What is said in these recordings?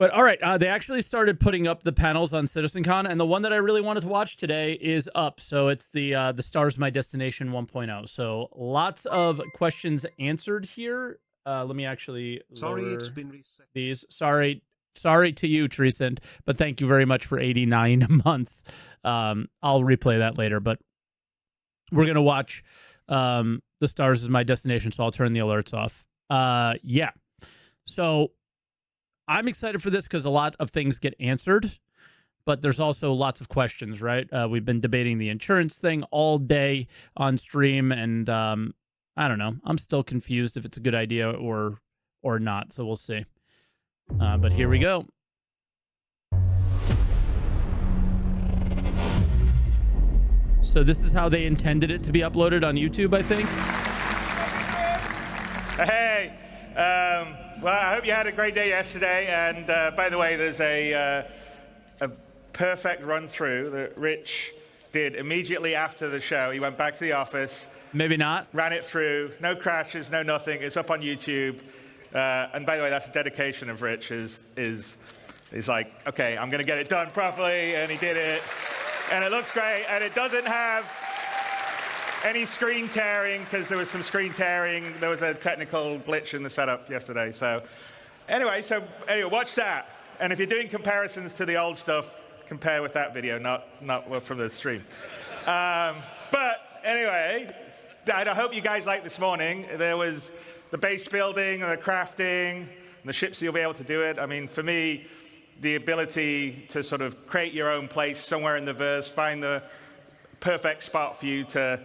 But all right, they actually started putting up the panels on CitizenCon, and the one that I really wanted to watch today is up. So it's the Stars My Destination 1.0. So lots of questions answered here. Let me actually lower it's been reset. these. Sorry to you, Trecent, but thank you very much for 89 months. I'll replay that later, but we're gonna watch the Stars Is My Destination, so I'll turn the alerts off. Yeah. So I'm excited for this because a lot of things get answered, but there's also lots of questions, right? We've been debating the insurance thing all day on stream, and I don't know. I'm still confused if it's a good idea or not, so we'll see. But here we go. So this is how they intended it to be uploaded on YouTube, I think. Hey, well, I hope you had a great day yesterday. And by the way, there's a perfect run-through that Rich did immediately after the show. He went back to the office. Maybe not. Ran it through. No crashes, no nothing. It's up on YouTube. And by the way, that's a dedication of Rich. Is like, okay, I'm going to get it done properly, and he did it. And it looks great, and it doesn't have any screen tearing, because there was some screen tearing. There was a technical glitch in the setup yesterday. So anyway, watch that. And if you're doing comparisons to the old stuff, compare with that video, not from the stream. But anyway, I hope you guys liked this morning. There was the base building, and the crafting, and the ships, you'll be able to do it. I mean, for me, the ability to sort of create your own place somewhere in the verse, find the perfect spot for you to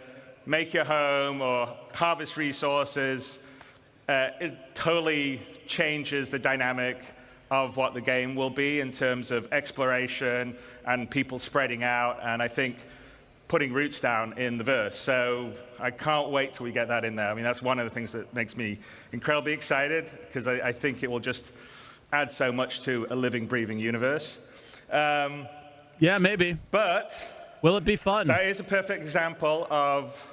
make your home or harvest resources, it totally changes the dynamic of what the game will be in terms of exploration and people spreading out, and I think putting roots down in the verse. So I can't wait till we get that in there. I mean, that's one of the things that makes me incredibly excited, because I think it will just add so much to a living, breathing universe. Yeah, maybe. But will it be fun? That is a perfect example of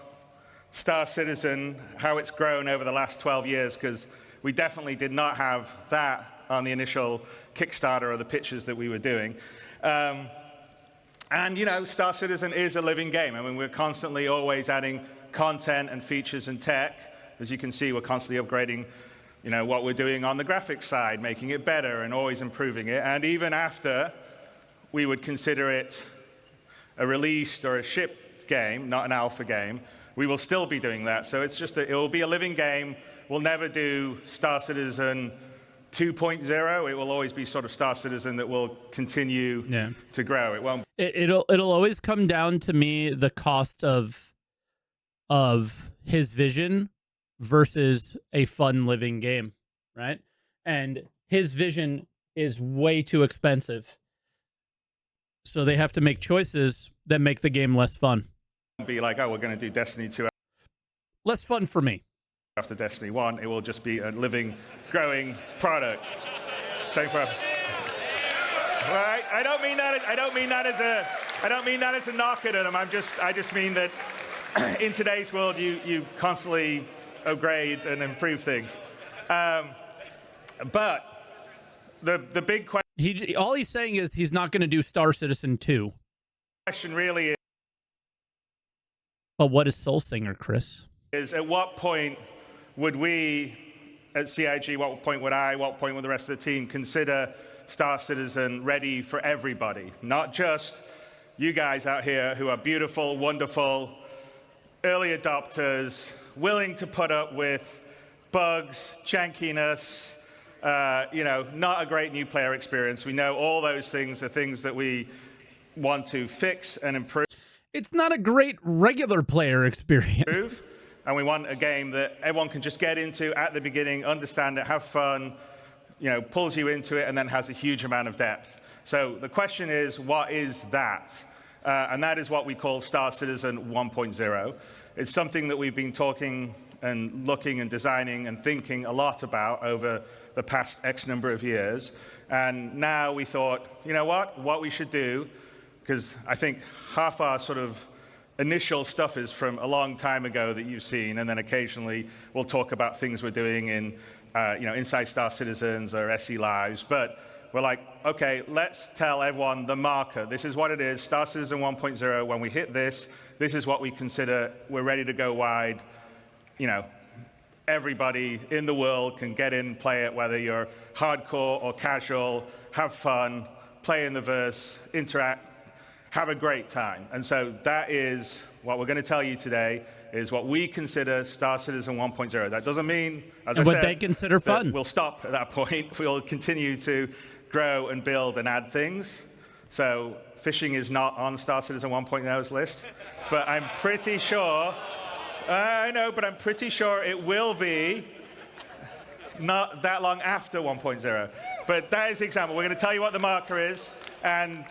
Star Citizen, how it's grown over the last 12 years, because we definitely did not have that on the initial Kickstarter or the pitches that we were doing. And, you know, Star Citizen is a living game. I mean, we're constantly always adding content and features and tech. As you can see, we're constantly upgrading, you know, what we're doing on the graphics side, making it better and always improving it. And even after we would consider it a released or a shipped game, not an alpha game, we will still be doing that. So it's just, it will be a living game. We'll never do Star Citizen 2.0. It will always be sort of Star Citizen that will continue to grow. It won't. It'll always come down to me the cost of his vision versus a fun living game, right? And his vision is way too expensive, so they have to make choices that make the game less fun. Be like, oh, we're going to do Destiny 2. Less fun for me. After Destiny 1, it will just be a living, growing product. Same for. Right? I don't mean that as a knock at them. I just mean that in today's world, you constantly upgrade and improve things. But the big question. All he's saying is he's not going to do Star Citizen 2. Question really is. But what is Soul Singer, Chris? Is at what point would we at CIG, what point would the rest of the team consider Star Citizen ready for everybody? Not just you guys out here who are beautiful, wonderful, early adopters, willing to put up with bugs, jankiness, not a great new player experience. We know all those things are things that we want to fix and improve. It's not a great regular player experience. And we want a game that everyone can just get into at the beginning, understand it, have fun, pulls you into it, and then has a huge amount of depth. So the question is, what is that? And that is what we call Star Citizen 1.0. It's something that we've been talking and looking and designing and thinking a lot about over the past X number of years. And now we thought, you know what we should do, because I think half our sort of initial stuff is from a long time ago that you've seen, and then occasionally we'll talk about things we're doing in, inside Star Citizens or SE Lives. But we're like, okay, let's tell everyone the marker. This is what it is, Star Citizen 1.0. When we hit this, this is what we consider we're ready to go wide. You know, everybody in the world can get in, play it, whether you're hardcore or casual, have fun, play in the verse, interact, have a great time. And so that is what we're going to tell you today, is what we consider Star Citizen 1.0. That doesn't mean, as I what said, they consider fun. we'll stop at that point. We'll continue to grow and build and add things. So fishing is not on Star Citizen 1.0's list, but I'm pretty sure, I know, but I'm pretty sure it will be not that long after 1.0. But that is the example. We're going to tell you what the marker is. And,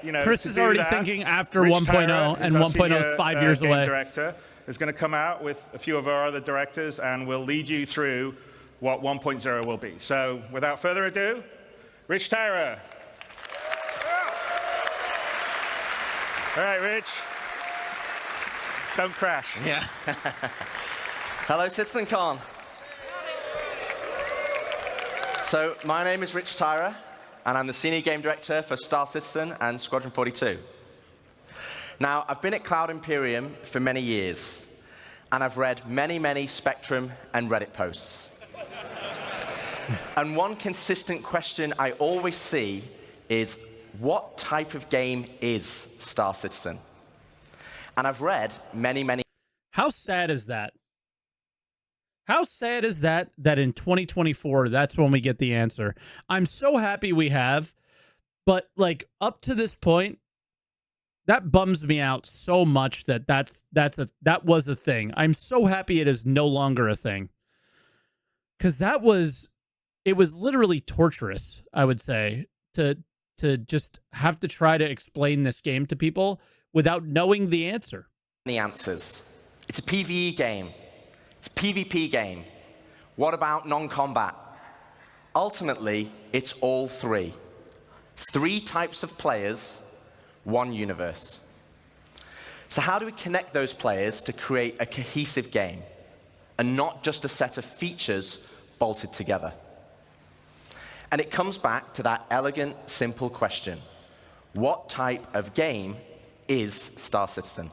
you know, Chris is already thinking after Rich 1.0, Tyra, and who's our 1.0 is senior, 5 years game away. Director, is going to come out with a few of our other directors, and we'll lead you through what 1.0 will be. So without further ado, Rich Tyra. All right, Rich. Don't crash. Yeah. Hello, CitizenCon. So my name is Rich Tyra, and I'm the Senior Game Director for Star Citizen and Squadron 42. Now, I've been at Cloud Imperium for many years, and I've read many, many Spectrum and Reddit posts. And one consistent question I always see is, what type of game is Star Citizen? And I've read many, many. How sad is that? How sad is that in 2024, that's when we get the answer? I'm so happy we have, but like up to this point, that bums me out so much that that was a thing. I'm so happy it is no longer a thing. Because it was literally torturous, I would say, to just have to try to explain this game to people without knowing the answer. The answers. It's a PvE game. It's a PvP game. What about non-combat? Ultimately, it's all three. 3 types of players, 1 universe. So how do we connect those players to create a cohesive game, and not just a set of features bolted together? And it comes back to that elegant, simple question. What type of game is Star Citizen?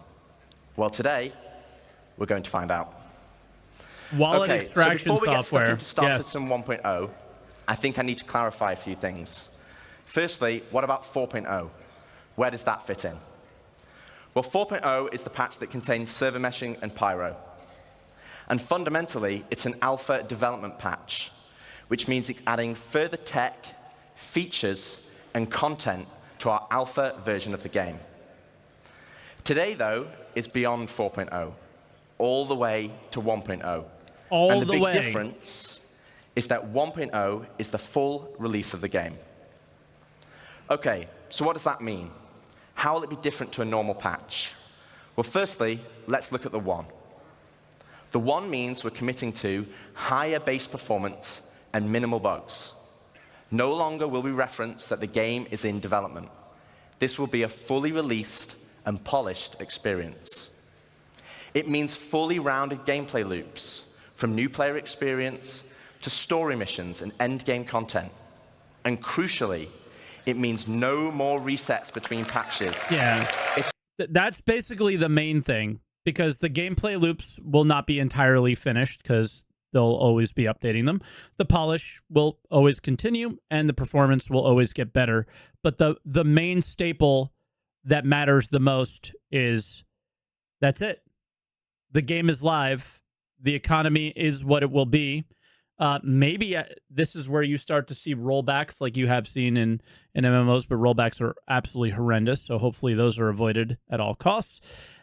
Well, today, we're going to find out. Wallet extraction so before we get software. stuck into Star Yes. Citizen 1.0, I think I need to clarify a few things. Firstly, what about 4.0? Where does that fit in? Well, 4.0 is the patch that contains server meshing and pyro. And fundamentally, it's an alpha development patch, which means it's adding further tech, features, and content to our alpha version of the game. Today, though, is beyond 4.0, all the way to 1.0. And the big difference is that 1.0 is the full release of the game. Okay, so what does that mean? How will it be different to a normal patch? Well, firstly, let's look at the 1. The 1 means we're committing to higher base performance and minimal bugs. No longer will we reference that the game is in development. This will be a fully released and polished experience. It means fully rounded gameplay loops, from new player experience to story missions and endgame content. And crucially, it means no more resets between patches. Yeah. That's basically the main thing, because the gameplay loops will not be entirely finished because they'll always be updating them. The polish will always continue, and the performance will always get better. But the main staple that matters the most is that's it. The game is live. The economy is what it will be. Maybe this is where you start to see rollbacks like you have seen in MMOs, but rollbacks are absolutely horrendous. So hopefully those are avoided at all costs.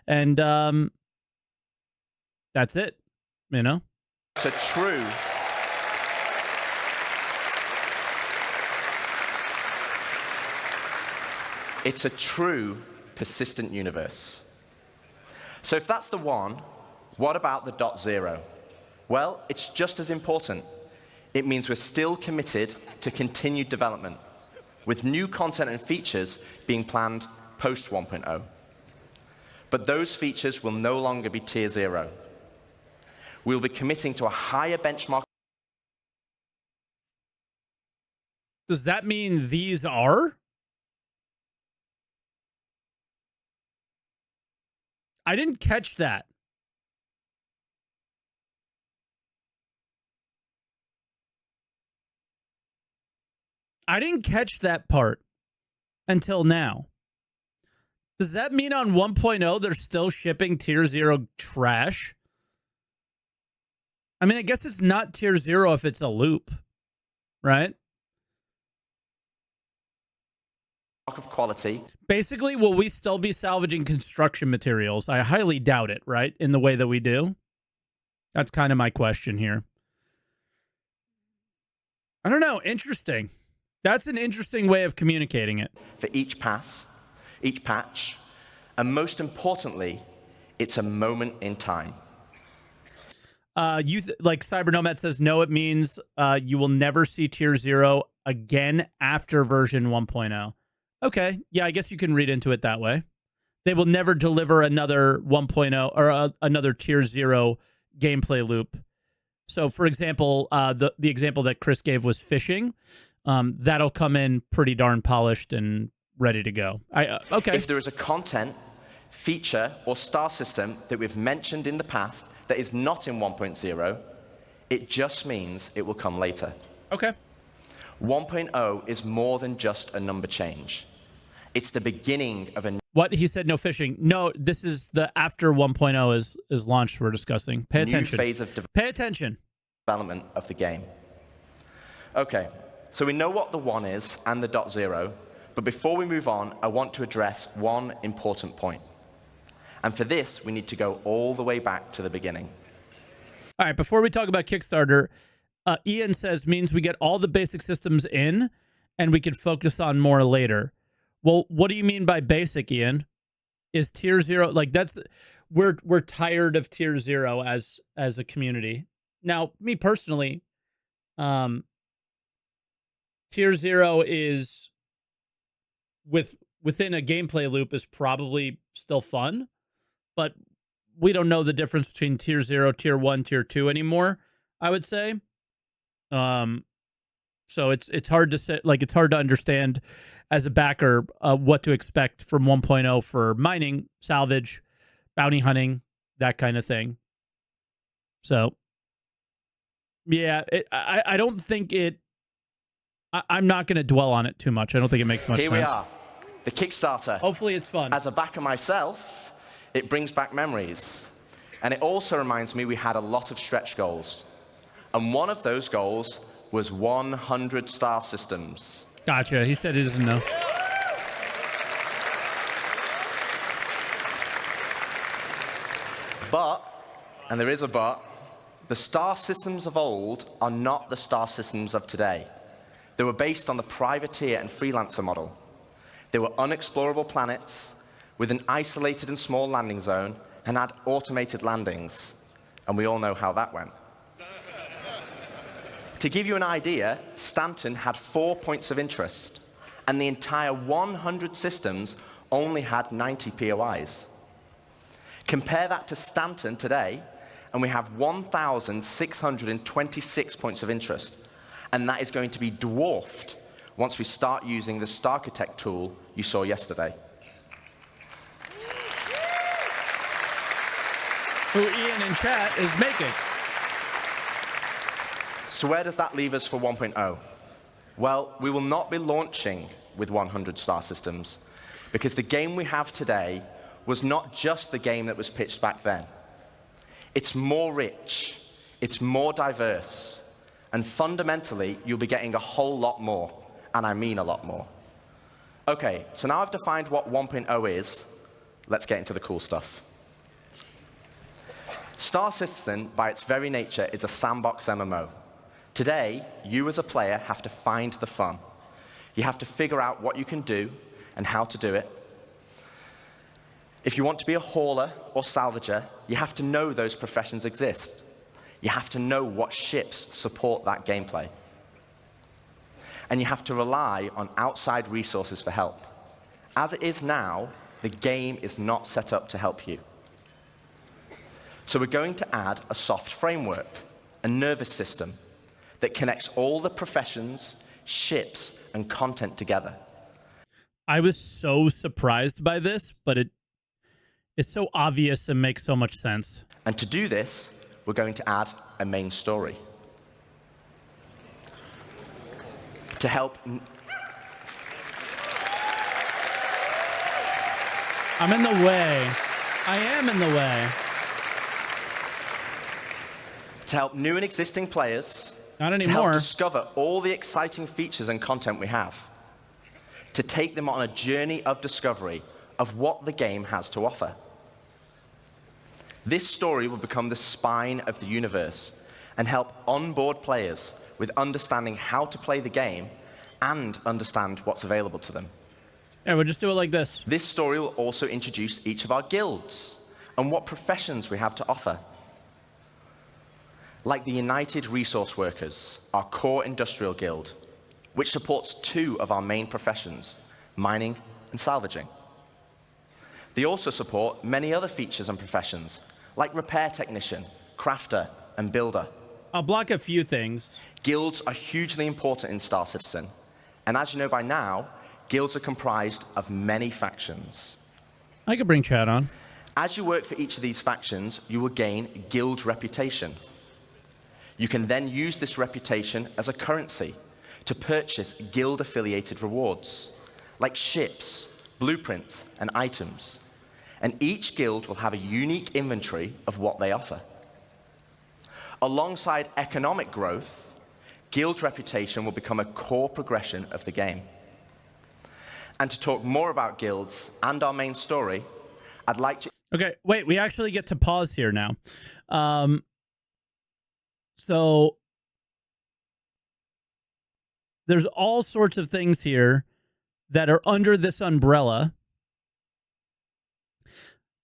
And that's it, you know? It's a true... It's a true persistent universe. So if that's the 1, what about the .0? Well, it's just as important. It means we're still committed to continued development, with new content and features being planned post 1.0. But those features will no longer be tier 0. We'll be committing to a higher benchmark Does that mean these are? I didn't catch that. I didn't catch that part until now. Does that mean on 1.0 they're still shipping tier 0 trash? I mean, I guess it's not tier 0 if it's a loop, right? Of quality. Basically, will we still be salvaging construction materials? I highly doubt it, right? In the way that we do. That's kind of my question here. I don't know. Interesting. That's an interesting way of communicating it. For each patch, and most importantly, it's a moment in time. Like Cyber Nomad says, no, it means you will never see tier 0 again after version 1.0. Okay, yeah, I guess you can read into it that way. They will never deliver another 1.0 or another tier 0 gameplay loop. So, for example, the example that Chris gave was fishing. That'll come in pretty darn polished and ready to go. Okay. If there is a content, feature, or star system that we've mentioned in the past that is not in 1.0, it just means it will come later. Okay. 1.0 is more than just a number change. It's the beginning of a What? He said no fishing. No, this is the after 1.0 is launched we're discussing. Pay attention. new phase of Pay attention. development of the game. Okay, so we know what the 1 is and the .0, but before we move on, I want to address one important point. And for this, we need to go all the way back to the beginning. All right, before we talk about Kickstarter, Ian says means we get all the basic systems in and we can focus on more later. Well, what do you mean by basic, Ian? Is tier 0 like that's we're tired of tier 0 as a community. Now, me personally, tier 0 is within a gameplay loop is probably still fun, but we don't know the difference between tier 0, tier 1, tier 2 anymore, I would say. So it's hard to say, like it's hard to understand as a backer what to expect from 1.0 for mining, salvage, bounty hunting, that kind of thing. So yeah, I don't think it. I'm not going to dwell on it too much. I don't think it makes much sense. Here we are, the Kickstarter. Hopefully it's fun. As a backer myself, it brings back memories. And it also reminds me we had a lot of stretch goals. And one of those goals was 100 star systems. Gotcha. He said he doesn't know. But, and there is a but, the star systems of old are not the star systems of today. They were based on the privateer and freelancer model. They were unexplorable planets with an isolated and small landing zone and had automated landings. And we all know how that went. To give you an idea, Stanton had 4 points of interest, and the entire 100 systems only had 90 POIs. Compare that to Stanton today, and we have 1,626 points of interest, and that is going to be dwarfed once we start using the Starchitect tool you saw yesterday. Who Ian in chat is making. So where does that leave us for 1.0? Well, we will not be launching with 100 star systems, because the game we have today was not just the game that was pitched back then. It's more rich, it's more diverse, and fundamentally, you'll be getting a whole lot more, and I mean a lot more. Okay, so now I've defined what 1.0 is, let's get into the cool stuff. Star Citizen, by its very nature, is a sandbox MMO. Today, you as a player have to find the fun. You have to figure out what you can do and how to do it. If you want to be a hauler or salvager, you have to know those professions exist. You have to know what ships support that gameplay. And you have to rely on outside resources for help. As it is now, the game is not set up to help you. So we're going to add a soft framework, a nervous system, that connects all the professions, ships, and content together. I was so surprised by this, but it's so obvious and makes so much sense. And to do this, we're going to add a main story. To help... I'm in the way. I am in the way. To help new and existing players... Not To help anymore. discover all the exciting features and content we have. To take them on a journey of discovery of what the game has to offer. This story will become the spine of the universe and help onboard players with understanding how to play the game and understand what's available to them. Yeah, we'll just do it like this. This story will also introduce each of our guilds and what professions we have to offer. Like the United Resource Workers, our core industrial guild, which supports 2 of our main professions, mining and salvaging. They also support many other features and professions, like repair technician, crafter, and builder. I'll block a few things. Guilds are hugely important in Star Citizen, and as you know by now, guilds are comprised of many factions. I could bring Chad on. As you work for each of these factions, you will gain guild reputation. You can then use this reputation as a currency to purchase guild-affiliated rewards, like ships, blueprints, and items. And each guild will have a unique inventory of what they offer. Alongside economic growth, guild reputation will become a core progression of the game. And to talk more about guilds and our main story, I'd like to... Okay, wait, we actually get to pause here now. So there's all sorts of things here that are under this umbrella.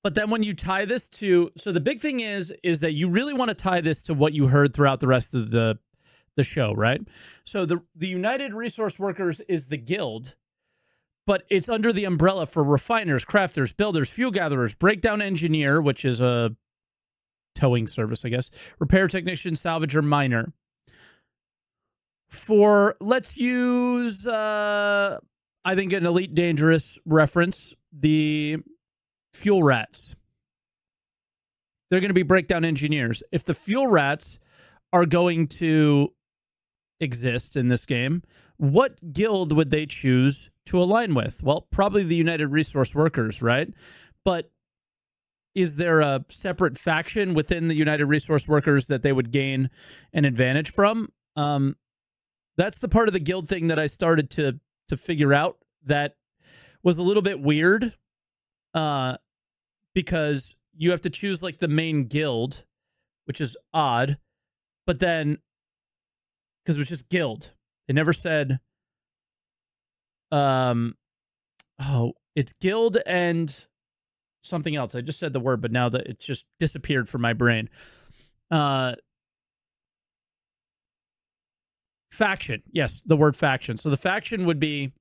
But then when you tie this to, so the big thing is that you really want to tie this to what you heard throughout the rest of the show, right? So the United Resource Workers is the guild, but it's under the umbrella for refiners, crafters, builders, fuel gatherers, breakdown engineer, which is a towing service, I guess, repair technician, salvager, miner. For, let's use, I think an Elite Dangerous reference, the fuel rats. They're going to be breakdown engineers. If the fuel rats are going to exist in this game, what guild would they choose to align with? Well, probably the United Resource Workers, right? But is there a separate faction within the United Resource Workers that they would gain an advantage from? That's the part of the guild thing that I started to figure out that was a little bit weird, because you have to choose like the main guild, which is odd, but then because it was just guild, it never said, it's guild and something else. I just said the word, but now that it just disappeared from my brain. Faction. Yes, the word faction. So the faction would be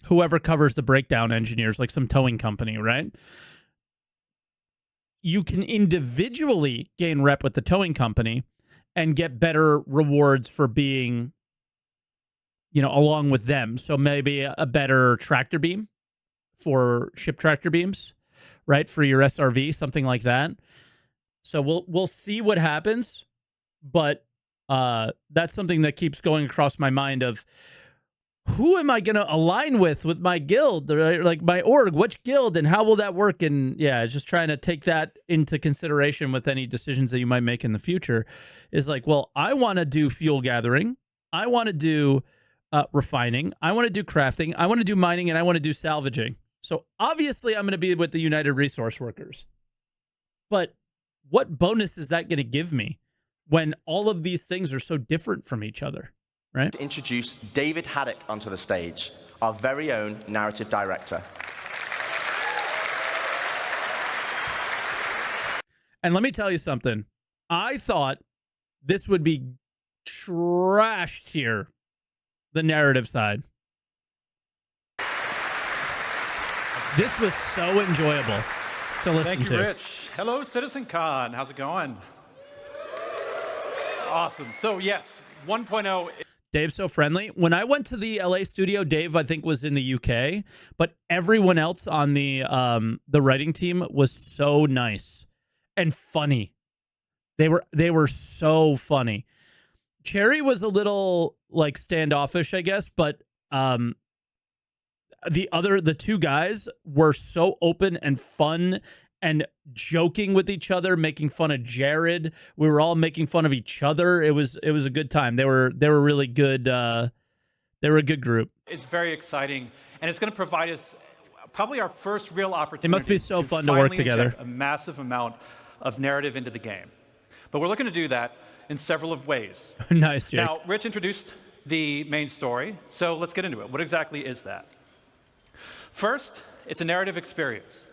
whoever covers the breakdown engineers, like some towing company, right? You can individually gain rep with the towing company and get better rewards for being, along with them. So maybe a better tractor beam for ship tractor beams, right? For your SRV, something like that. So we'll see what happens, but that's something that keeps going across my mind of who am I going to align with my guild, right? Like my org, which guild, and how will that work? And yeah, just trying to take that into consideration with any decisions that you might make in the future is like, well, I want to do fuel gathering. I want to do refining. I want to do crafting. I want to do mining, and I want to do salvaging. So obviously I'm going to be with the United Resource Workers. But what bonus is that going to give me when all of these things are so different from each other, right? To introduce David Haddock onto the stage, our very own narrative director. And let me tell you something. I thought this would be trashed here, the narrative side. This was so enjoyable to listen to. Thank you, Rich. Hello, CitizenCon. How's it going? Awesome. So yes, 1.0. Dave's so friendly. When I went to the LA studio, Dave, I think, was in the UK, but everyone else on the writing team was so nice and funny. They were so funny. Cherry was a little like standoffish, I guess, but the two guys were so open and fun and joking with each other, making fun of Jared. We were all making fun of each other. It was a good time. They were really good. They were a good group. It's very exciting, and it's going to provide us probably our first real opportunity. It must be so fun to work together. A massive amount of narrative into the game, but we're looking to do that in several of ways. Nice, Jake. Now, Rich introduced the main story, so let's get into it. What exactly is that? First, it's a narrative experience.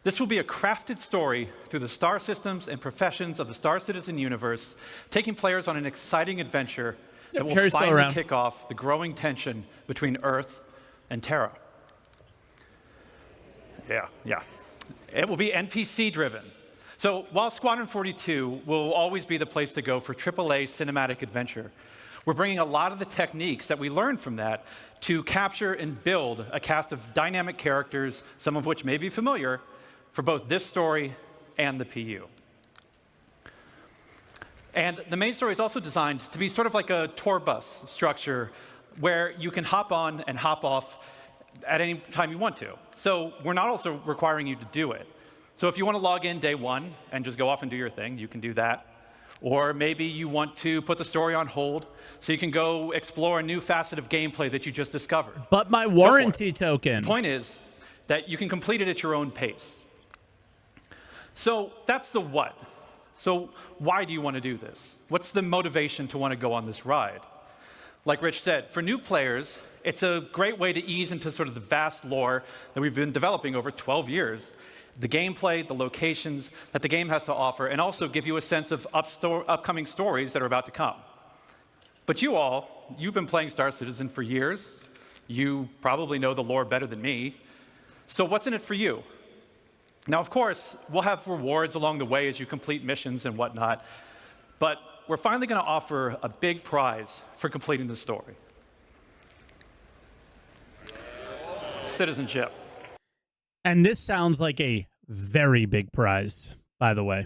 This will be a crafted story through the star systems and professions of the Star Citizen universe, taking players on an exciting adventure that will finally kick off the growing tension between Earth and Terra. Yeah. It will be NPC-driven. So while Squadron 42 will always be the place to go for AAA cinematic adventure, we're bringing a lot of the techniques that we learned from that to capture and build a cast of dynamic characters, some of which may be familiar, for both this story and the PU. And the main story is also designed to be sort of like a tour bus structure where you can hop on and hop off at any time you want to. So we're not also requiring you to do it. So if you want to log in day one and just go off and do your thing, you can do that. Or maybe you want to put the story on hold so you can go explore a new facet of gameplay that you just discovered. But my warranty token. The point is that you can complete it at your own pace. So that's the what. So why do you want to do this? What's the motivation to want to go on this ride? Like Rich said, for new players, it's a great way to ease into sort of the vast lore that we've been developing over 12 years. The gameplay, the locations that the game has to offer, and also give you a sense of upcoming stories that are about to come. But you've been playing Star Citizen for years. You probably know the lore better than me. So what's in it for you? Now, of course, we'll have rewards along the way as you complete missions and whatnot, but we're finally going to offer a big prize for completing the story. Citizenship. And this sounds like a very big prize, by the way.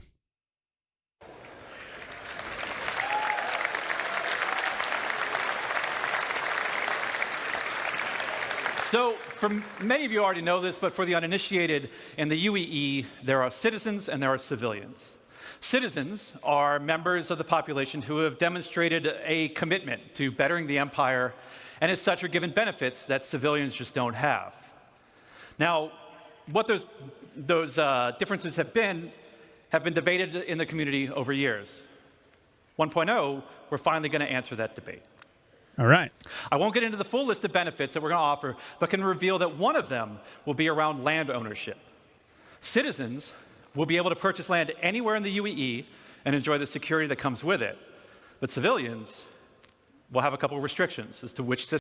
So, many of you already know this, but for the uninitiated, in the UEE, there are citizens and there are civilians. Citizens are members of the population who have demonstrated a commitment to bettering the empire, and as such are given benefits that civilians just don't have. Now, what those differences have been debated in the community over years. 1.0, we're finally going to answer that debate. All right. I won't get into the full list of benefits that we're going to offer, but can reveal that one of them will be around land ownership. Citizens will be able to purchase land anywhere in the UEE and enjoy the security that comes with it. But civilians will have a couple of restrictions as to which systems.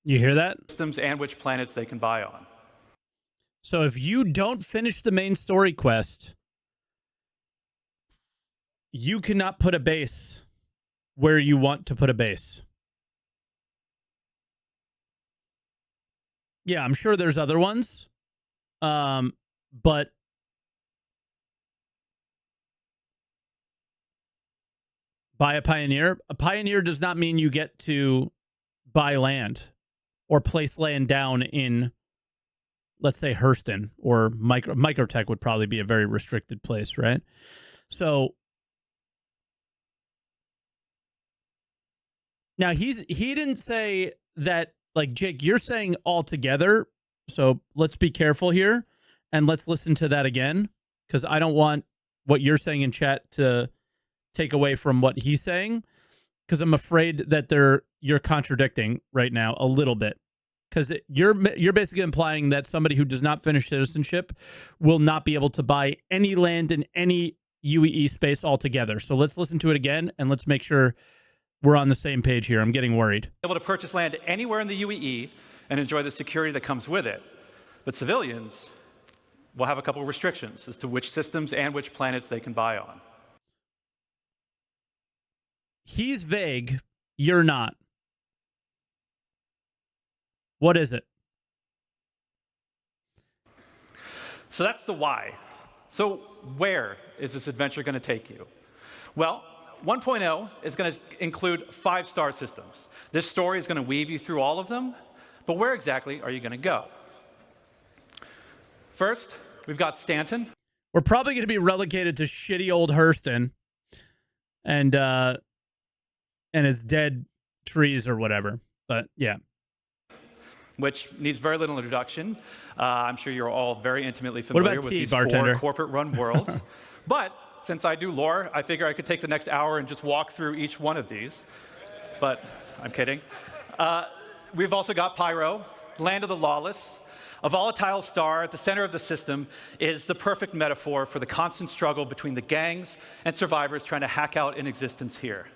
You hear that? Systems and which planets they can buy on. So if you don't finish the main story quest, you cannot put a base where you want to put a base. Yeah, I'm sure there's other ones. But buy a pioneer. A pioneer does not mean you get to buy land or place land down in, let's say, Hurston, or Microtech would probably be a very restricted place, right? So now he didn't say that, like, Jake, you're saying all together. So let's be careful here and let's listen to that again, because I don't want what you're saying in chat to take away from what he's saying, because I'm afraid that you're contradicting right now a little bit. Because you're basically implying that somebody who does not finish citizenship will not be able to buy any land in any UEE space altogether. So let's listen to it again, and let's make sure we're on the same page here. I'm getting worried. Able to purchase land anywhere in the UEE and enjoy the security that comes with it. But civilians will have a couple of restrictions as to which systems and which planets they can buy on. He's vague. you're not. What is it? So that's the why. So where is this adventure going to take you? Well, 1.0 is going to include 5 star systems. This story is going to weave you through all of them, but where exactly are you going to go? First, we've got Stanton. We're probably going to be relegated to shitty old Hurston and its dead trees or whatever. But yeah. Which needs very little introduction. I'm sure you're all very intimately familiar with these bartender? 4 corporate-run worlds. But since I do lore, I figure I could take the next hour and just walk through each one of these. But I'm kidding. We've also got Pyro, Land of the Lawless. A volatile star at the center of the system is the perfect metaphor for the constant struggle between the gangs and survivors trying to hack out an existence here.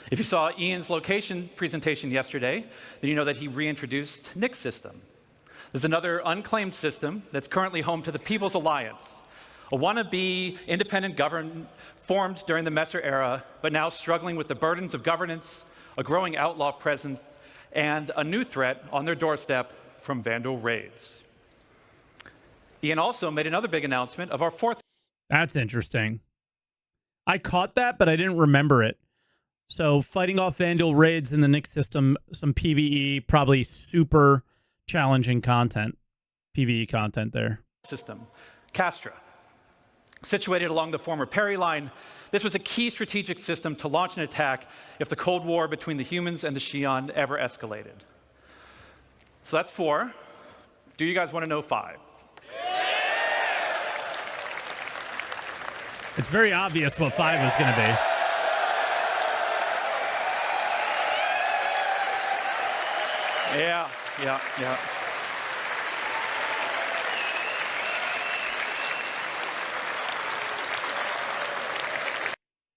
If you saw Ian's location presentation yesterday, then you know that he reintroduced Nick's system. There's another unclaimed system that's currently home to the People's Alliance, a wannabe independent government formed during the Messer era, but now struggling with the burdens of governance, a growing outlaw presence, and a new threat on their doorstep from Vandal raids. Ian also made another big announcement of our 4th. That's interesting. I caught that, but I didn't remember it. So fighting off Vandal raids in the Nyx system, some PvE, probably super challenging content, PvE content there. System, Castra. Situated along the former Perry line, this was a key strategic system to launch an attack if the Cold War between the humans and the Xi'an ever escalated. So that's 4. Do you guys want to know 5? It's very obvious what 5 is going to be. Yeah.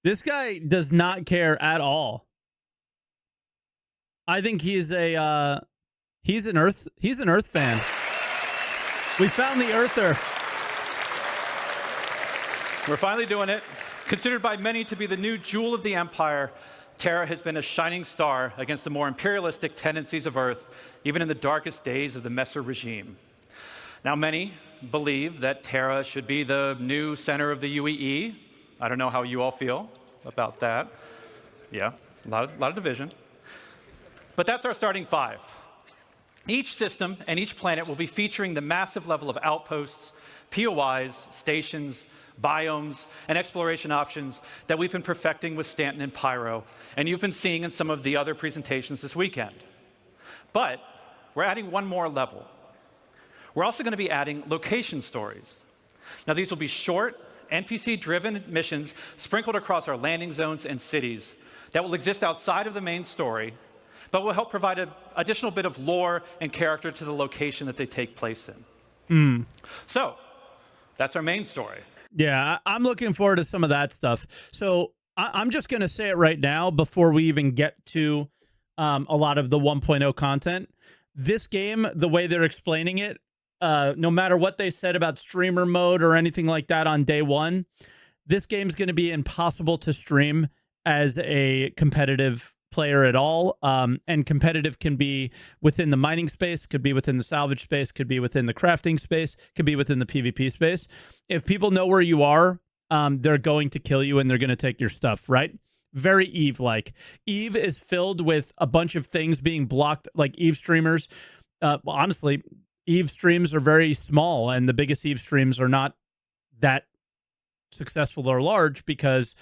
This guy does not care at all. I think he's an Earth fan. We found the Earther. We're finally doing it. Considered by many to be the new jewel of the Empire, Terra has been a shining star against the more imperialistic tendencies of Earth, even in the darkest days of the Messer regime. Now, many believe that Terra should be the new center of the UEE. I don't know how you all feel about that. Yeah, a lot of division. But that's our starting 5. Each system and each planet will be featuring the massive level of outposts, POIs, stations, biomes, and exploration options that we've been perfecting with Stanton and Pyro, and you've been seeing in some of the other presentations this weekend. But we're adding one more level. We're also going to be adding location stories. Now, these will be short, NPC-driven missions sprinkled across our landing zones and cities that will exist outside of the main story, but will help provide an additional bit of lore and character to the location that they take place in. So, that's our main story. Yeah, I'm looking forward to some of that stuff. So I'm just going to say it right now before we even get to a lot of the 1.0 content. This game, the way they're explaining it, no matter what they said about streamer mode or anything like that on day one, this game's going to be impossible to stream as a competitive player at all. And competitive can be within the mining space, could be within the salvage space, could be within the crafting space, could be within the PvP space. If people know where you are, they're going to kill you and they're going to take your stuff, right? Very Eve-like. Eve is filled with a bunch of things being blocked, like Eve streamers. Well, honestly, Eve streams are very small, and the biggest Eve streams are not that successful or large because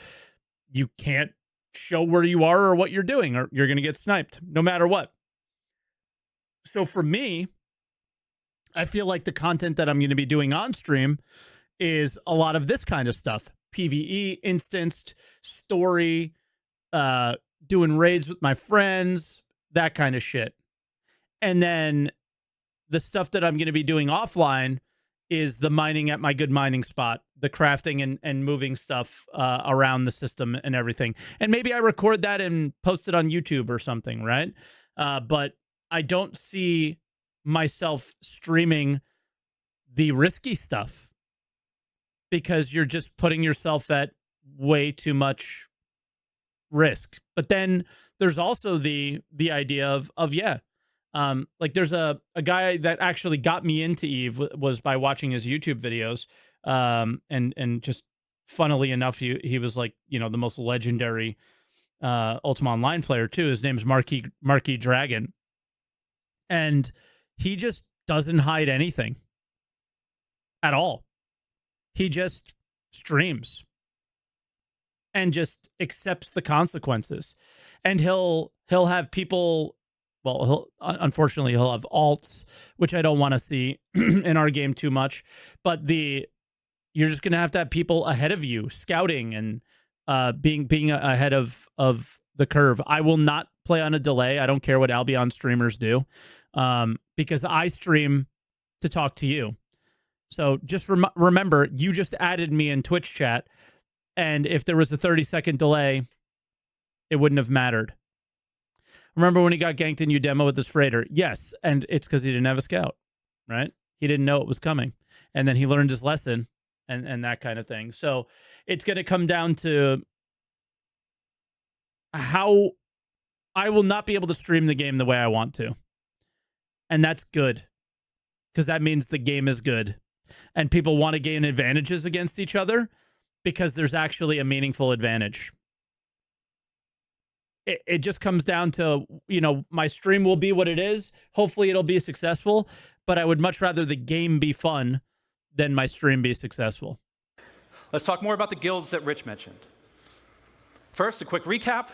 you can't show where you are or what you're doing, or you're going to get sniped no matter what. So for me, I feel like the content that I'm going to be doing on stream is a lot of this kind of stuff. PvE, instanced, story, doing raids with my friends, that kind of shit. And then the stuff that I'm going to be doing offline is the mining at my good mining spot, the crafting and moving stuff around the system and everything. And maybe I record that and post it on YouTube or something, right? But I don't see myself streaming the risky stuff because you're just putting yourself at way too much risk. But then there's also the idea of yeah, like there's a guy that actually got me into Eve was by watching his YouTube videos, and just funnily enough, he was like, you know, the most legendary Ultima Online player too. His name's Marquis Dragon, and he just doesn't hide anything at all. He just streams and just accepts the consequences, and he'll have people. Well, unfortunately he'll have alts, which I don't want to see in our game too much. But you're just gonna have to have people ahead of you scouting and being ahead of the curve. I will not play on a delay. I don't care what Albion streamers do, because I stream to talk to you. So just remember, you just added me in Twitch chat, and if there was a 30-second delay, it wouldn't have mattered. Remember when he got ganked in Udemo with his freighter? Yes, and it's because he didn't have a scout, right? He didn't know it was coming, and then he learned his lesson, and that kind of thing. So it's going to come down to how I will not be able to stream the game the way I want to, and that's good, because that means the game is good. And people want to gain advantages against each other because there's actually a meaningful advantage. It just comes down to, you know, my stream will be what it is. Hopefully it'll be successful, but I would much rather the game be fun than my stream be successful. Let's talk more about the guilds that Rich mentioned. First, a quick recap.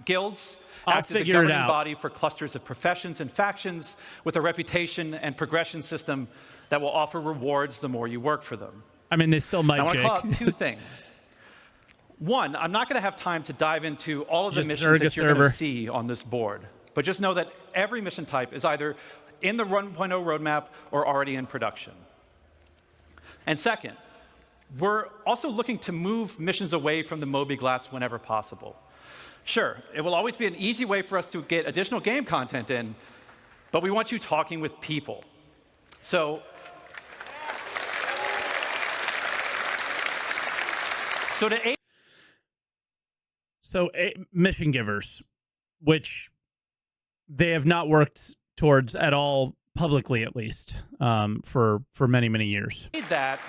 Guilds act as a governing body for clusters of professions and factions with a reputation and progression system that will offer rewards the more you work for them. I mean, they still might, I want to Jake. call out two things. One, I'm not going to have time to dive into all of the missions that you're going to see on this board, but just know that every mission type is either in the 1.0 roadmap or already in production. And second, we're also looking to move missions away from the Moby Glass whenever possible. Sure, it will always be an easy way for us to get additional game content in, but we want you talking with people. So mission givers, which they have not worked towards at all publicly, at least, for many, many years. That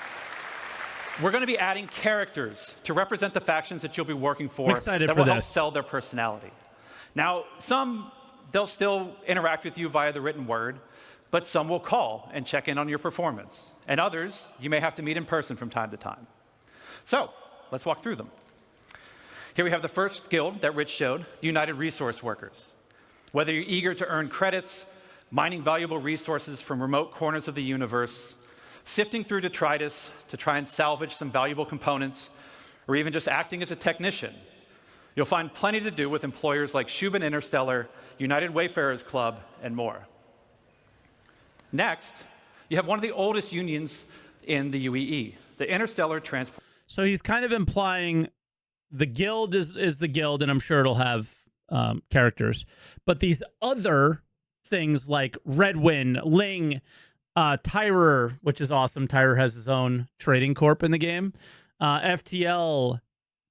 we're going to be adding characters to represent the factions that you'll be working for. I'm excited that for will this. help sell their personality. Now, some, they'll still interact with you via the written word, but some will call and check in on your performance. And others, you may have to meet in person from time to time. So, let's walk through them. Here we have the first guild that Rich showed, the United Resource Workers. Whether you're eager to earn credits, mining valuable resources from remote corners of the universe, sifting through detritus to try and salvage some valuable components, or even just acting as a technician, you'll find plenty to do with employers like Shubin Interstellar, United Wayfarers Club, and more. Next, you have one of the oldest unions in the UEE, the Interstellar Transport. So he's kind of implying the guild is the guild, and I'm sure it'll have characters. But these other things like Redwin, Ling, Tyrer, which is awesome. Tyrer has his own trading corp in the game. FTL,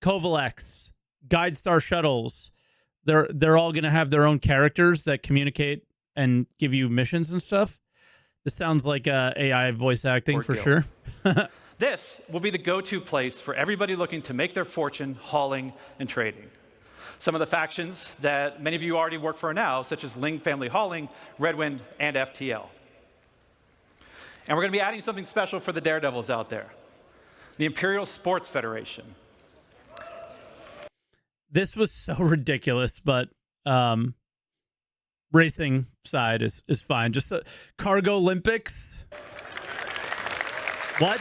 Kovalex, Guide Star Shuttles. They're all going to have their own characters that communicate and give you missions and stuff. This sounds like AI voice acting for sure. This will be the go-to place for everybody looking to make their fortune hauling and trading. Some of the factions that many of you already work for now, such as Ling Family Hauling, Redwind, and FTL. And we're going to be adding something special for the daredevils out there, the Imperial Sports Federation. This was so ridiculous, but racing side is fine. Just Cargo Olympics. What?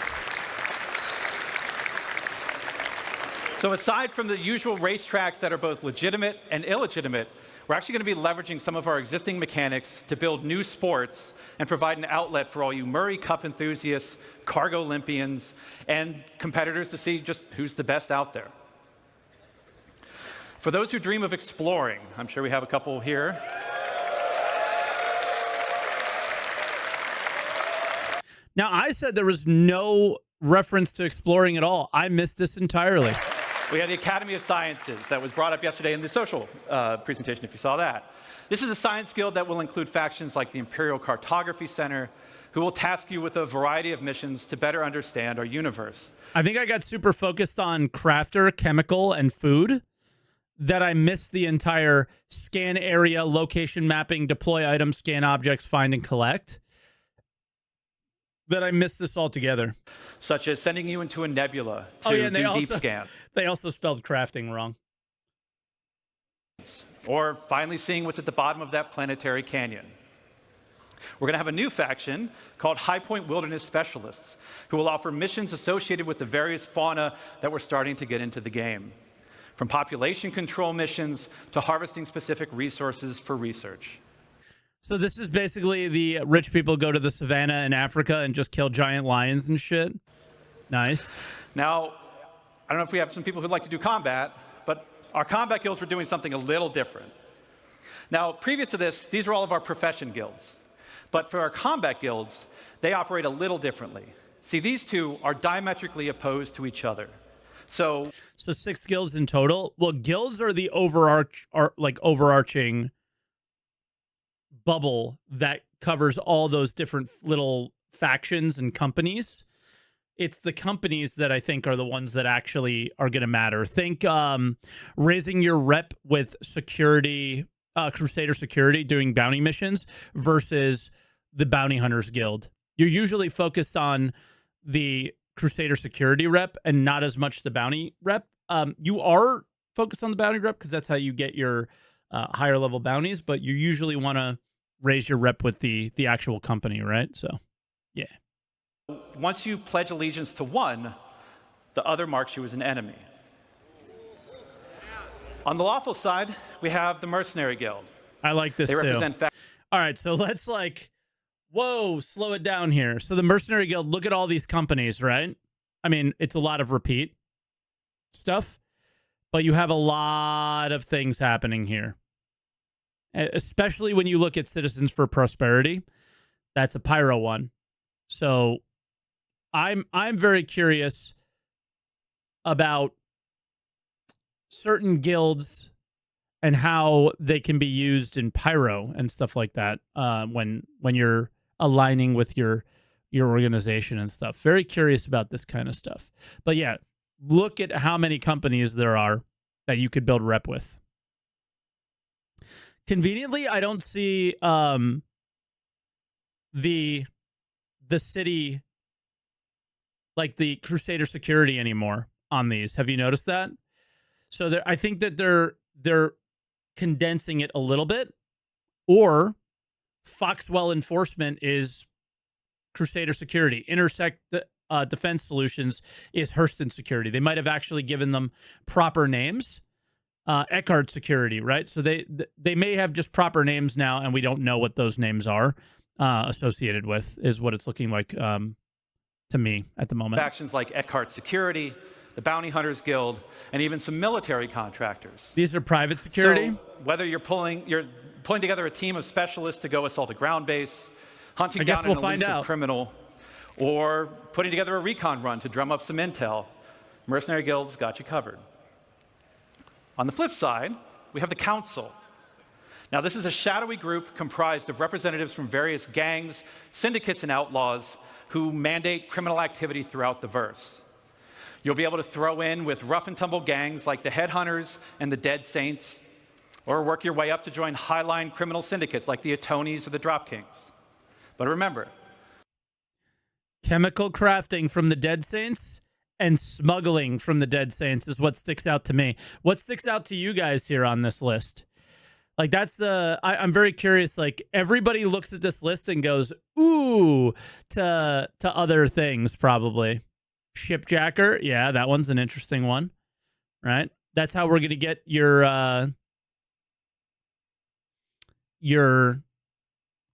So aside from the usual racetracks that are both legitimate and illegitimate, we're actually going to be leveraging some of our existing mechanics to build new sports and provide an outlet for all you Murray Cup enthusiasts, Cargo Olympians, and competitors to see just who's the best out there. For those who dream of exploring, I'm sure we have a couple here. Now, I said there was no reference to exploring at all. I missed this entirely. We have the Academy of Sciences that was brought up yesterday in the social presentation, if you saw that. This is a science guild that will include factions like the Imperial Cartography Center, who will task you with a variety of missions to better understand our universe. I think I got super focused on crafter, chemical, and food that I missed the entire scan area, location mapping, deploy items, scan objects, find and collect. That I missed this altogether. Such as sending you into a nebula to do deep scan. They also spelled crafting wrong. Or finally seeing what's at the bottom of that planetary canyon. We're going to have a new faction called High Point Wilderness Specialists, who will offer missions associated with the various fauna that we're starting to get into the game. From population control missions to harvesting specific resources for research. So this is basically the rich people go to the savannah in Africa and just kill giant lions and shit. Nice. Now, I don't know if we have some people who'd like to do combat, but our combat guilds were doing something a little different. Now, previous to this, these are all of our profession guilds. But for our combat guilds, they operate a little differently. See, these two are diametrically opposed to each other. So 6 guilds in total. Well, guilds are the overarching bubble that covers all those different little factions and companies. It's the companies that I think are the ones that actually are going to matter. Think raising your rep with security, Crusader security, doing bounty missions versus the Bounty Hunters Guild. You're usually focused on the Crusader security rep and not as much the bounty rep. You are focused on the bounty rep because that's how you get your higher level bounties, but you usually want to raise your rep with the actual company, right? So, yeah. Once you pledge allegiance to one, the other marks you as an enemy. On the lawful side, we have the Mercenary Guild. I like this They too. represent All right, so let's whoa, slow it down here. So the Mercenary Guild, look at all these companies, right? I mean, it's a lot of repeat stuff, but you have a lot of things happening here. Especially when you look at Citizens for Prosperity. That's a pyro one. So I'm very curious about certain guilds and how they can be used in pyro and stuff like that when you're aligning with your organization and stuff. Very curious about this kind of stuff. But yeah, look at how many companies there are that you could build rep with. Conveniently, I don't see the city, like the Crusader security anymore on these. Have you noticed that? So I think that they're condensing it a little bit, or Foxwell Enforcement is Crusader security. Intersect Defense Solutions is Hurston security. They might have actually given them proper names. Eckhart security, right? So they may have just proper names now, and we don't know what those names are associated with, is what it's looking like to me at the moment. Factions like Eckhart Security, the Bounty Hunters Guild, and even some military contractors. These are private security? So whether you're pulling together a team of specialists to go assault a ground base, hunting down an elusive criminal, or putting together a recon run to drum up some intel, Mercenary Guild's got you covered. On the flip side, we have the Council. Now, this is a shadowy group comprised of representatives from various gangs, syndicates, and outlaws who mandate criminal activity throughout the verse. You'll be able to throw in with rough and tumble gangs like the Headhunters and the Dead Saints, or work your way up to join highline criminal syndicates like the Atonis or the Drop Kings. But remember, chemical crafting from the Dead Saints and smuggling from the Dead Saints is what sticks out to me. What sticks out to you guys here on this list? Like, that's I'm very curious. Like, everybody looks at this list and goes, ooh, to other things, probably. Shipjacker, yeah, that one's an interesting one, right? That's how we're going to get your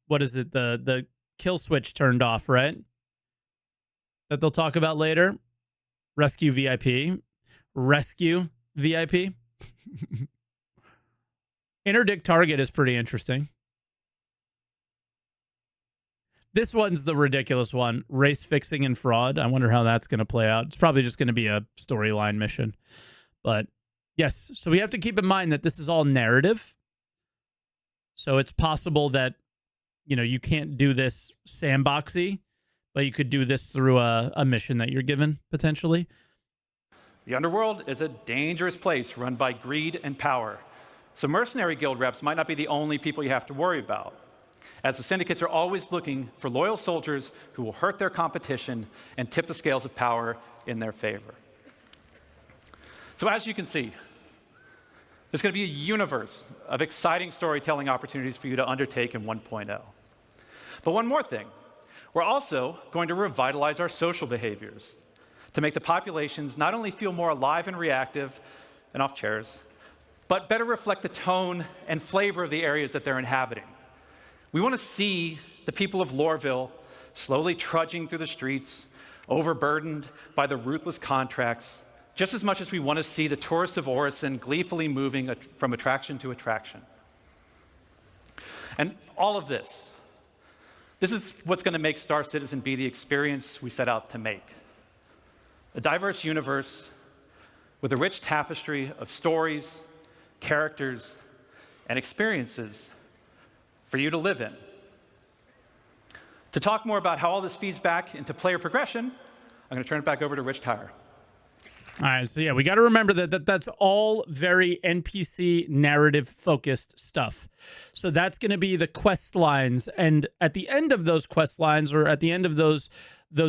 what is it, the kill switch turned off, right? That they'll talk about later. Rescue VIP. Interdict target is pretty interesting. This one's the ridiculous one. Race fixing and fraud. I wonder how that's going to play out. It's probably just going to be a storyline mission. But yes, so we have to keep in mind that this is all narrative. So it's possible that, you can't do this sandboxy, but you could do this through a mission that you're given, potentially. The underworld is a dangerous place run by greed and power. So mercenary guild reps might not be the only people you have to worry about, as the syndicates are always looking for loyal soldiers who will hurt their competition and tip the scales of power in their favor. So as you can see, there's going to be a universe of exciting storytelling opportunities for you to undertake in 1.0. But one more thing, we're also going to revitalize our social behaviors to make the populations not only feel more alive and reactive and off chairs, but better reflect the tone and flavor of the areas that they're inhabiting. We want to see the people of Loreville slowly trudging through the streets, overburdened by the ruthless contracts, just as much as we want to see the tourists of Orison gleefully moving from attraction to attraction. And all of this is what's going to make Star Citizen be the experience we set out to make. A diverse universe with a rich tapestry of stories, characters, and experiences for you to live in. To talk more about how all this feeds back into player progression, I'm going to turn it back over to Rich Tyre. All right, so yeah, we got to remember that's all very NPC narrative focused stuff. So that's going to be the quest lines, and at the end of those quest lines, or at the end of those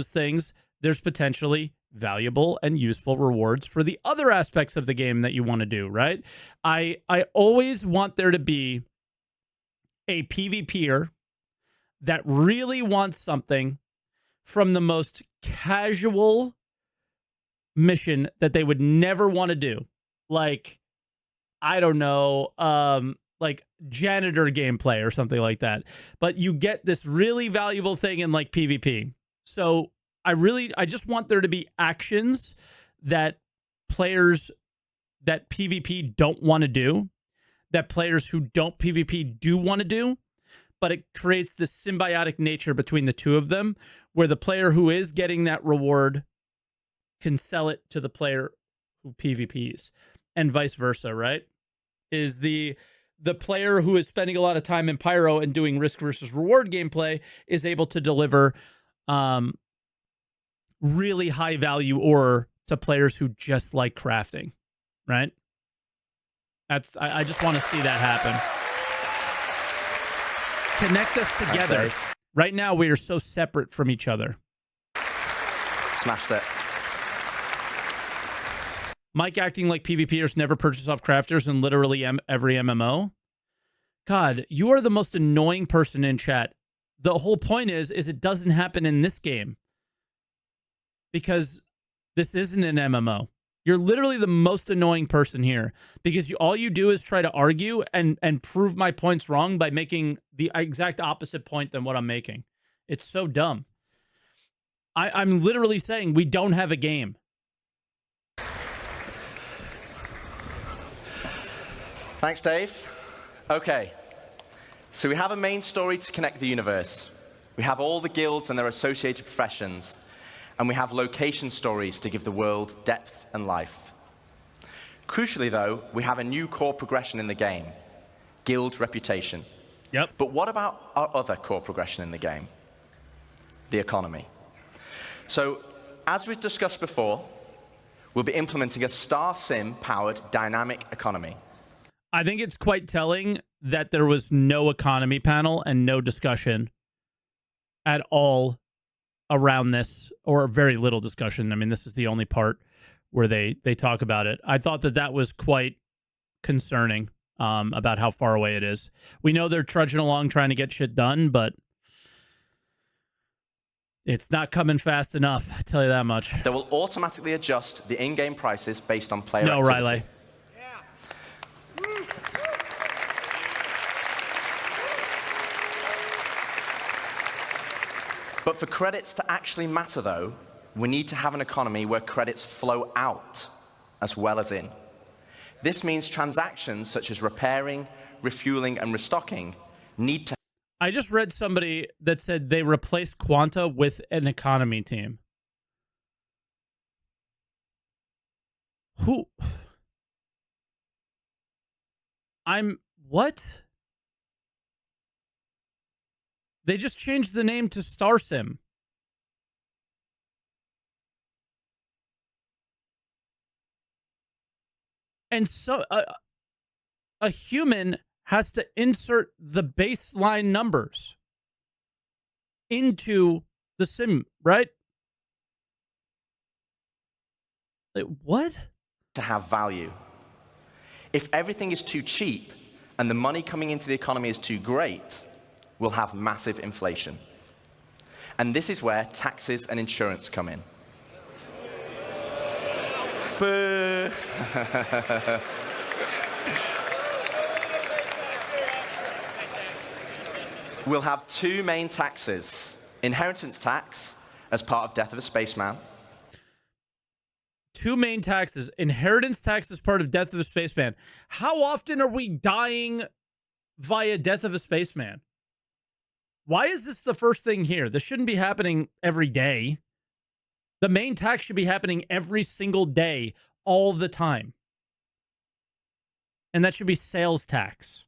things, there's potentially valuable and useful rewards for the other aspects of the game that you want to do, right? I always want there to be a PvPer that really wants something from the most casual mission that they would never want to do. Like, I don't know, like janitor gameplay or something like that. But you get this really valuable thing in like PvP. So I just want there to be actions that players that PvP don't want to do, that players who don't PvP do want to do, but it creates this symbiotic nature between the two of them, where the player who is getting that reward can sell it to the player who PvPs, and vice versa, right? Is the player who is spending a lot of time in Pyro and doing risk versus reward gameplay is able to deliver really high value ore to players who just like crafting, right? I just want to see that happen. Connect us together. Right now, we are so separate from each other. Smashed it. Mike acting like PvPers never purchase off crafters in literally every MMO. God, you are the most annoying person in chat. The whole point is it doesn't happen in this game, because this isn't an MMO. You're literally the most annoying person here, because all you do is try to argue and prove my points wrong by making the exact opposite point than what I'm making. It's so dumb. I'm literally saying we don't have a game. Thanks, Dave. Okay, so we have a main story to connect the universe. We have all the guilds and their associated professions. And we have location stories to give the world depth and life. Crucially, though, we have a new core progression in the game, guild reputation. Yep. But what about our other core progression in the game? The economy. So, as we've discussed before, we'll be implementing a Star Sim-powered dynamic economy. I think it's quite telling that there was no economy panel and no discussion at all around this, or very little discussion. I mean, this is the only part where they talk about it. I thought that was quite concerning about how far away it is. We know they're trudging along trying to get shit done, but it's not coming fast enough, I tell you that much. They will automatically adjust the in-game prices based on player activity. No, Riley. But for credits to actually matter, though, we need to have an economy where credits flow out as well as in. This means transactions such as repairing, refueling, and restocking need to... I just read somebody that said they replaced Quanta with an economy team. Who? What? They just changed the name to StarSim. And so a human has to insert the baseline numbers into the sim, right? Like, what? To have value. If everything is too cheap and the money coming into the economy is too great, we'll have massive inflation. And this is where taxes and insurance come in. Boo! We'll have two main taxes. Inheritance tax as part of Death of a Spaceman. Two main taxes. Inheritance tax as part of Death of a Spaceman. How often are we dying via Death of a Spaceman? Why is this the first thing here? This shouldn't be happening every day. The main tax should be happening every single day, all the time. And that should be sales tax.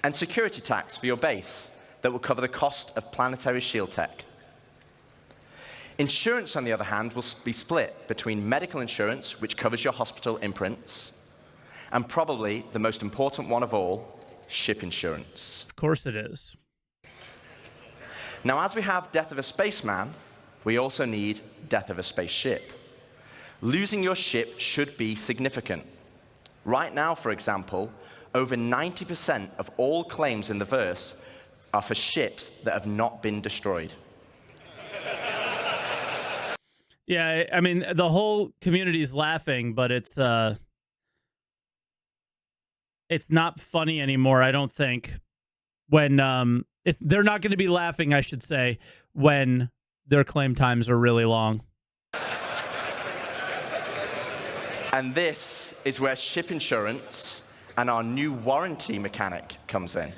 And security tax for your base that will cover the cost of planetary shield tech. Insurance, on the other hand, will be split between medical insurance, which covers your hospital imprints, and probably the most important one of all, ship insurance. Of course it is. Now, as we have Death of a Spaceman, we also need Death of a Spaceship. Losing your ship should be significant. Right now, for example, over 90% of all claims in the verse are for ships that have not been destroyed. Yeah, I mean, the whole community is laughing, but it's not funny anymore, I don't think. When they're not going to be laughing, I should say, when their claim times are really long. And this is where ship insurance and our new warranty mechanic comes in.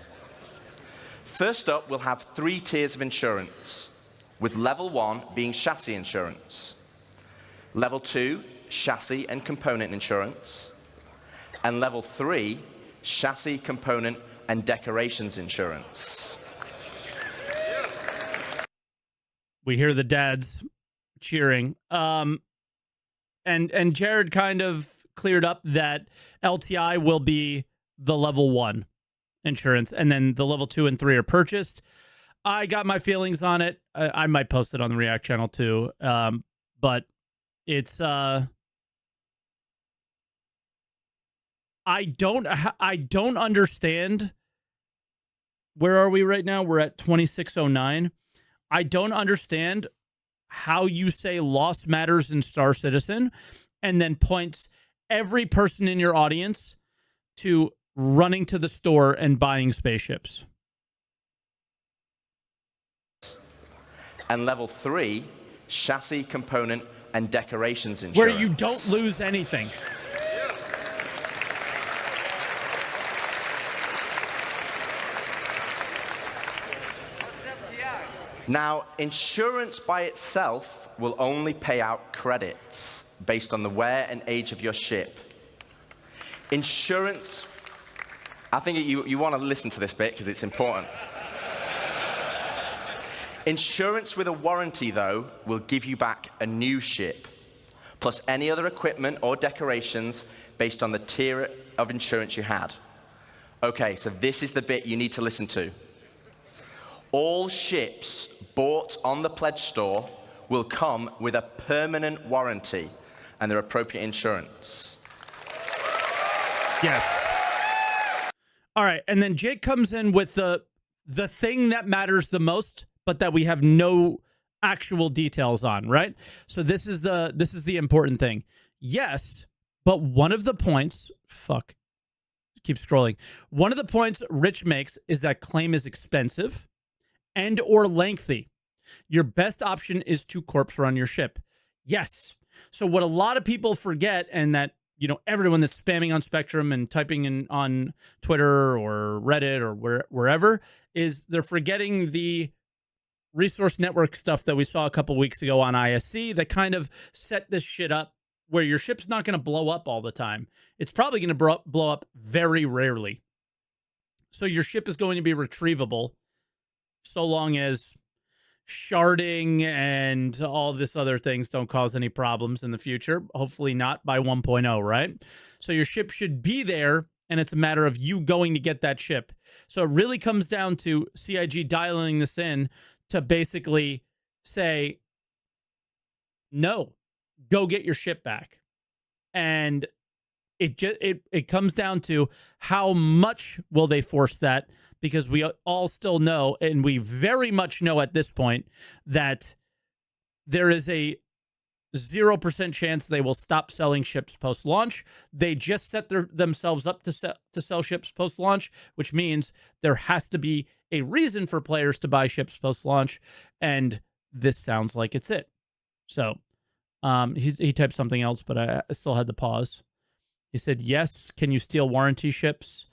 First up, we'll have 3 tiers of insurance, with level 1 being chassis insurance, level 2, chassis and component insurance, and level 3, chassis, component, and decorations insurance. We hear the dads cheering. And Jared kind of cleared up that LTI will be the level 1 insurance, and then the level 2 and 3 are purchased. I got my feelings on it. I might post it on the React channel too. But it's I don't understand. Where are we right now? We're at 2609. I don't understand how you say loss matters in Star Citizen and then points every person in your audience to running to the store and buying spaceships. And level 3, chassis, component, and decorations insurance. Where you don't lose anything. Now, insurance by itself will only pay out credits based on the wear and age of your ship. Insurance, I think you want to listen to this bit because it's important. Insurance with a warranty, though, will give you back a new ship, plus any other equipment or decorations based on the tier of insurance you had. Okay, so this is the bit you need to listen to. All ships bought on the pledge store will come with a permanent warranty and their appropriate insurance. Yes. All right, and then Jake comes in with the thing that matters the most, but that we have no actual details on, right? So this is the important thing. Yes, but one of the points, keep scrolling. One of the points Rich makes is that claim is expensive and or lengthy. Your best option is to corpse run your ship. Yes. So what a lot of people forget, and that, you know, everyone that's spamming on Spectrum and typing in on Twitter or Reddit or wherever, is they're forgetting the resource network stuff that we saw a couple weeks ago on ISC that kind of set this shit up where your ship's not going to blow up all the time. It's probably going to blow up very rarely. So your ship is going to be retrievable so long as sharding and all this other things don't cause any problems in the future. Hopefully not by 1.0, right? So your ship should be there, and it's a matter of you going to get that ship. So it really comes down to CIG dialing this in to basically say, no, go get your ship back. And it comes down to how much will they force that, because we all still know, and we very much know at this point, that there is a 0% chance they will stop selling ships post-launch. They just set themselves up to sell ships post-launch, which means there has to be a reason for players to buy ships post-launch, and this sounds like it's it. So he typed something else, but I still had to pause. He said, yes, can you steal warranty ships?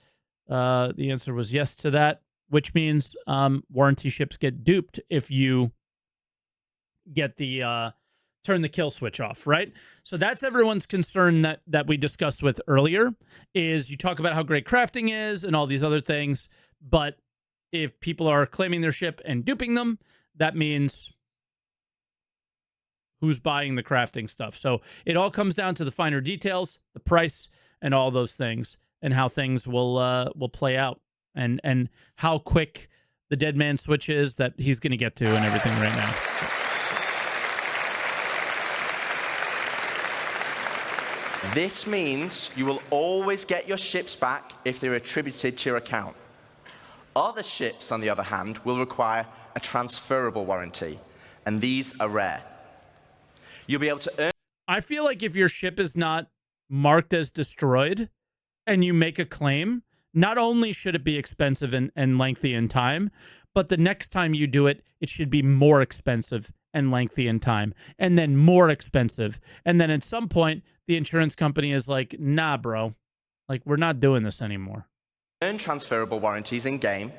The answer was yes to that, which means warranty ships get duped if you get the turn the kill switch off, right? So that's everyone's concern that we discussed with earlier, is you talk about how great crafting is and all these other things, but if people are claiming their ship and duping them, that means who's buying the crafting stuff. So it all comes down to the finer details, the price, and all those things, and how things will play out, and how quick the dead man switch is that he's going to get to and everything right now. This means you will always get your ships back if they're attributed to your account. Other ships, on the other hand, will require a transferable warranty, and these are rare. You'll be able to earn... I feel like if your ship is not marked as destroyed and you make a claim, not only should it be expensive and lengthy in time, but the next time you do it, it should be more expensive and lengthy in time, and then more expensive. And then at some point, the insurance company is like, nah, bro, like, we're not doing this anymore. Earn transferable warranties in-game,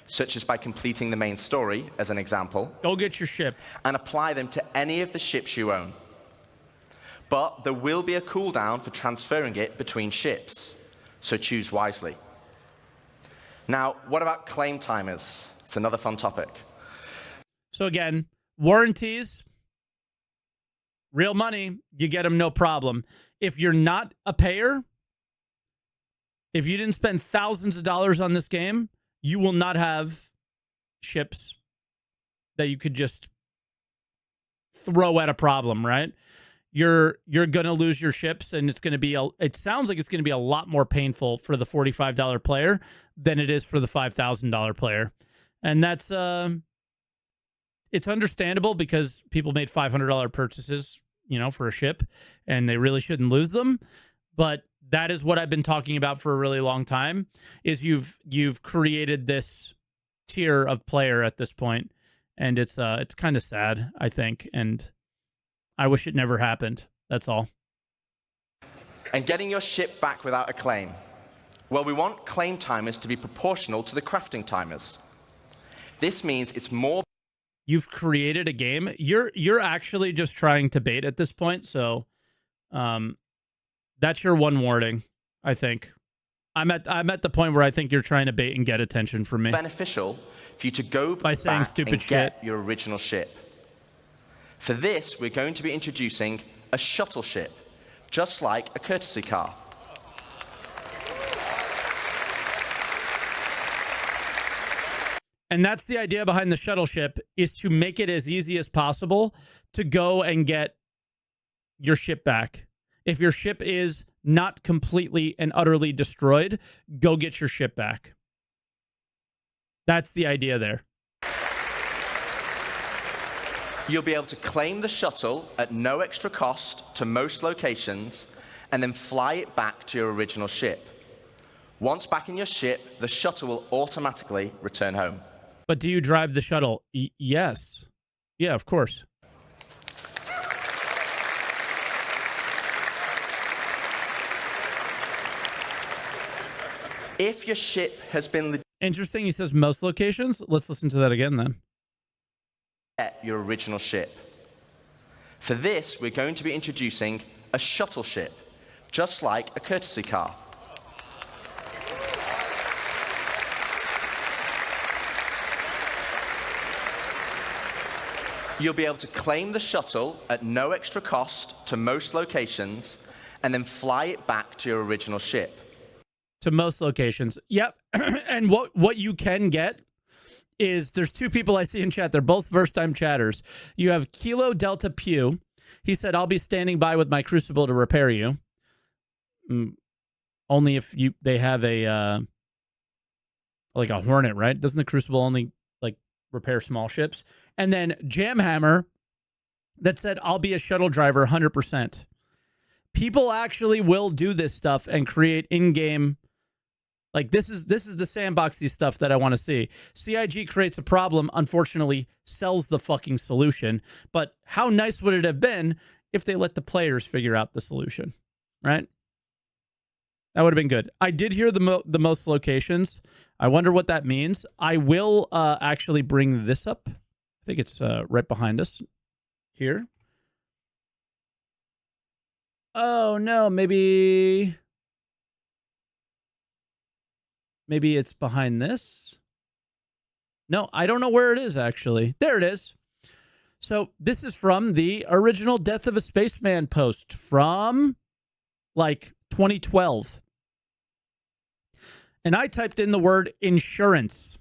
such as by completing the main story, as an example. Go get your ship. And apply them to any of the ships you own. But there will be a cooldown for transferring it between ships, so choose wisely. Now, what about claim timers? It's another fun topic. So again, warranties, real money, you get them no problem. If you're not a payer, if you didn't spend thousands of dollars on this game, you will not have ships that you could just throw at a problem, right? You're going to lose your ships, and it's going to be it sounds like it's going to be a lot more painful for the $45 player than it is for the $5,000 player. And that's it's understandable, because people made $500 purchases, for a ship, and they really shouldn't lose them. But that is what I've been talking about for a really long time, is you've created this tier of player at this point, and it's kind of sad, I think, and I wish it never happened. That's all. And getting your ship back without a claim. Well, we want claim timers to be proportional to the crafting timers. This means it's more... You've created a game. You're actually just trying to bait at this point, so that's your one warning, I think. I'm at the point where I think you're trying to bait and get attention from me. Beneficial for you to go by saying back stupid and shit. Get your original ship. For this, we're going to be introducing a shuttle ship, just like a courtesy car. And that's the idea behind the shuttle ship, is to make it as easy as possible to go and get your ship back. If your ship is not completely and utterly destroyed, go get your ship back. That's the idea there. You'll be able to claim the shuttle at no extra cost to most locations, and then fly it back to your original ship. Once back in your ship, the shuttle will automatically return home. But do you drive the shuttle? Yes. Yeah, of course. If your ship has been... Interesting, he says most locations. Let's listen to that again then. Your original ship. For this, we're going to be introducing a shuttle ship, just like a courtesy car. You'll be able to claim the shuttle at no extra cost to most locations and then fly it back to your original ship. To most locations. Yep. And what you can get is, there's two people I see in chat. They're both first-time chatters. You have Kilo Delta Pew. He said, I'll be standing by with my Crucible to repair you. Only if they have a like a Hornet, right? Doesn't the Crucible only like repair small ships? And then Jamhammer that said, I'll be a shuttle driver 100%. People actually will do this stuff and create in-game. Like, this is the sandboxy stuff that I want to see. CIG creates a problem, unfortunately, sells the fucking solution. But how nice would it have been if they let the players figure out the solution, right? That would have been good. I did hear the most locations. I wonder what that means. I will actually bring this up. I think it's right behind us here. Oh, no, maybe it's behind this. No, I don't know where it is, actually. There it is. So this is from the original Death of a Spaceman post from, like, 2012. And I typed in the word insurance.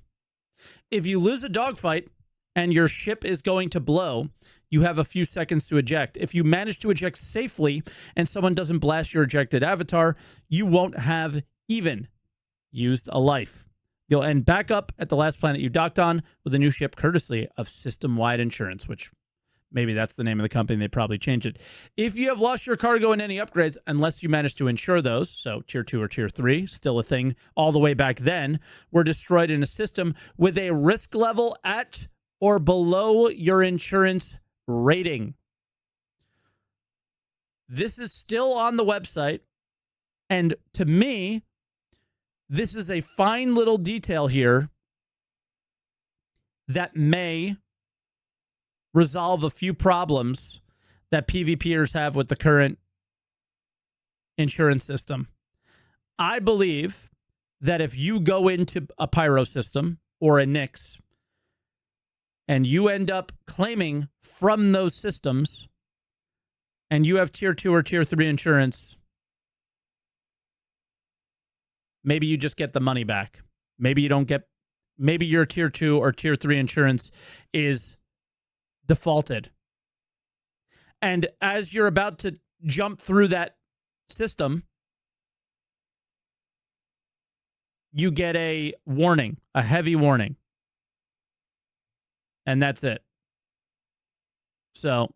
If you lose a dogfight and your ship is going to blow, you have a few seconds to eject. If you manage to eject safely and someone doesn't blast your ejected avatar, you won't have even used a life. You'll end back up at the last planet you docked on with a new ship, courtesy of system-wide insurance, which maybe that's the name of the company. They probably changed it. If you have lost your cargo in any upgrades, unless you manage to insure those, so Tier 2 or Tier 3, still a thing all the way back then, were destroyed in a system with a risk level at or below your insurance rating. This is still on the website, and to me, this is a fine little detail here that may resolve a few problems that PvPers have with the current insurance system. I believe that if you go into a Pyro system or a Nyx and you end up claiming from those systems and you have Tier 2 or Tier 3 insurance, maybe you just get the money back. Maybe you don't get, maybe your Tier 2 or Tier 3 insurance is defaulted. And as you're about to jump through that system, you get a warning, a heavy warning. And that's it. So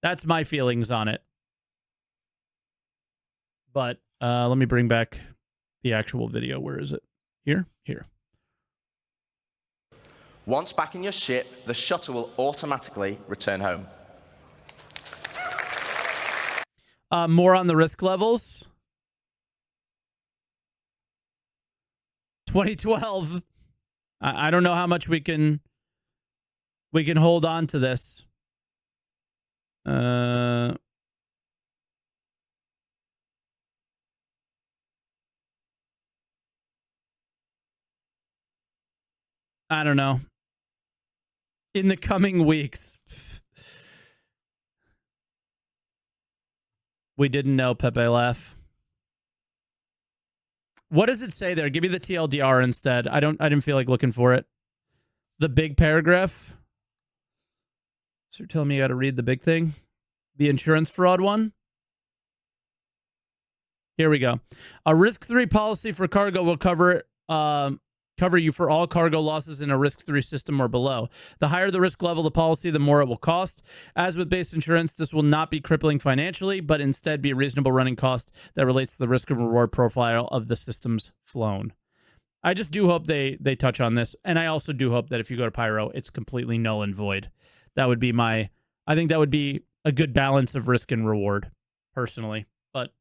that's my feelings on it. But let me bring back the actual video. Where is it? Here? Here. Once back in your ship, the shuttle will automatically return home. More on the risk levels. 2012. I don't know how much we can hold on to this. I don't know. In the coming weeks. We didn't know, Pepe laugh. What does it say there? Give me the TLDR instead. I didn't feel like looking for it. The big paragraph. So you're telling me you got to read the big thing? The insurance fraud one? Here we go. A risk 3 policy for cargo will cover you for all cargo losses in a risk 3 system or below. The higher the risk level of the policy, the more it will cost. As with base insurance, this will not be crippling financially, but instead be a reasonable running cost that relates to the risk and reward profile of the systems flown. I just do hope they touch on this, and I also do hope that if you go to Pyro, it's completely null and void. That would be I think that would be a good balance of risk and reward, personally. But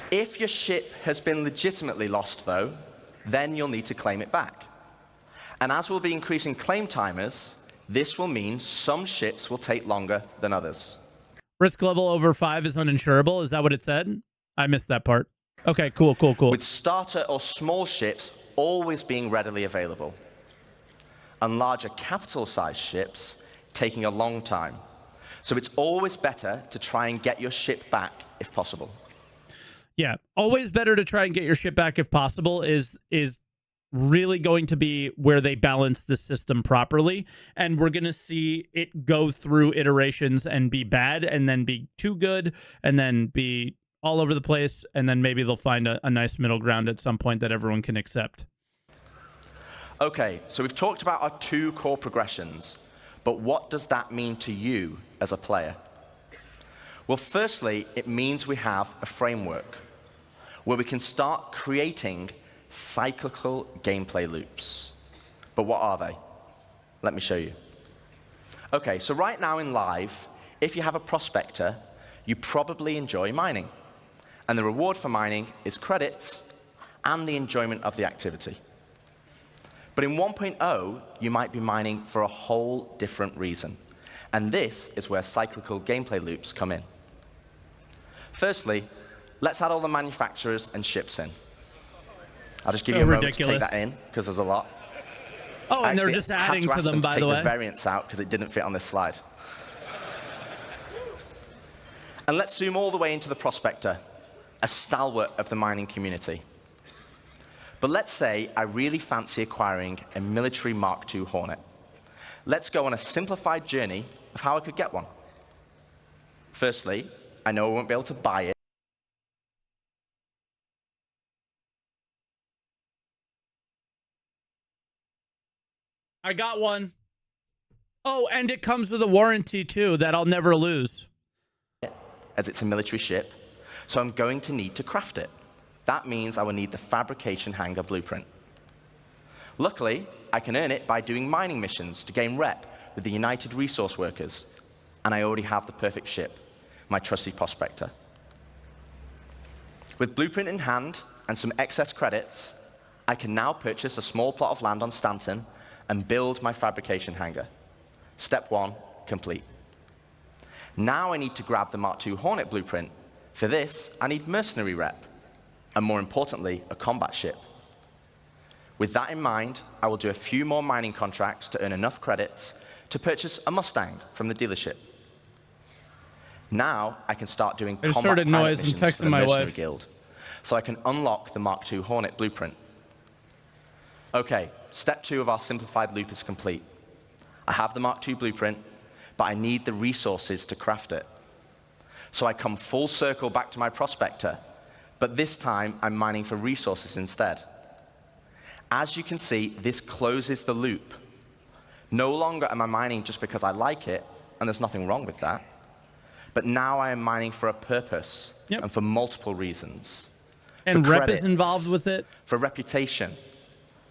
if your ship has been legitimately lost, though, then you'll need to claim it back. And as we'll be increasing claim timers, this will mean some ships will take longer than others. Risk level over 5 is uninsurable. Is that what it said? I missed that part. Okay, cool. With starter or small ships always being readily available, and larger capital-sized ships taking a long time. So it's always better to try and get your ship back if possible. Yeah, always better to try and get your ship back if possible is really going to be where they balance the system properly. And we're going to see it go through iterations and be bad and then be too good and then be all over the place. And then maybe they'll find a nice middle ground at some point that everyone can accept. Okay, so we've talked about our 2 core progressions, but what does that mean to you as a player? Well, firstly, it means we have a framework where we can start creating cyclical gameplay loops. But what are they? Let me show you. Okay, so right now in live, if you have a prospector, you probably enjoy mining. And the reward for mining is credits and the enjoyment of the activity. But in 1.0, you might be mining for a whole different reason. And this is where cyclical gameplay loops come in. Firstly, let's add all the manufacturers and ships in. I'll just give you a moment to take that in, because there's a lot. Oh, and they're just adding to them, by the way. Take the variants out, because it didn't fit on this slide. And let's zoom all the way into the prospector, a stalwart of the mining community. But let's say I really fancy acquiring a military Mark II Hornet. Let's go on a simplified journey of how I could get one. Firstly, I know I won't be able to buy it. I got one. Oh, and it comes with a warranty, too, that I'll never lose. As it's a military ship, so I'm going to need to craft it. That means I will need the fabrication hangar blueprint. Luckily, I can earn it by doing mining missions to gain rep with the United Resource Workers, and I already have the perfect ship, my trusty prospector. With blueprint in hand and some excess credits, I can now purchase a small plot of land on Stanton and build my fabrication hangar. Step 1, complete. Now I need to grab the Mark II Hornet blueprint. For this, I need mercenary rep, and more importantly, a combat ship. With that in mind, I will do a few more mining contracts to earn enough credits to purchase a Mustang from the dealership. Now I can start doing combat pilot missions for the mercenary guild, so I can unlock the Mark II Hornet blueprint. Okay, step 2 of our simplified loop is complete. I have the Mark II blueprint, but I need the resources to craft it. So I come full circle back to my prospector, but this time I'm mining for resources instead. As you can see, this closes the loop. No longer am I mining just because I like it, and there's nothing wrong with that. But now I am mining for a purpose, and for multiple reasons. And rep is involved with it? For reputation,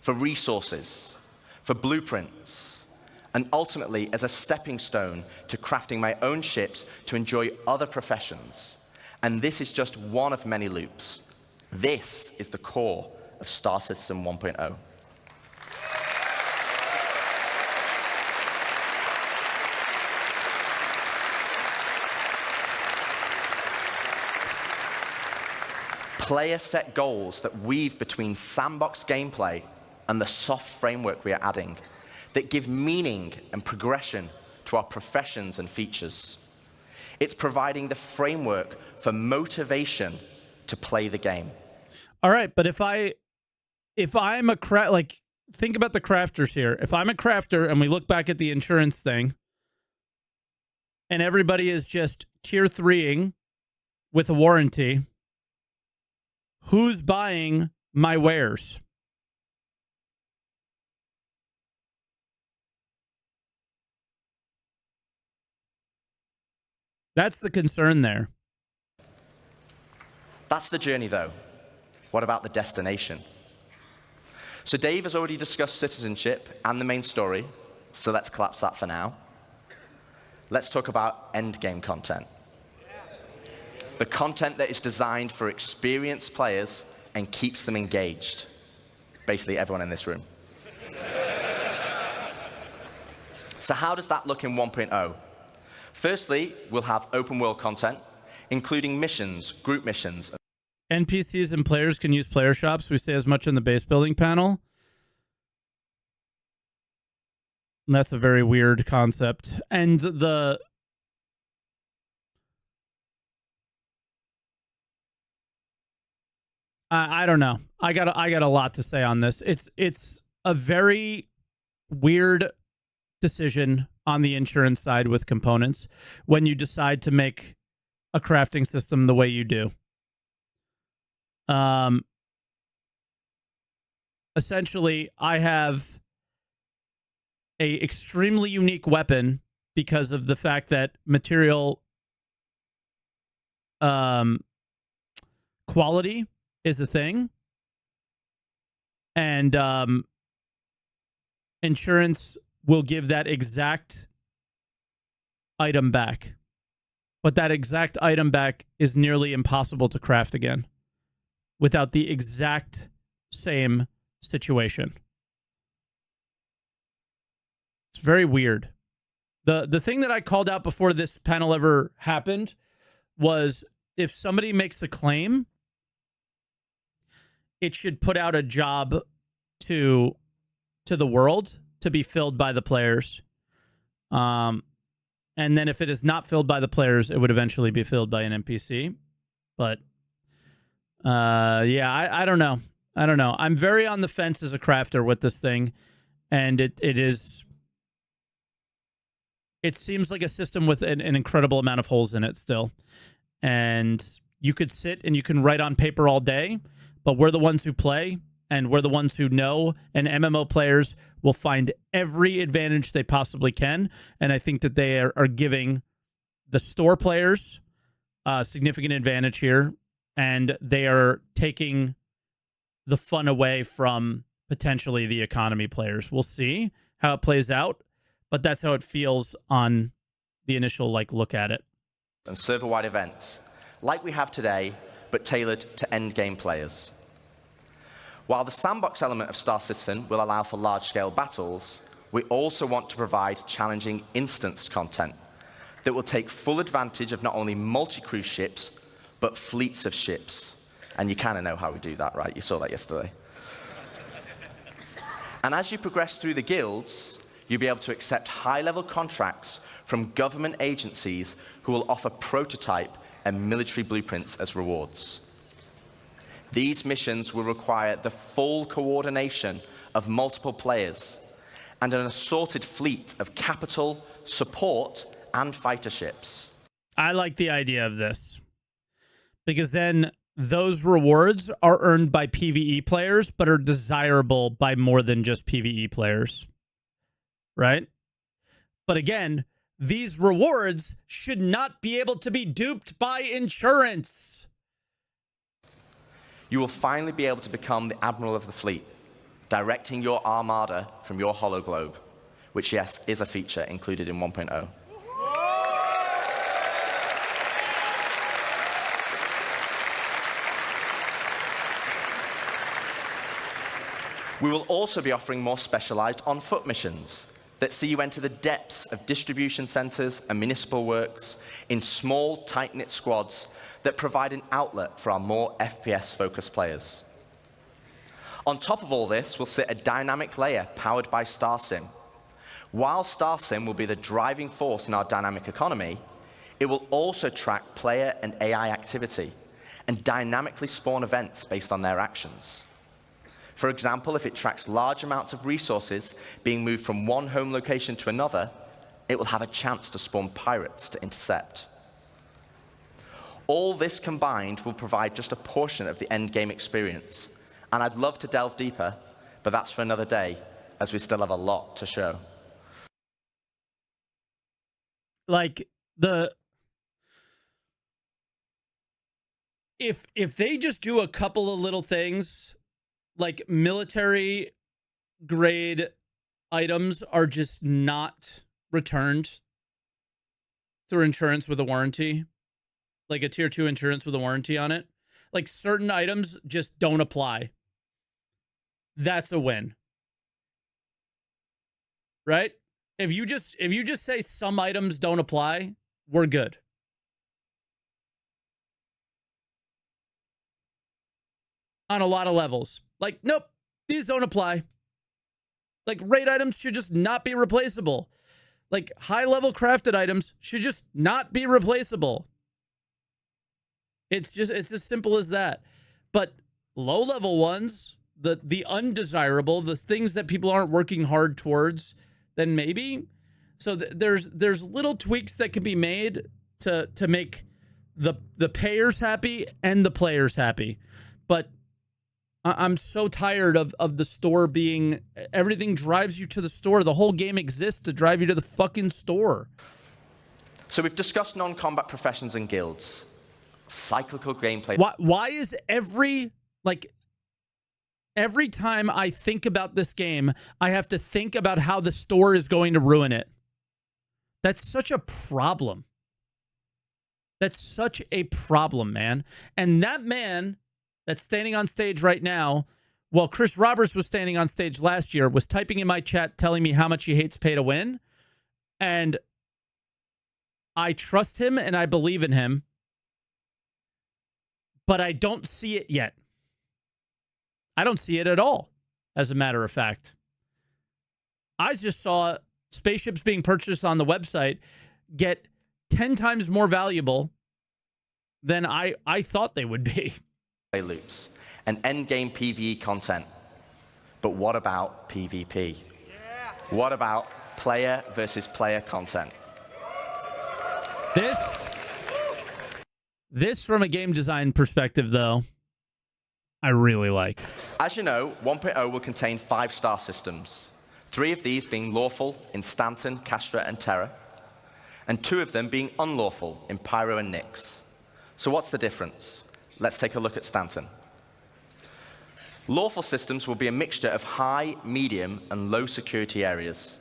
for resources, for blueprints, and ultimately as a stepping stone to crafting my own ships to enjoy other professions. And this is just one of many loops. This is the core of Star Citizen 1.0. Player set goals that weave between sandbox gameplay and the soft framework we are adding that give meaning and progression to our professions and features. It's providing the framework for motivation to play the game. All right, but if I'm a think about the crafters here. If I'm a crafter and we look back at the insurance thing and everybody is just tier 3ing with a warranty, who's buying my wares? That's the concern there. That's the journey, though. What about the destination? So Dave has already discussed citizenship and the main story, so let's collapse that for now. Let's talk about endgame content. The content that is designed for experienced players and keeps them engaged. Basically everyone in this room. So how does that look in 1.0? Firstly, we'll have open world content, including missions, group missions. NPCs and players can use player shops. We say as much in the base building panel. And that's a very weird concept. And I don't know. I got a lot to say on this. It's a very weird decision on the insurance side with components when you decide to make a crafting system the way you do. Essentially, I have a extremely unique weapon because of the fact that material quality is a thing, and insurance will give that exact item back, but that exact item back is nearly impossible to craft again without the exact same situation. It's very weird. The thing that I called out before this panel ever happened was if somebody makes a claim, it should put out a job to the world to be filled by the players. And then if it is not filled by the players, it would eventually be filled by an NPC. But yeah, I don't know. I don't know. I'm very on the fence as a crafter with this thing, and it seems like a system with an incredible amount of holes in it still. And you could sit and you can write on paper all day, but we're the ones who play, and we're the ones who know, and MMO players will find every advantage they possibly can. And I think that they are giving the store players a significant advantage here, and they are taking the fun away from potentially the economy players. We'll see how it plays out, but that's how it feels on the initial look at it. And server-wide events, like we have today, but tailored to endgame players. While the sandbox element of Star Citizen will allow for large-scale battles, we also want to provide challenging instanced content that will take full advantage of not only multi-crew ships, but fleets of ships. And you kind of know how we do that, right? You saw that yesterday. And as you progress through the guilds, you'll be able to accept high-level contracts from government agencies who will offer prototype and military blueprints as rewards. These missions will require the full coordination of multiple players and an assorted fleet of capital, support, and fighter ships. I like the idea of this because then those rewards are earned by PvE players, but are desirable by more than just PvE players, right? But again, these rewards should not be able to be duped by insurance. You will finally be able to become the admiral of the fleet, directing your armada from your hologlobe, which, yes, is a feature included in 1.0. We will also be offering more specialized on-foot missions that see you enter the depths of distribution centers and municipal works in small, tight-knit squads that provide an outlet for our more FPS-focused players. On top of all this will sit a dynamic layer powered by StarSim. While StarSim will be the driving force in our dynamic economy, it will also track player and AI activity and dynamically spawn events based on their actions. For example, if it tracks large amounts of resources being moved from one home location to another, it will have a chance to spawn pirates to intercept. All this combined will provide just a portion of the endgame experience, and I'd love to delve deeper, but that's for another day, as we still have a lot to show. If they just do a couple of little things, like military grade items are just not returned through insurance with a warranty, like a tier 2 insurance with a warranty on it. Like certain items just don't apply. That's a win. Right? If you just say some items don't apply, we're good. On a lot of levels. Like, nope, these don't apply. Like, raid items should just not be replaceable. Like, high-level crafted items should just not be replaceable. It's as simple as that. But low-level ones, the undesirable, the things that people aren't working hard towards, then maybe. So there's little tweaks that can be made to make the payers happy and the players happy. But I'm so tired of the store being, everything drives you to the store. The whole game exists to drive you to the fucking store. So we've discussed non-combat professions and guilds. Cyclical gameplay. Why is every time I think about this game, I have to think about how the store is going to ruin it? That's such a problem. That's such a problem, man. And that man that's standing on stage right now, well, Chris Roberts was standing on stage last year, was typing in my chat telling me how much he hates pay to win. And I trust him and I believe in him, but I don't see it yet. I don't see it at all, as a matter of fact. I just saw spaceships being purchased on the website get 10 times more valuable than I thought they would be. Loops and endgame PvE content. But what about PvP? Yeah. What about player versus player content? This from a game design perspective, though, I really like. As you know, 1.0 will contain 5-star systems. 3 of these being lawful in Stanton, Castra, and Terra, and 2 of them being unlawful in Pyro and Nyx. So what's the difference? Let's take a look at Stanton. Lawful systems will be a mixture of high, medium, and low security areas.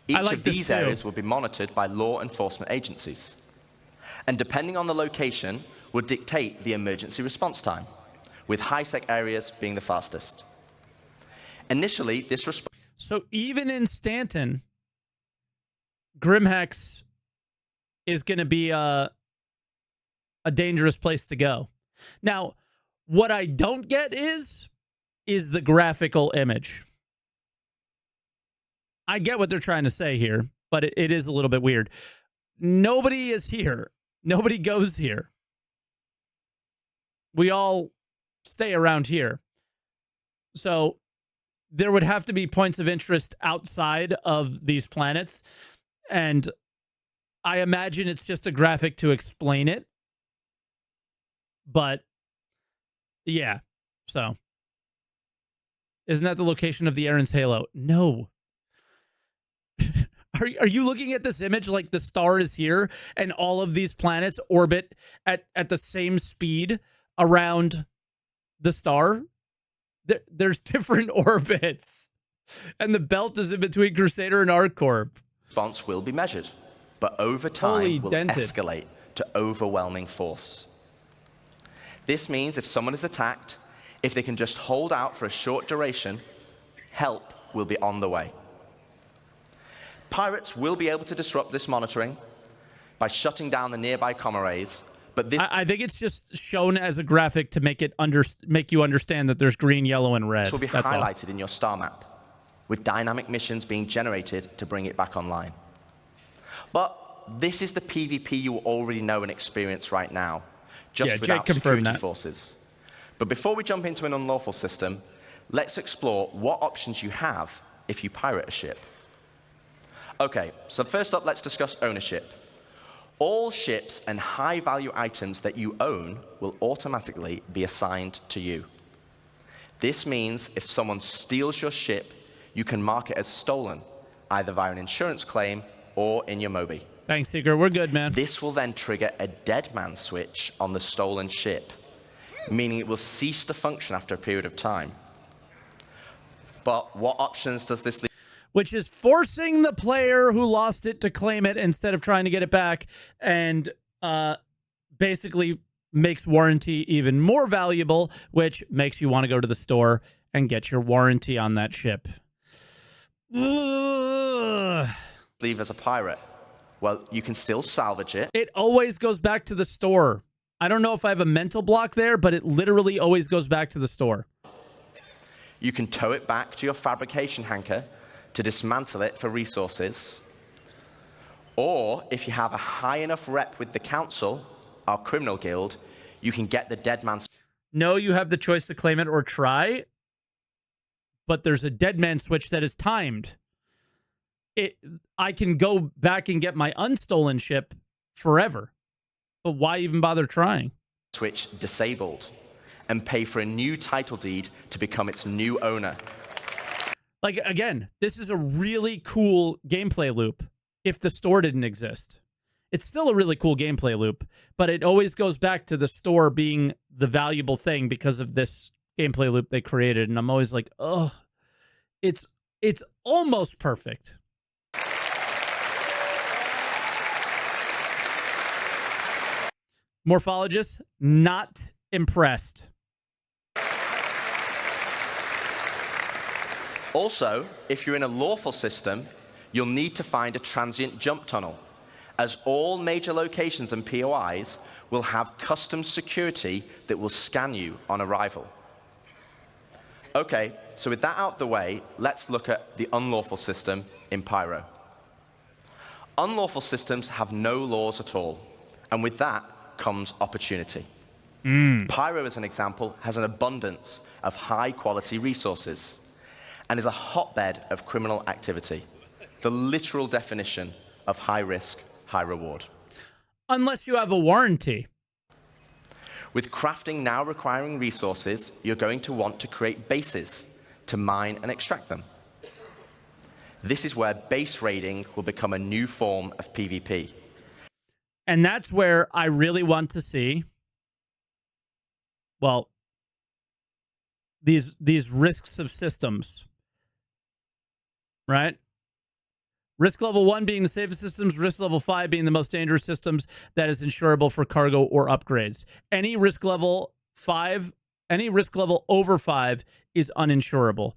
Each of these areas will be monitored by law enforcement agencies. And depending on the location, will dictate the emergency response time, with high-sec areas being the fastest. Initially, this response... So even in Stanton, Grimhex is going to be a dangerous place to go. Now, what I don't get is the graphical image. I get what they're trying to say here, but it is a little bit weird. Nobody is here. Nobody goes here. We all stay around here. So there would have to be points of interest outside of these planets. And I imagine it's just a graphic to explain it. But yeah, so isn't that the location of the Aaron's Halo? No. Are you looking at this image like the star is here and all of these planets orbit at the same speed around the star? There's different orbits. And the belt is in between Crusader and ArcCorp. Response will be measured, but over time will escalate to overwhelming force. This means if someone is attacked, if they can just hold out for a short duration, help will be on the way. Pirates will be able to disrupt this monitoring by shutting down the nearby comm arrays, but this... I think it's just shown as a graphic to make you understand that there's green, yellow, and red. This will be highlighted in your star map, with dynamic missions being generated to bring it back online. But this is the PvP you already know and experience right now, just without security forces. But before we jump into an unlawful system, let's explore what options you have if you pirate a ship. Okay, so first up, let's discuss ownership. All ships and high-value items that you own will automatically be assigned to you. This means if someone steals your ship, you can mark it as stolen, either via an insurance claim or in your Moby. Thanks, Seeker. We're good, man. This will then trigger a dead man switch on the stolen ship, meaning it will cease to function after a period of time. But what options does this leave? Which is forcing the player who lost it to claim it instead of trying to get it back, and basically makes warranty even more valuable, which makes you want to go to the store and get your warranty on that ship. Ugh. leave as a pirate? Well, you can still salvage it. It always goes back to the store. I don't know if I have a mental block there, but it literally always goes back to the store. You can tow it back to your fabrication hangar to dismantle it for resources. Or if you have a high enough rep with the council, our criminal guild, you can get the dead man's... No, you have the choice to claim it or try, but there's a dead man switch that is timed. I can go back and get my unstolen ship forever, but why even bother trying? Switch disabled and pay for a new title deed to become its new owner. Like, again, this is a really cool gameplay loop if the store didn't exist. It's still a really cool gameplay loop, but it always goes back to the store being the valuable thing because of this gameplay loop they created. And I'm always like, oh, it's almost perfect. Morphologist, not impressed. Also, if you're in a lawful system, you'll need to find a transient jump tunnel, as all major locations and POIs will have custom security that will scan you on arrival. Okay, so with that out of the way, let's look at the unlawful system in Pyro. Unlawful systems have no laws at all, and with that comes opportunity. Pyro, as an example, has an abundance of high-quality resources and is a hotbed of criminal activity, the literal definition of high risk, high reward. Unless you have a warranty. With crafting now requiring resources, you're going to want to create bases to mine and extract them. This is where base raiding will become a new form of PvP. And that's where I really want to see, well, these risks of systems, right? Risk level 1 being the safest systems, risk level 5 being the most dangerous systems that is insurable for cargo or upgrades. Any risk level over 5 is uninsurable.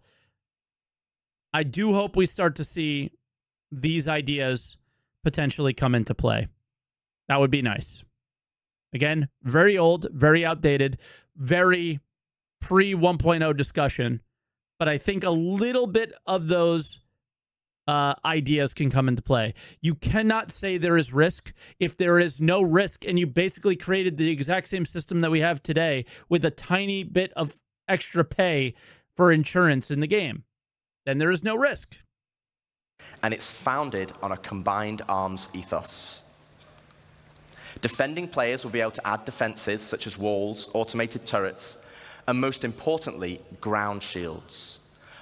I do hope we start to see these ideas potentially come into play. That would be nice. Again, very old, very outdated, very pre 1.0 discussion, but I think a little bit of those ideas can come into play. You cannot say there is risk if there is no risk, and you basically created the exact same system that we have today with a tiny bit of extra pay for insurance in the game. Then there is no risk. And it's founded on a combined arms ethos. Defending players will be able to add defenses such as walls, automated turrets, and most importantly, ground shields,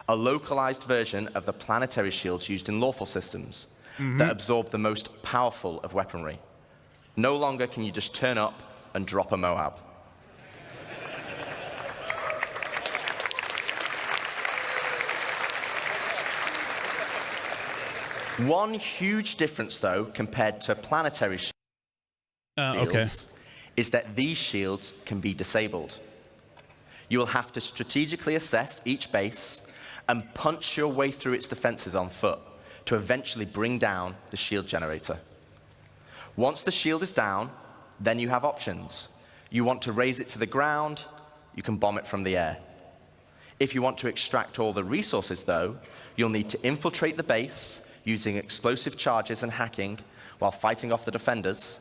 a localized version of the planetary shields used in lawful systems that absorb the most powerful of weaponry. No longer can you just turn up and drop a Moab. One huge difference, though, compared to planetary shields, is that these shields can be disabled. You will have to strategically assess each base and punch your way through its defenses on foot to eventually bring down the shield generator. Once the shield is down, then you have options. You want to raise it to the ground, you can bomb it from the air. If you want to extract all the resources, though, you'll need to infiltrate the base using explosive charges and hacking while fighting off the defenders.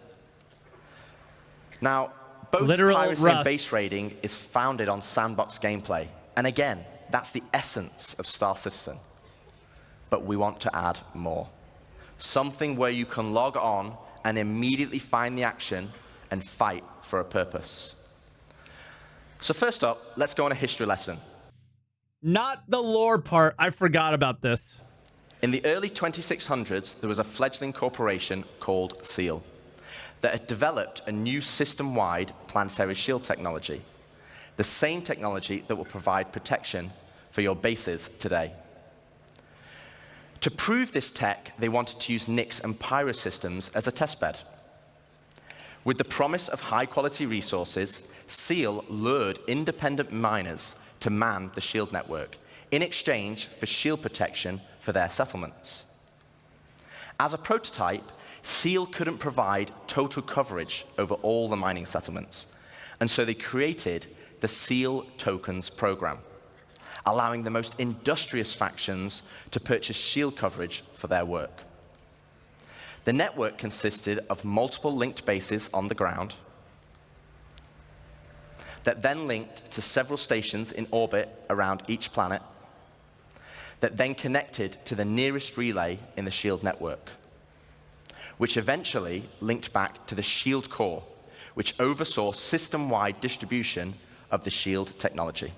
Now, both piracy and base raiding is founded on sandbox gameplay. And again, that's the essence of Star Citizen. But we want to add more. Something where you can log on and immediately find the action and fight for a purpose. So first up, let's go on a history lesson. Not the lore part. I forgot about this. In the early 2600s, there was a fledgling corporation called SEAL that had developed a new system-wide planetary shield technology, the same technology that will provide protection for your bases today. To prove this tech, they wanted to use Nyx and Pyro systems as a testbed. With the promise of high-quality resources, SEAL lured independent miners to man the shield network in exchange for shield protection for their settlements. As a prototype, Seal couldn't provide total coverage over all the mining settlements, and so they created the Seal Tokens program, allowing the most industrious factions to purchase shield coverage for their work. The network consisted of multiple linked bases on the ground that then linked to several stations in orbit around each planet that then connected to the nearest relay in the shield network, which eventually linked back to the shield core, which oversaw system-wide distribution of the shield technology.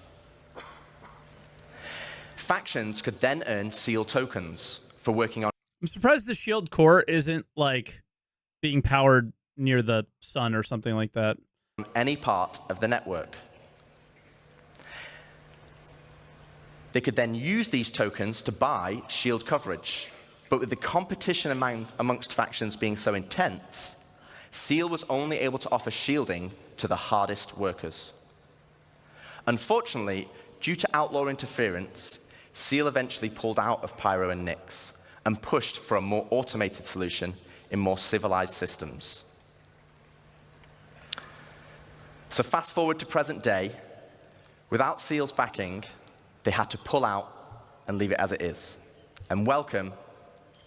Factions could then earn Seal tokens for working on. I'm surprised the shield core isn't like being powered near the sun or something like that. Any part of the network. They could then use these tokens to buy shield coverage. But with the competition amongst factions being so intense, Seal was only able to offer shielding to the hardest workers. Unfortunately, due to outlaw interference, Seal eventually pulled out of Pyro and Nyx and pushed for a more automated solution in more civilized systems. So fast forward to present day, without Seal's backing, they had to pull out and leave it as it is. And welcome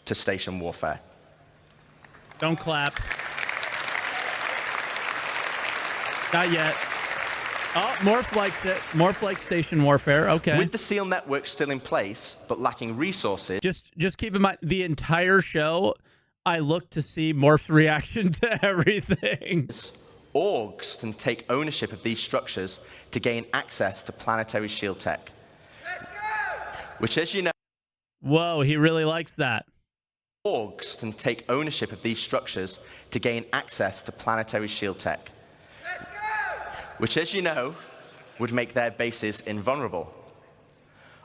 to station warfare. Don't clap. Not yet. Oh, Morph likes it. Morph likes station warfare. Okay. With the Seal network still in place, but lacking resources. Just keep in mind, the entire show, I look to see Morph's reaction to everything. Orgs can take ownership of these structures to gain access to planetary shield tech. Let's go! Which, as you know, whoa, he really likes that. Orgs can take ownership of these structures to gain access to planetary shield tech. Let's go! Which, as you know, would make their bases invulnerable.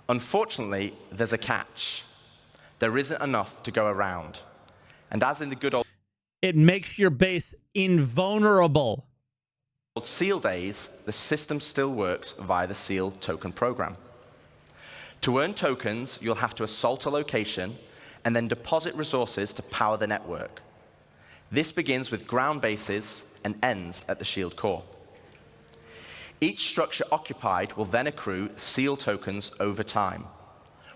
Unfortunately, there's a catch. There isn't enough to go around. And as in the good old it makes your base invulnerable. Seal days, the system still works via the Seal token program. To earn tokens, you'll have to assault a location and then deposit resources to power the network. This begins with ground bases and ends at the shield core. Each structure occupied will then accrue Seal tokens over time,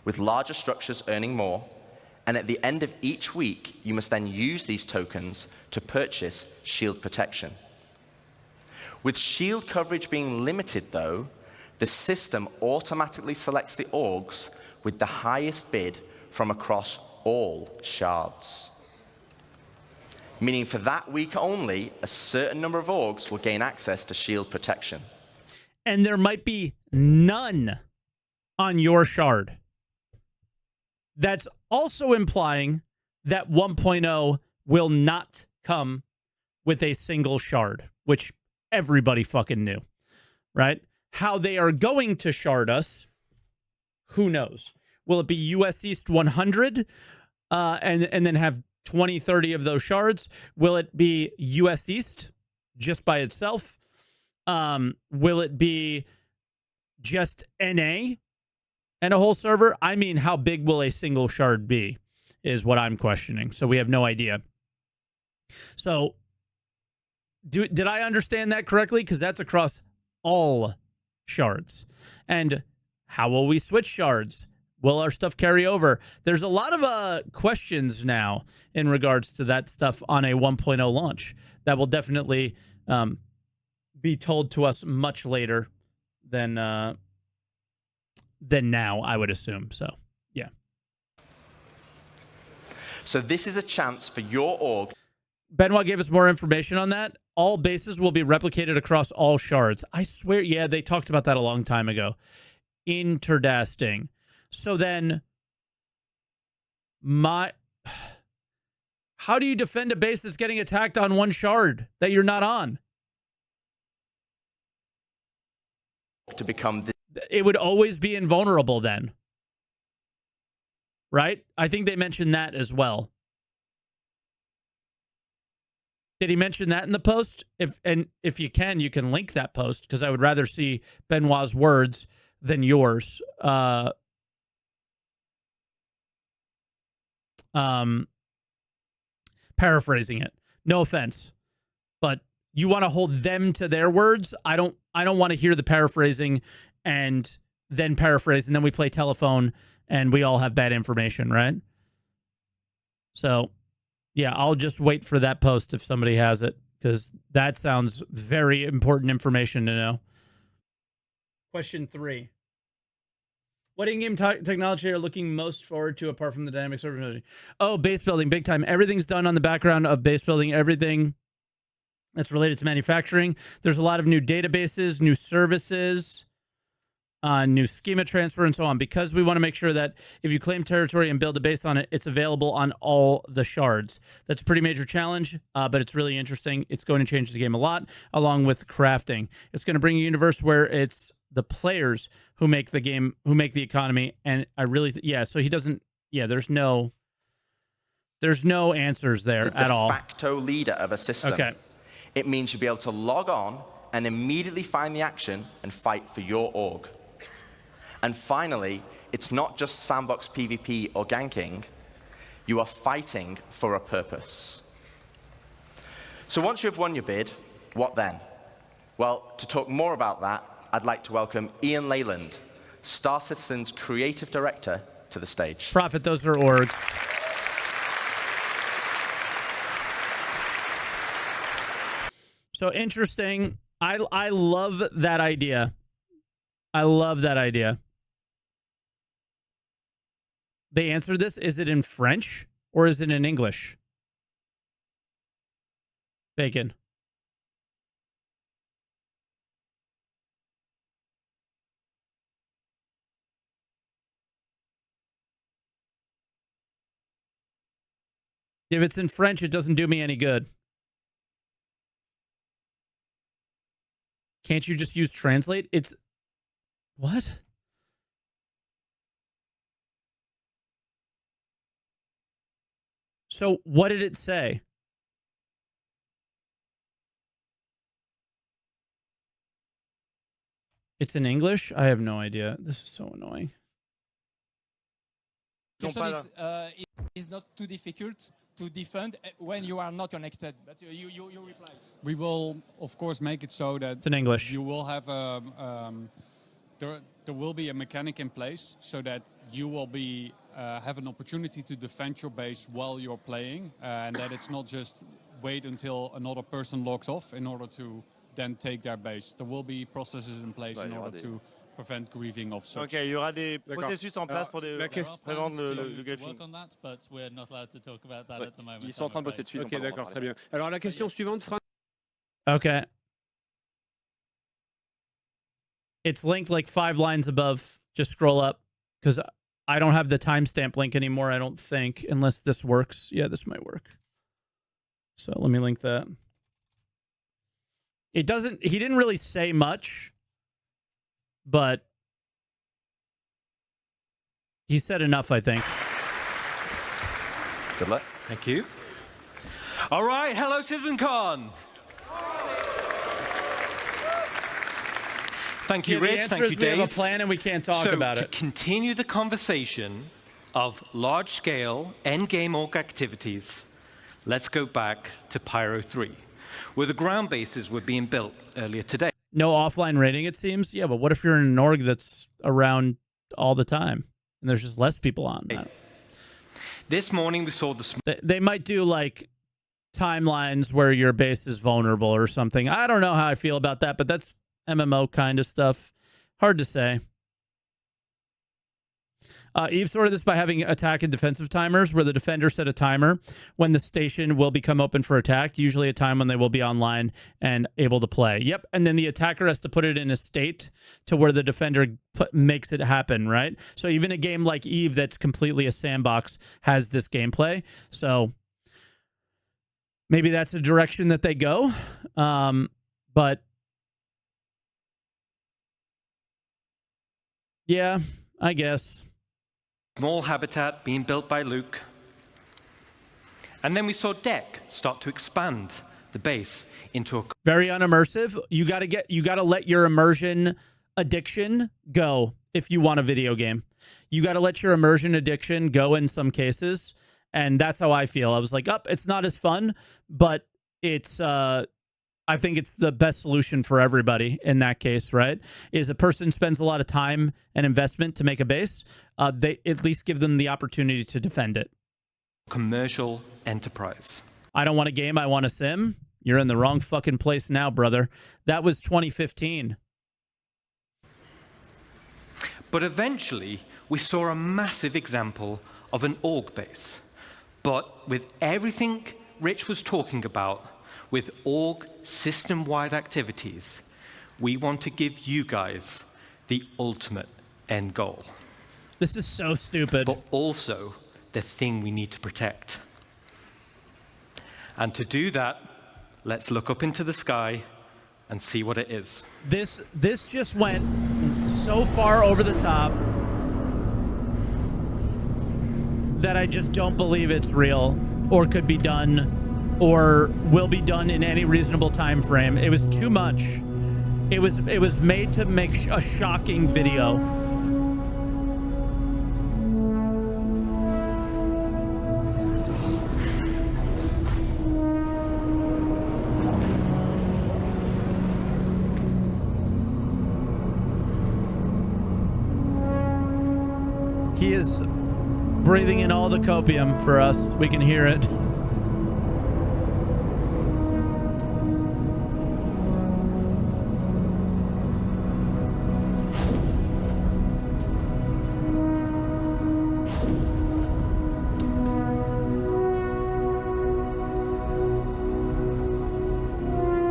with larger structures earning more. And at the end of each week, you must then use these tokens to purchase shield protection. With shield coverage being limited, though, the system automatically selects the orgs with the highest bid from across all shards. Meaning for that week only, a certain number of orgs will gain access to shield protection. And there might be none on your shard. That's also implying that 1.0 will not come with a single shard, which everybody fucking knew, right? How they are going to shard us, who knows? Will it be US East 100 and then have 20, 30 of those shards? Will it be US East just by itself? Will it be just NA? And a whole server? I mean, how big will a single shard be is what I'm questioning. So we have no idea. So did I understand that correctly? Because that's across all shards. And how will we switch shards? Will our stuff carry over? There's a lot of questions now in regards to that stuff on a 1.0 launch that will definitely be told to us much later than now, I would assume. So, yeah. So this is a chance for your org. Benoit gave us more information on that. All bases will be replicated across all shards. I swear, yeah, they talked about that a long time ago. Interdasting. So then, how do you defend a base that's getting attacked on one shard that you're not on? To become it would always be invulnerable then. Right? I think they mentioned that as well. Did he mention that in the post? If you can link that post, because I would rather see Benoit's words than yours. paraphrasing it. No offense, but you want to hold them to their words. I don't want to hear the paraphrasing and then paraphrase, and then we play telephone and we all have bad information, right? So, yeah, I'll just wait for that post if somebody has it, because that sounds very important information to know. Question 3. What in-game technology are you looking most forward to apart from the dynamic server technology? Oh, base building, big time. Everything's done on the background of base building, everything that's related to manufacturing. There's a lot of new databases, new services, new schema transfer, and so on, because we want to make sure that if you claim territory and build a base on it, it's available on all the shards. That's a pretty major challenge, but it's really interesting. It's going to change the game a lot, along with crafting. It's going to bring a universe where it's the players who make the game, who make the economy, and I really, so he doesn't, there's no answers there at all. The de facto leader of a system. Okay. It means you'll be able to log on and immediately find the action and fight for your org. And finally, it's not just sandbox PvP or ganking. You are fighting for a purpose. So once you've won your bid, what then? Well, to talk more about that, I'd like to welcome Ian Leyland, Star Citizen's creative director, to the stage. Prophet, those are orgs. So interesting. I love that idea. I love that idea. They answered this. Is it in French or is it in English? Bacon. If it's in French, it doesn't do me any good. Can't you just use translate? It's... What? So what did it say? It's in English? I have no idea. This is so annoying. The question is not too difficult to defend when you are not connected, but you reply. We will, of course, make it so that it's in English. You will have there will be a mechanic in place so that you will be have an opportunity to defend your base while you're playing, and that it's not just wait until another person logs off in order to then take their base. There will be processes in place in order to prevent grieving of such. Ok, il y aura des processus en place pour prévendre le griefing. Ils sont en train de bosser dessus. Ok, d'accord, très bien. Alors la question suivante, Franck. Okay. It's linked like 5 lines above. Just scroll up, because I don't have the timestamp link anymore, I don't think, unless this works. Yeah, this might work. So let me link that. It doesn't, he didn't really say much, but he said enough, I think. Good luck. Thank you. All right, hello, CitizenCon. Thank you, Rich. Thank you, Dave. We have a plan and we can't talk about it. To continue the conversation of large-scale endgame org activities, let's go back to Pyro 3, where the ground bases were being built earlier today. No offline rating, it seems. Yeah, but what if you're in an org that's around all the time and there's just less people on that? This morning we saw the... They might do like timelines where your base is vulnerable or something. I don't know how I feel about that, but that's MMO kind of stuff. Hard to say. Eve sorted this by having attack and defensive timers, where the defender set a timer when the station will become open for attack, usually a time when they will be online and able to play. Yep, and then the attacker has to put it in a state to where the defender makes it happen, right? So even a game like Eve that's completely a sandbox has this gameplay. So maybe that's a direction that they go. But yeah, I guess. Small habitat being built by Luke. And then we saw Deck start to expand the base into a... Very unimmersive. You gotta let your immersion addiction go if you want a video game. You gotta let your immersion addiction go in some cases And that's how I feel. I was like, it's not as fun, but it's I think it's the best solution for everybody in that case, right? Is a person spends a lot of time and investment to make a base, they at least give them the opportunity to defend it. Commercial enterprise. I don't want a game, I want a sim. You're in the wrong fucking place now, brother. That was 2015. But eventually, we saw a massive example of an org base. But with everything Rich was talking about, with org system-wide activities, we want to give you guys the ultimate end goal. This is so stupid. But also the thing we need to protect. And to do that, let's look up into the sky and see what it is. This just went so far over the top that I just don't believe it's real or could be done or will be done in any reasonable time frame. It was too much. It was made to make a shocking video. He is breathing in all the copium for us. We can hear it.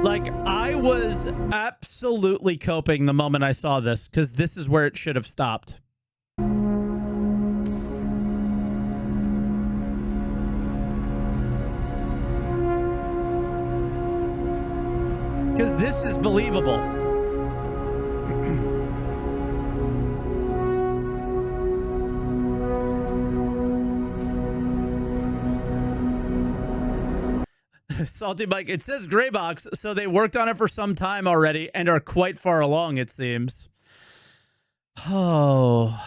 Like, I was absolutely coping the moment I saw this, because this is where it should have stopped. Because this is believable. SaltEMike, it says gray box, so they worked on it for some time already and are quite far along, it seems. Oh.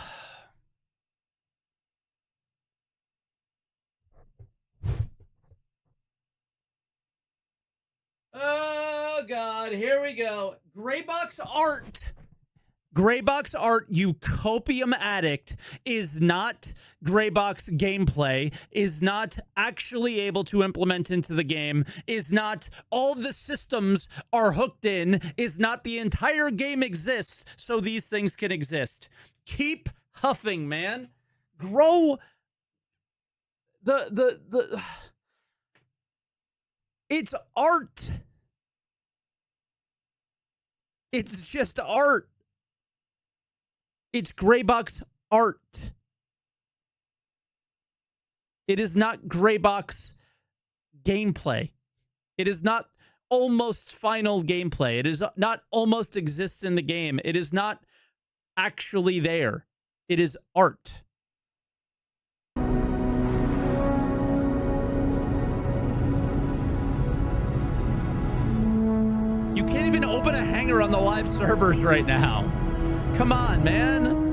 Oh, God. Here we go. Gray box art. Gray box art, you copium addict, is not gray box gameplay, is not actually able to implement into the game, is not all the systems are hooked in, is not the entire game exists so these things can exist. Keep huffing, man. Grow the it's art. It's just art. It's gray box art. It is not gray box gameplay. It is not almost final gameplay. It is not almost exists in the game. It is not actually there. It is art. You can't even open a hangar on the live servers right now. Come on, man.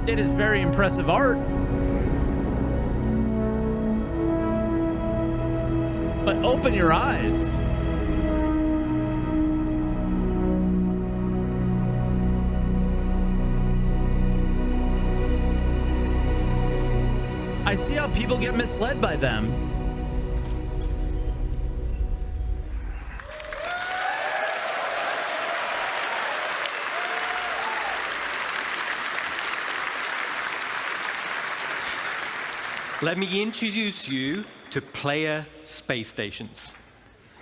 It is very impressive art. But open your eyes. I see how people get misled by them. Let me introduce you to player space stations.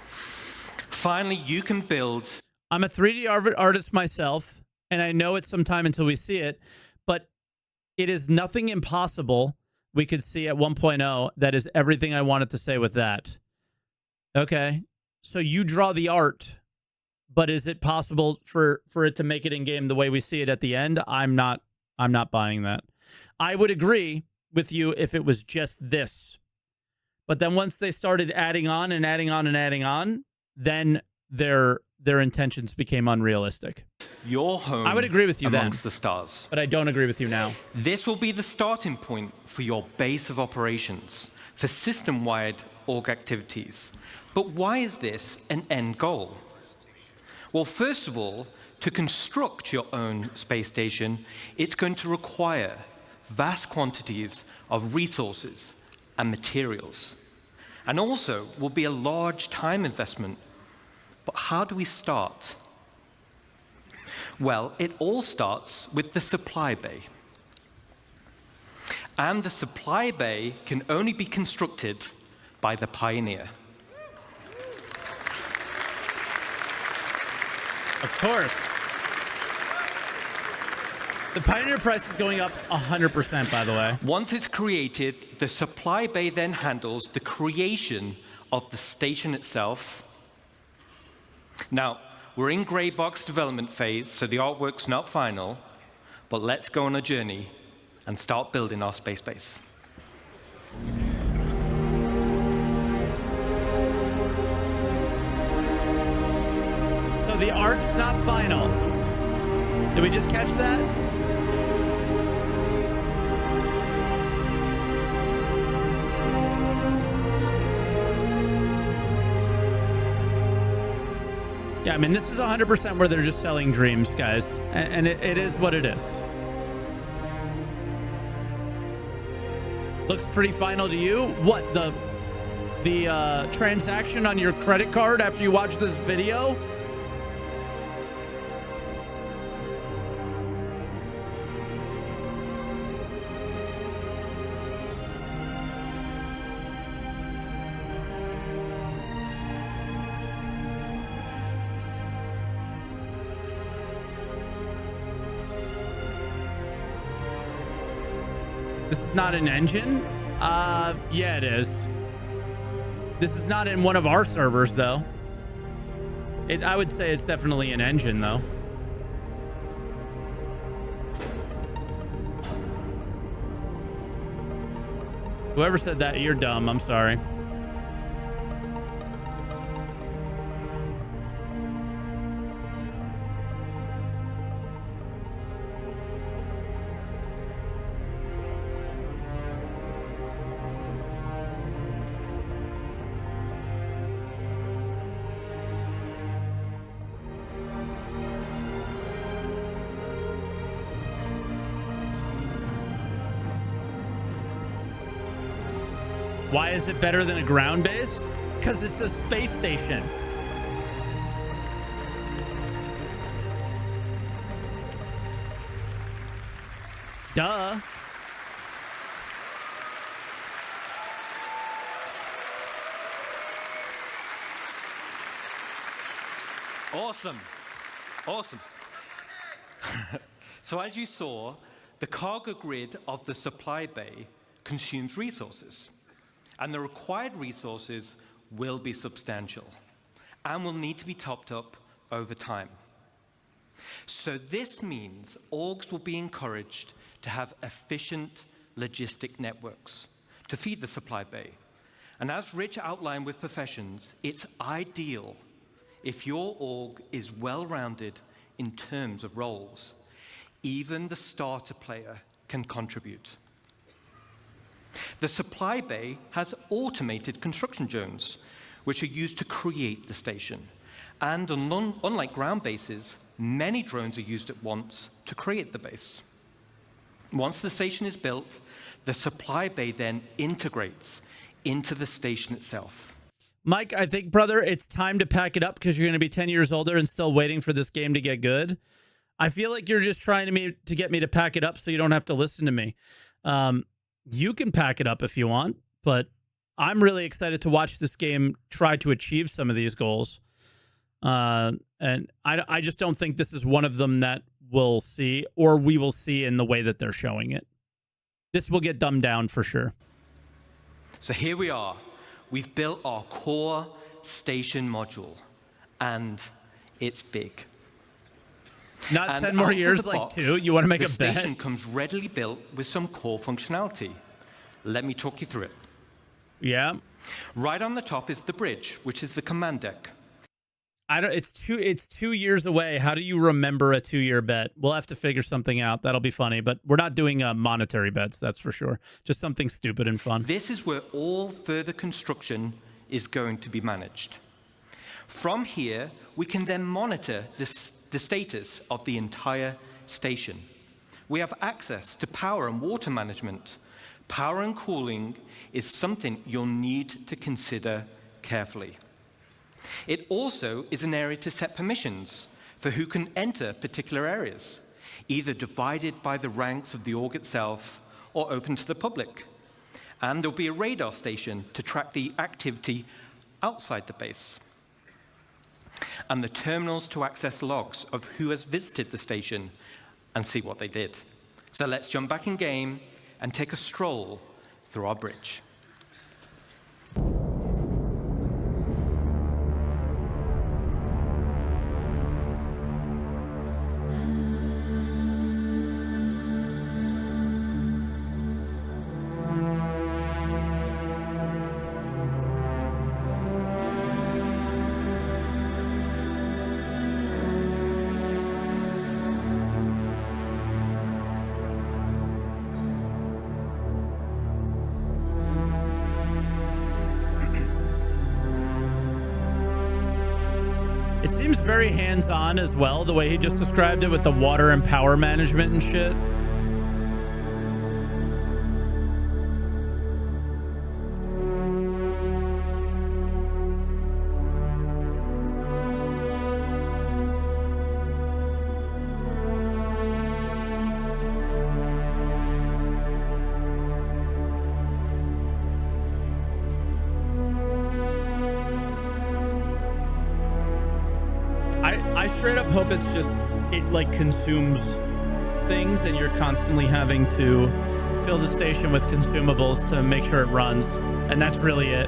Finally, you can build. I'm a 3D artist myself, and I know it's some time until we see it, but it is nothing impossible we could see at 1.0. That is everything I wanted to say with that. Okay, so you draw the art, but is it possible for it to make it in game the way we see it at the end? I'm not buying that. I would agree with you if it was just this, but then once they started adding on and adding on and adding on, then their intentions became unrealistic. your home I would agree with you then, amongst the stars. but I don't agree with you now. This will be the starting point for your base of operations for system-wide org activities. But why is this an end goal? Well, first of all, to construct your own space station, it's going to require vast quantities of resources and materials, and also will be a large time investment. But how do we start? Well, it all starts with the supply bay. And the supply bay can only be constructed by the pioneer. Of course. The Pioneer price is going up 100%, by the way. Once it's created, the supply bay then handles the creation of the station itself. Now, we're in gray box development phase, so the artwork's not final, but let's go on a journey and start building our space base. So the art's not final. Did we just catch that? Yeah, I mean, this is 100% where they're just selling dreams, guys. And it is what it is. Looks pretty final to you. What, the transaction on your credit card after you watch this video? This is not an engine? Yeah, it is. This is not in one of our servers, though. I would say it's definitely an engine, though. Whoever said that, you're dumb. I'm sorry. Why is it better than a ground base? Because it's a space station. Duh. Awesome. Awesome. So as you saw, the cargo grid of the supply bay consumes resources. And the required resources will be substantial and will need to be topped up over time. So this means orgs will be encouraged to have efficient logistic networks to feed the supply bay. And as Rich outlined with professions, it's ideal if your org is well-rounded in terms of roles. Even the starter player can contribute. The supply bay has automated construction zones, which are used to create the station. And unlike ground bases, many drones are used at once to create the base. Once the station is built, the supply bay then integrates into the station itself. Mike, I think, brother, it's time to pack it up because you're going to be 10 years older and still waiting for this game to get good. I feel like you're just trying to get me to pack it up so you don't have to listen to me. You can pack it up if you want, but I'm really excited to watch this game try to achieve some of these goals. And I just don't think this is one of them that we'll see, or we will see in the way that they're showing it. This will get dumbed down for sure. So here we are. We've built our core station module, and it's big. Not And 10 more out of years, the like box, 2. You want to make the a bet? station comes readily built with some core functionality. Let me talk you through it. Yeah. Right on the top is the bridge, which is the command deck. I don't. It's 2 years away. How do you remember a 2-year bet? We'll have to figure something out. That'll be funny. But we're not doing monetary bets. That's for sure. Just something stupid and fun. This is where all further construction is going to be managed. From here, we can then monitor the status of the entire station. We have access to power and water management. Power and cooling is something you'll need to consider carefully. It also is an area to set permissions for who can enter particular areas, either divided by the ranks of the org itself or open to the public. And there'll be a radar station to track the activity outside the base. And the terminals to access logs of who has visited the station and see what they did. So let's jump back in game and take a stroll through our bridge. It seems very hands-on as well, the way he just described it with the water and power management and shit. I straight up hope it's just, it like consumes things and you're constantly having to fill the station with consumables to make sure it runs. And that's really it.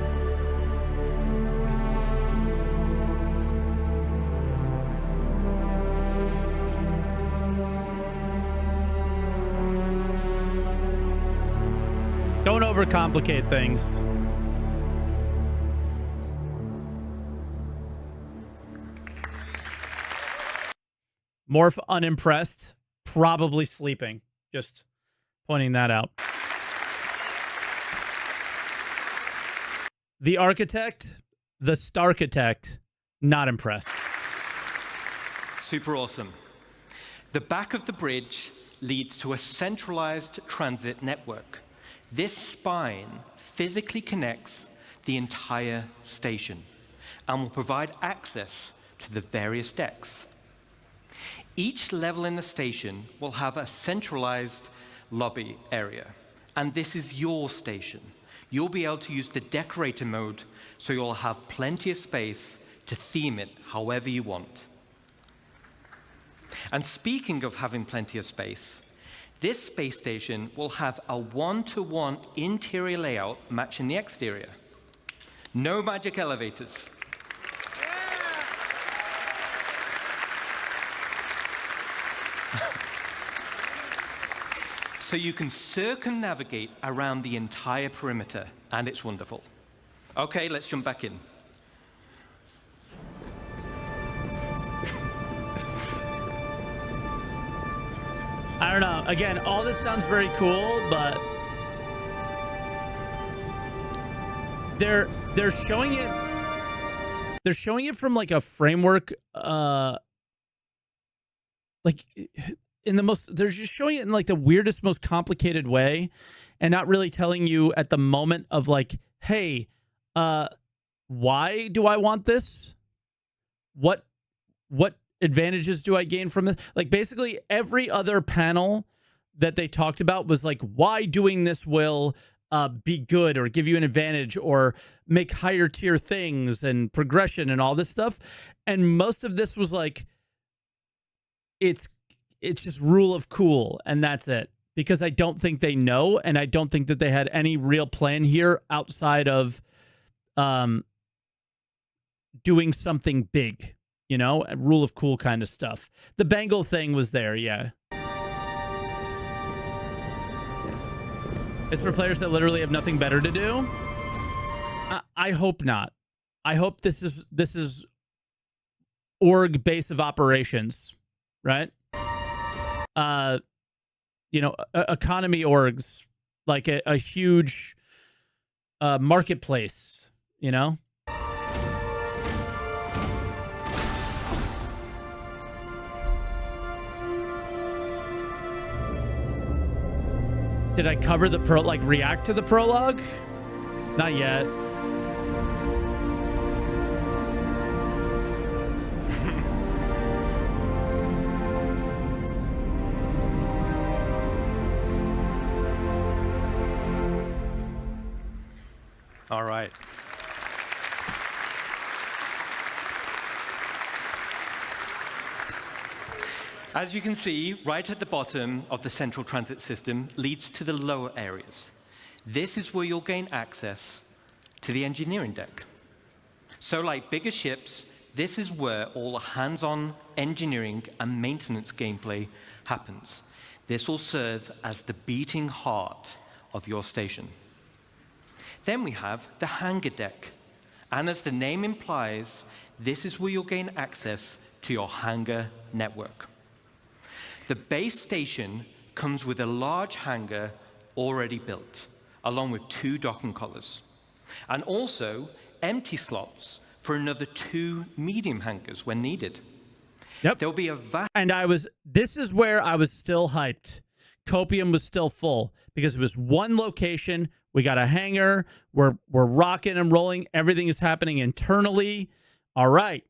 Don't overcomplicate things. Morph unimpressed, probably sleeping. Just pointing that out. The architect, the Starchitect, not impressed. Super awesome. The back of the bridge leads to a centralized transit network. This spine physically connects the entire station and will provide access to the various decks. Each level in the station will have a centralized lobby area, and this is your station. You'll be able to use the decorator mode, so you'll have plenty of space to theme it however you want. And speaking of having plenty of space, this space station will have a one-to-one interior layout matching the exterior. No magic elevators. So you can circumnavigate around the entire perimeter, and it's wonderful. Okay, let's jump back in. I don't know. Again, all this sounds very cool, but they're showing it. They're showing it from like a framework, like in the most. They're just showing it in like the weirdest, most complicated way, and not really telling you at the moment of like, hey, why do I want this? What advantages do I gain from this? Like basically every other panel that they talked about was like why doing this will be good or give you an advantage or make higher tier things and progression and all this stuff. And most of this was like, it's just rule of cool. And that's it, because I don't think they know. And I don't think that they had any real plan here outside of doing something big, you know, rule of cool kind of stuff. The Bengal thing was there. Yeah. It's for players that literally have nothing better to do. I hope not. I hope this is org base of operations, right? Economy orgs, like a huge marketplace, you know? Did I cover the react to the prologue? Not yet. All right. As you can see, right at the bottom of the central transit system leads to the lower areas. This is where you'll gain access to the engineering deck. So like bigger ships, this is where all the hands-on engineering and maintenance gameplay happens. This will serve as the beating heart of your station. Then we have the hangar deck. And as the name implies, this is where you'll gain access to your hangar network. The base station comes with a large hangar already built, along with 2 docking collars, and also empty slots for another 2 medium hangars when needed. Yep. There'll be a And this is where I was still hyped. Copium was still full because it was one location. We got a hangar. We're rocking and rolling. Everything is happening internally. All right.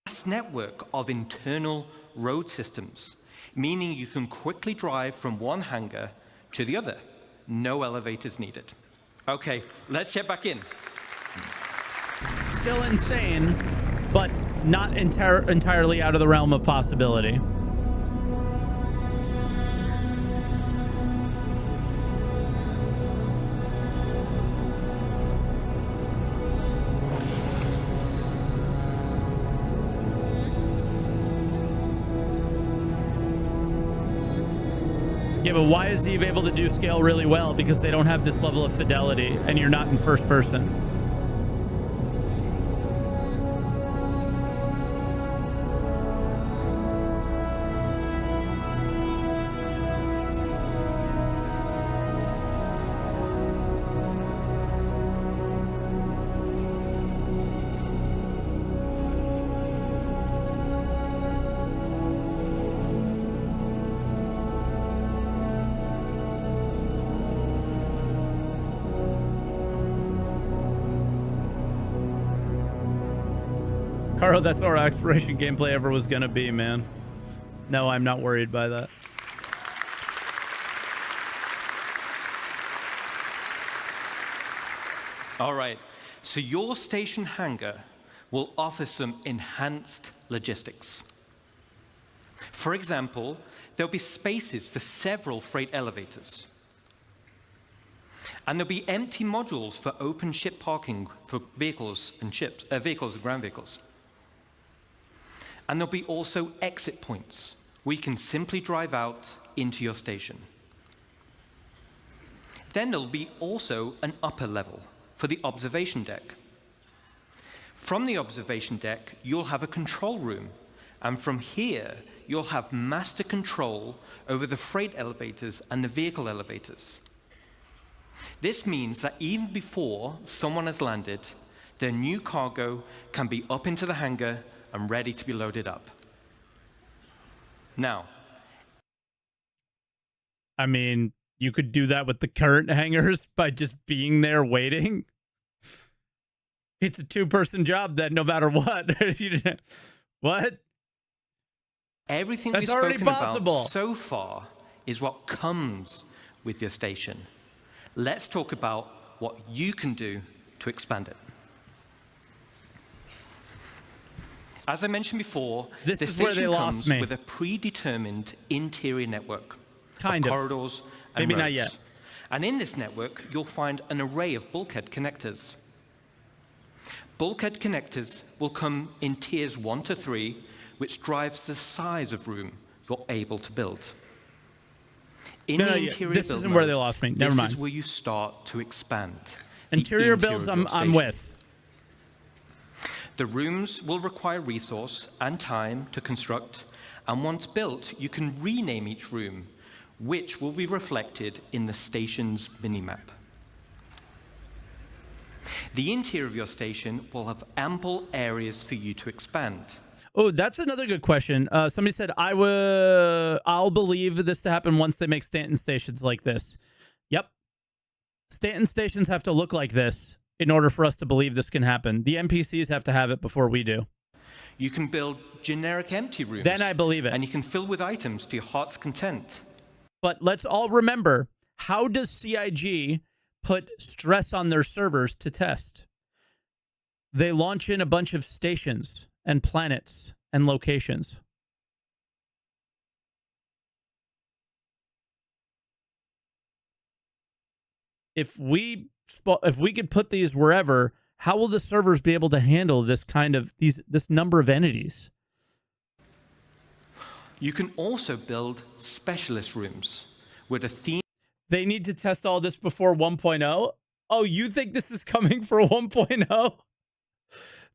vast network of internal road systems, meaning you can quickly drive from one hangar to the other. No elevators needed. Okay, let's check back in. Still insane, but not entirely out of the realm of possibility. Yeah, but why is Eve able to do scale really well? Because they don't have this level of fidelity, and you're not in first person. Caro, that's our exploration gameplay ever was going to be, man. No, I'm not worried by that. All right, so your station hangar will offer some enhanced logistics. For example, there'll be spaces for several freight elevators. And there'll be empty modules for open ship parking for vehicles and ships, vehicles and ground vehicles. And there'll be also exit points where you can simply drive out into your station. Then there'll be also an upper level for the observation deck. From the observation deck, you'll have a control room. And from here, you'll have master control over the freight elevators and the vehicle elevators. This means that even before someone has landed, their new cargo can be up into the hangar and ready to be loaded up. Now, I mean, you could do that with the current hangars by just being there waiting. It's a two-person job then, no matter what. What? Everything That's we've already spoken possible. about so far is what comes with your station. Let's talk about what you can do to expand it. As I mentioned before, This the is where they station lost comes me. with a predetermined interior network Kind of of. corridors and Maybe roads. not yet. And in this network, you'll find an array of bulkhead connectors. Bulkhead connectors will come in tiers 1 to 3, which drives the size of room you're able to build. In No, the no, interior this build isn't where mode, they lost me. Never this mind. is where you start to expand. the Interior interior builds of your I'm station. with. The rooms will require resource and time to construct, and once built, you can rename each room, which will be reflected in the station's minimap. The interior of your station will have ample areas for you to expand. Oh, that's another good question. Somebody said, I'll believe this to happen once they make Stanton stations like this. Yep. Stanton stations have to look like this in order for us to believe this can happen. The NPCs have to have it before we do. You can build generic empty rooms. Then I believe it. And you can fill with items to your heart's content. But let's all remember, how does CIG put stress on their servers to test? They launch in a bunch of stations and planets and locations. If we could put these wherever, how will the servers be able to handle this number of entities? You can also build specialist rooms with a theme. They need to test all this before 1.0? Oh, you think this is coming for 1.0?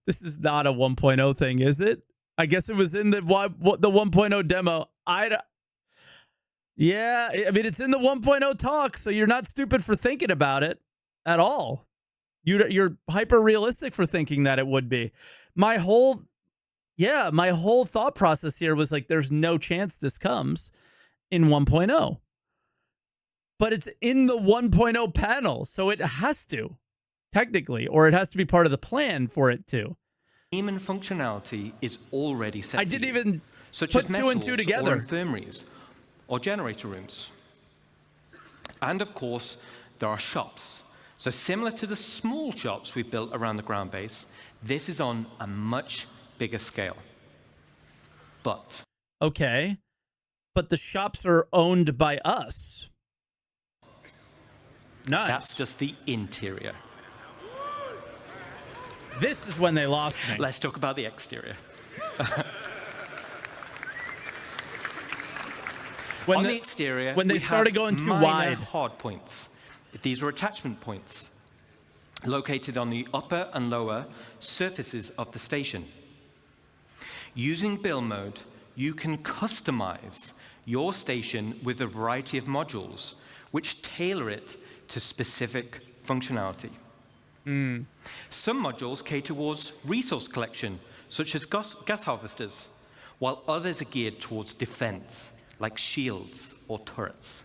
This is not a 1.0 thing, is it? I guess it was in the 1.0 demo. Yeah, I mean, it's in the 1.0 talk, so you're not stupid for thinking about it at all. You're hyper realistic for thinking that it would be. My whole thought process here was like, there's no chance this comes in 1.0. But it's in the 1.0 panel, so it has to, technically, or it has to be part of the plan for it to. Theme and functionality is already set. I didn't even such put as two and two together. Or infirmaries, or generator rooms. And of course, there are shops. So similar to the small shops we built around the ground base, this is on a much bigger scale. But okay, but the shops are owned by us. Nice. That's just the interior. This is when they lost me. Let's talk about the exterior. On the exterior, when they started going too wide, hard points. These are attachment points located on the upper and lower surfaces of the station. Using build mode, you can customize your station with a variety of modules, which tailor it to specific functionality. Some modules cater towards resource collection, such as gas harvesters, while others are geared towards defense, like shields or turrets.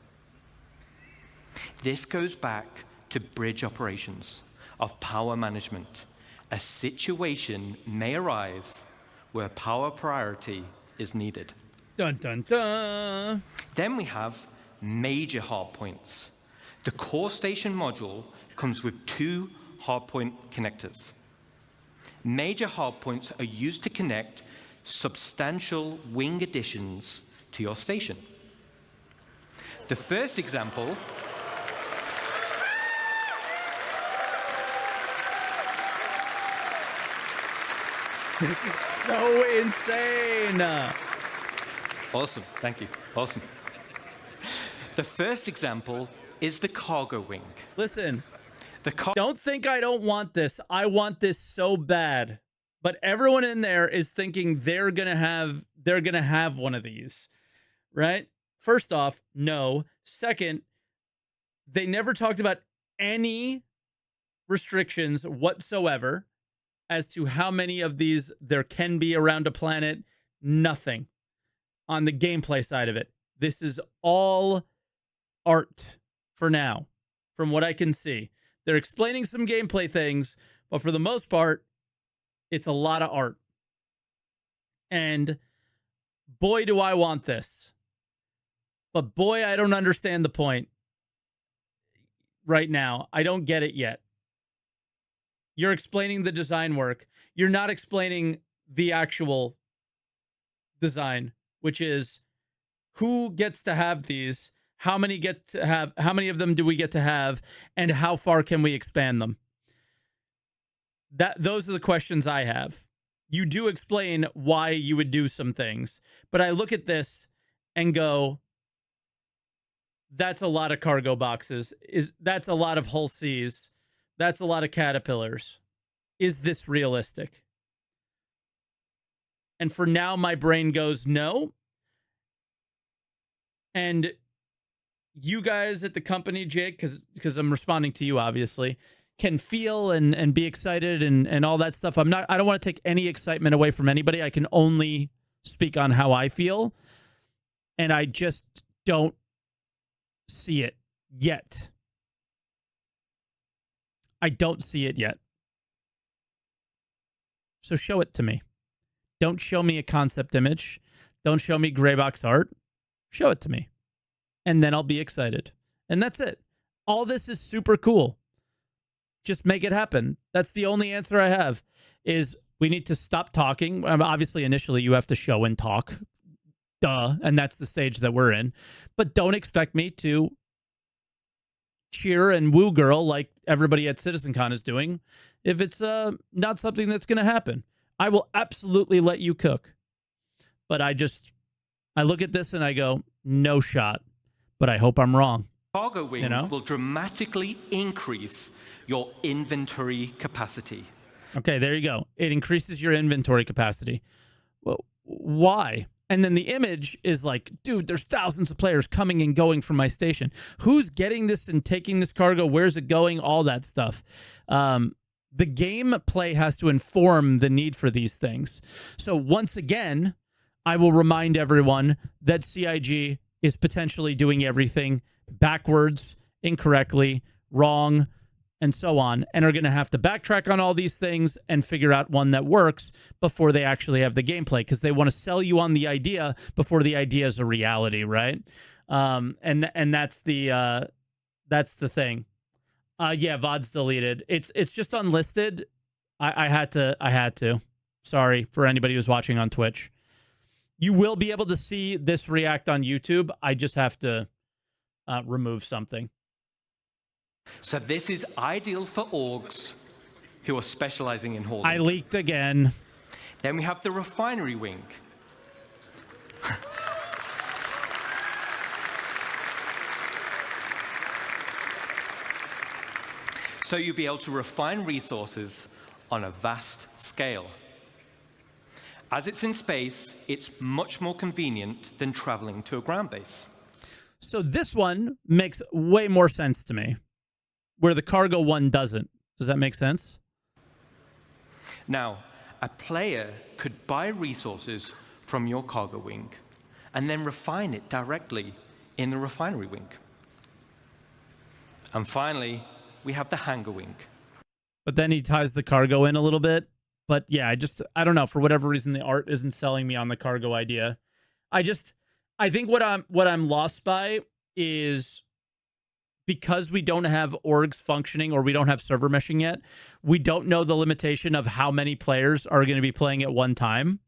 This goes back to bridge operations of power management. A situation may arise where power priority is needed. Dun, dun, dun. Then we have major hardpoints. The core station module comes with 2 hardpoint connectors. Major hardpoints are used to connect substantial wing additions to your station. The first example This is so insane. Awesome, thank you, awesome. The first example is the cargo wing. Listen, don't think I don't want this. I want this so bad. But everyone in there is thinking they're gonna have one of these, right? First off, no. Second, they never talked about any restrictions whatsoever as to how many of these there can be around a planet. Nothing on the gameplay side of it. This is all art for now, from what I can see. They're explaining some gameplay things, but for the most part, it's a lot of art. And boy, do I want this. But boy, I don't understand the point right now. I don't get it yet. You're explaining the design work. You're not explaining the actual design, which is who gets to have these, how many of them do we get to have, and how far can we expand them? Those are the questions I have. You do explain why you would do some things, but I look at this and go, that's a lot of cargo boxes. That's a lot of hull Cs. That's a lot of caterpillars. Is this realistic? And for now, my brain goes no. And you guys at the company, Jake, because I'm responding to you, obviously, can feel and be excited and all that stuff. I don't want to take any excitement away from anybody. I can only speak on how I feel. And I just don't see it yet. I don't see it yet. So show it to me. Don't show me a concept image. Don't show me gray box art. Show it to me. And then I'll be excited. And that's it. All this is super cool. Just make it happen. That's the only answer I have, is we need to stop talking. Obviously, initially, you have to show and talk. Duh. And that's the stage that we're in. But don't expect me to cheer and woo girl like everybody at CitizenCon is doing if it's not something that's going to happen. I will absolutely let you cook. But I look at this and I go, no shot. But I hope I'm wrong. Cargo wing will dramatically increase your inventory capacity. Okay, there you go. It increases your inventory capacity. Well, why? And then the image is like, dude, there's thousands of players coming and going from my station. Who's getting this and taking this cargo? Where's it going? All that stuff. The gameplay has to inform the need for these things. So once again, I will remind everyone that CIG is potentially doing everything backwards, incorrectly, wrong, and so on, and are going to have to backtrack on all these things and figure out one that works before they actually have the gameplay, because they want to sell you on the idea before the idea is a reality, right? And that's the thing. Yeah, VOD's deleted. It's just unlisted. I had to. Sorry for anybody who's watching on Twitch. You will be able to see this react on YouTube. I just have to remove something. So this is ideal for orgs who are specializing in hauling. I leaked again. Then we have the refinery wing. So you'll be able to refine resources on a vast scale. As it's in space, it's much more convenient than traveling to a ground base. So this one makes way more sense to me, where the cargo one doesn't. Does that make sense? Now, a player could buy resources from your cargo wing and then refine it directly in the refinery wing. And finally, we have the hangar wing. But then he ties the cargo in a little bit. But yeah, I don't know. For whatever reason, the art isn't selling me on the cargo idea. I think what I'm lost by is, because we don't have orgs functioning or we don't have server meshing yet, we don't know the limitation of how many players are going to be playing at one time.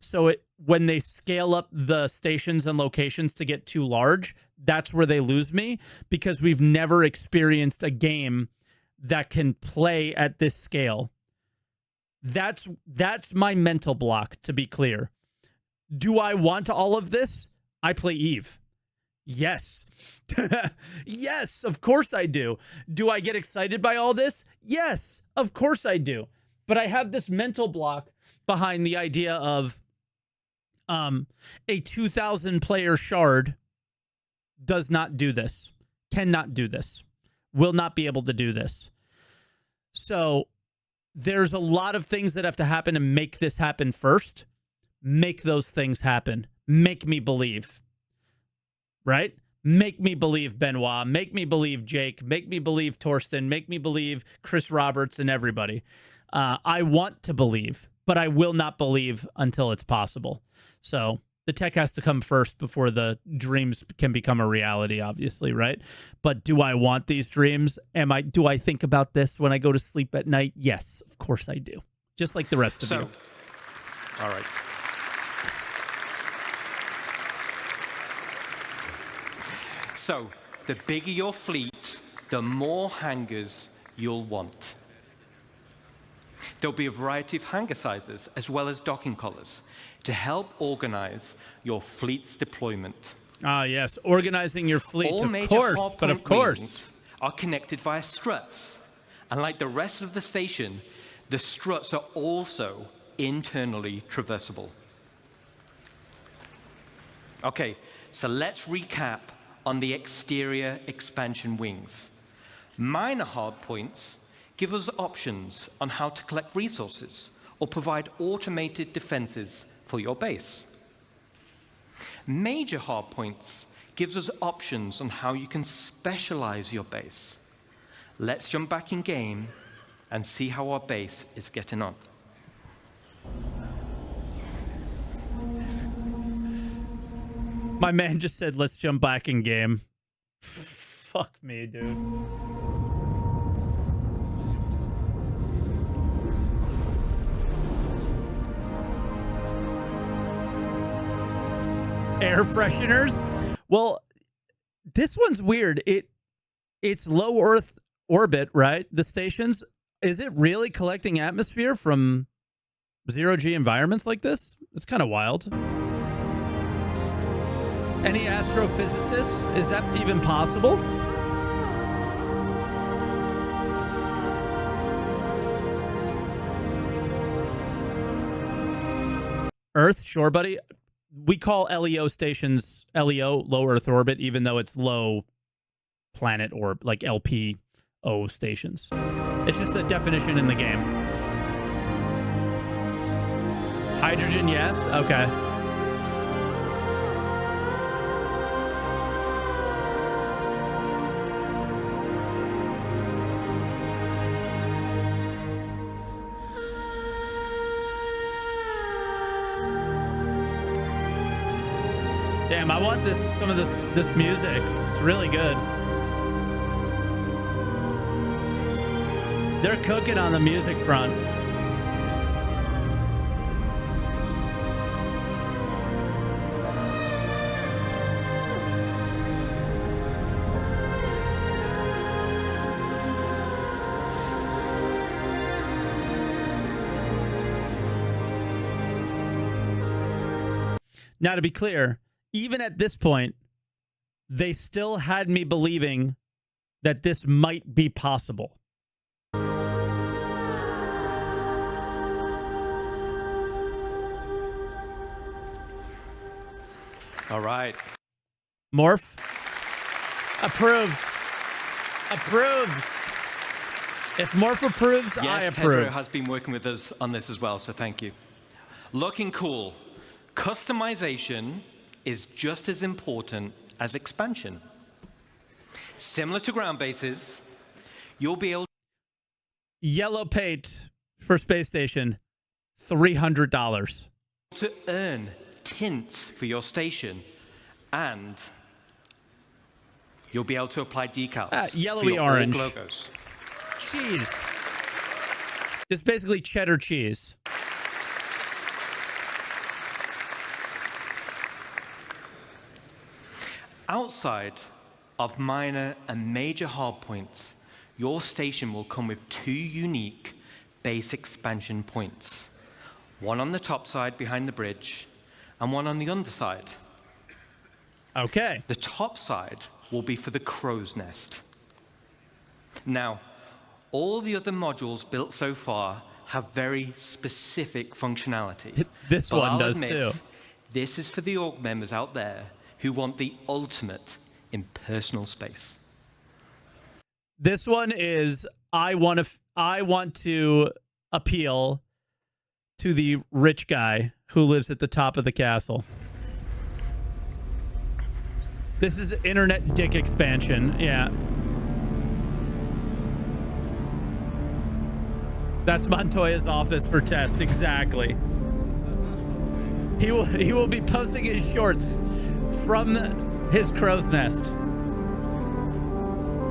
So when they scale up the stations and locations to get too large, that's where they lose me, because we've never experienced a game that can play at this scale. That's my mental block, to be clear. Do I want all of this? I play Eve. Yes. Yes, of course I do. Do I get excited by all this? Yes, of course I do. But I have this mental block behind the idea of a 2,000 player shard does not do this, cannot do this, will not be able to do this. So there's a lot of things that have to happen to make this happen first. Make those things happen. Make me believe. Right? Make me believe Benoit. Make me believe Jake. Make me believe Torsten. Make me believe Chris Roberts and everybody. I want to believe, but I will not believe until it's possible. So the tech has to come first before the dreams can become a reality, obviously, right? But do I want these dreams? Do I think about this when I go to sleep at night? Yes, of course I do. Just like the rest of you. All right. So, the bigger your fleet, the more hangars you'll want. There'll be a variety of hangar sizes as well as docking collars to help organize your fleet's deployment. Ah, yes, organizing your fleet, All of major course, but of course. wings are connected via struts. And like the rest of the station, the struts are also internally traversable. Okay, so let's recap on the exterior expansion wings. Minor hardpoints give us options on how to collect resources or provide automated defenses for your base. Major hardpoints gives us options on how you can specialize your base. Let's jump back in game and see how our base is getting on. My man just said, let's jump back in game. Fuck me, dude. Air fresheners? Well, this one's weird. It's low Earth orbit, right? The stations. Is it really collecting atmosphere from zero-G environments like this? It's kind of wild. Any astrophysicists? Is that even possible? Earth, sure, buddy. We call LEO stations LEO, low Earth orbit, even though it's low planet orb, like LPO stations. It's just a definition in the game. Hydrogen, yes? Okay. Damn, I want some of this music. It's really good. They're cooking on the music front. Now, to be clear, even at this point, they still had me believing that this might be possible. All right. Morph. Approved. Approves. If Morph approves, yes, I approve. Pedro has been working with us on this as well, so thank you. Looking cool. Customization is just as important as expansion. Similar to ground bases, you'll be able Yellow paint for space station, $300. to earn tints for your station, and you'll be able to apply decals yellowy for your orange. org logos. Cheese. It's basically cheddar cheese. Outside of minor and major hardpoints, your station will come with two unique base expansion points. One on the top side behind the bridge, and one on the underside. Okay. The top side will be for the crow's nest. Now, all the other modules built so far have very specific functionality. This But one I'll does admit, too. This is for the org members out there who want the ultimate in personal space. This one is I want to appeal to the rich guy who lives at the top of the castle. This is internet dick expansion. Yeah. That's Montoya's office for test. Exactly. He will be posting his shorts from his crow's nest,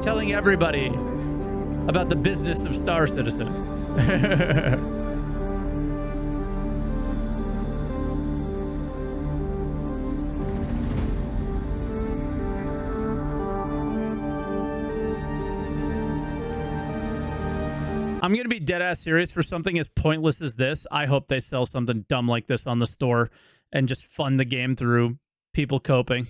telling everybody about the business of Star Citizen. I'm going to be dead ass serious. For something as pointless as this, I hope they sell something dumb like this on the store and just fund the game through people coping.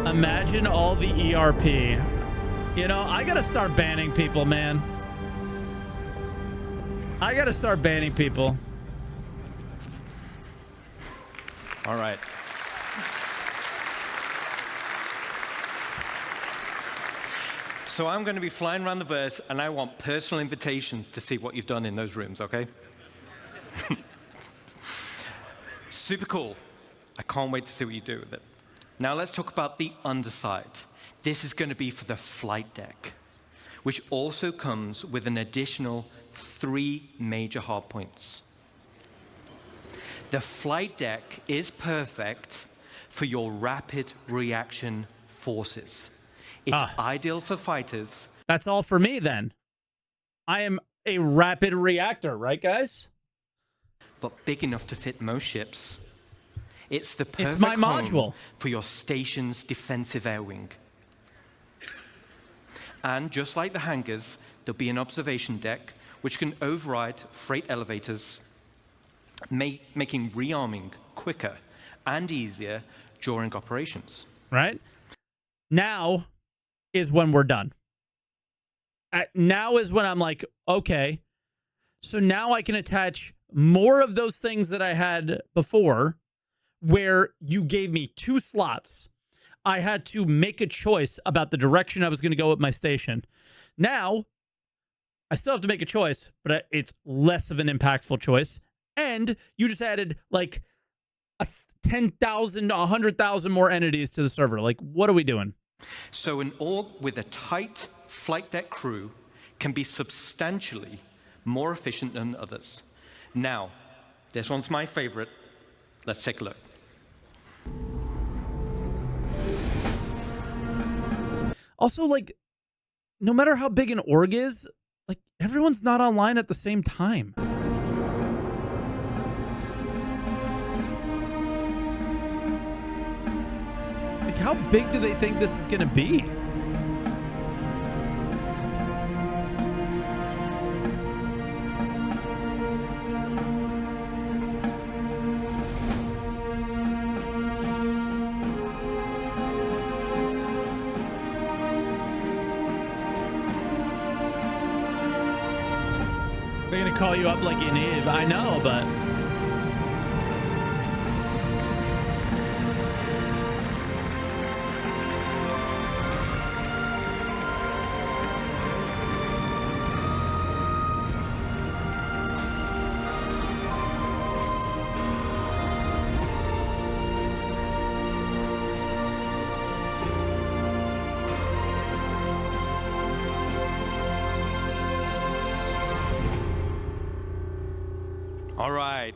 Imagine all the ERP. You know, I gotta start banning people, man. I gotta start banning people. All right. So I'm going to be flying around the verse, and I want personal invitations to see what you've done in those rooms, okay? Super cool. I can't wait to see what you do with it. Now let's talk about the underside. This is going to be for the flight deck, which also comes with an additional 3 major hardpoints. The flight deck is perfect for your rapid reaction forces. It's ideal for fighters. That's all for me then. I am a rapid reactor, right, guys? But big enough to fit most ships. It's the perfect my home module for your station's defensive air wing. And just like the hangars, there'll be an observation deck which can override freight elevators, making rearming quicker and easier during operations. Right? Now is when we're done. Now is when I'm like, okay, so now I can attach more of those things that I had before, where you gave me 2 slots. I had to make a choice about the direction I was going to go with my station. Now, I still have to make a choice, but it's less of an impactful choice. And you just added like 10,000, 100,000 more entities to the server. Like, what are we doing? So an org with a tight flight deck crew can be substantially more efficient than others. Now, this one's my favorite. Let's take a look. Also, like, no matter how big an org is, like, everyone's not online at the same time. Like, how big do they think this is going to be? They're going to call you up like an Eve. I know, but... All right.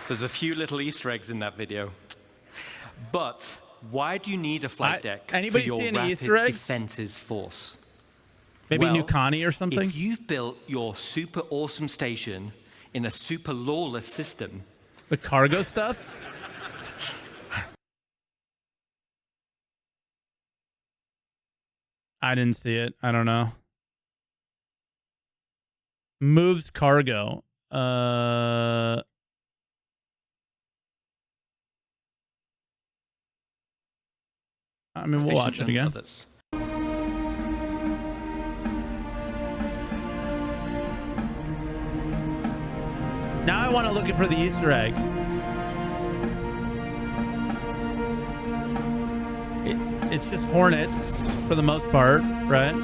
There's a few little Easter eggs in that video. But why do you need a flight deck for anybody your see any rapid Easter eggs? defenses force? Maybe Well, New Connie or something? If you've built your super awesome station in a super lawless system... The cargo stuff? I didn't see it. I don't know. Moves cargo. I mean, we'll watch it again. Others. Now I want to look for the Easter egg. It's just Hornets for the most part, right?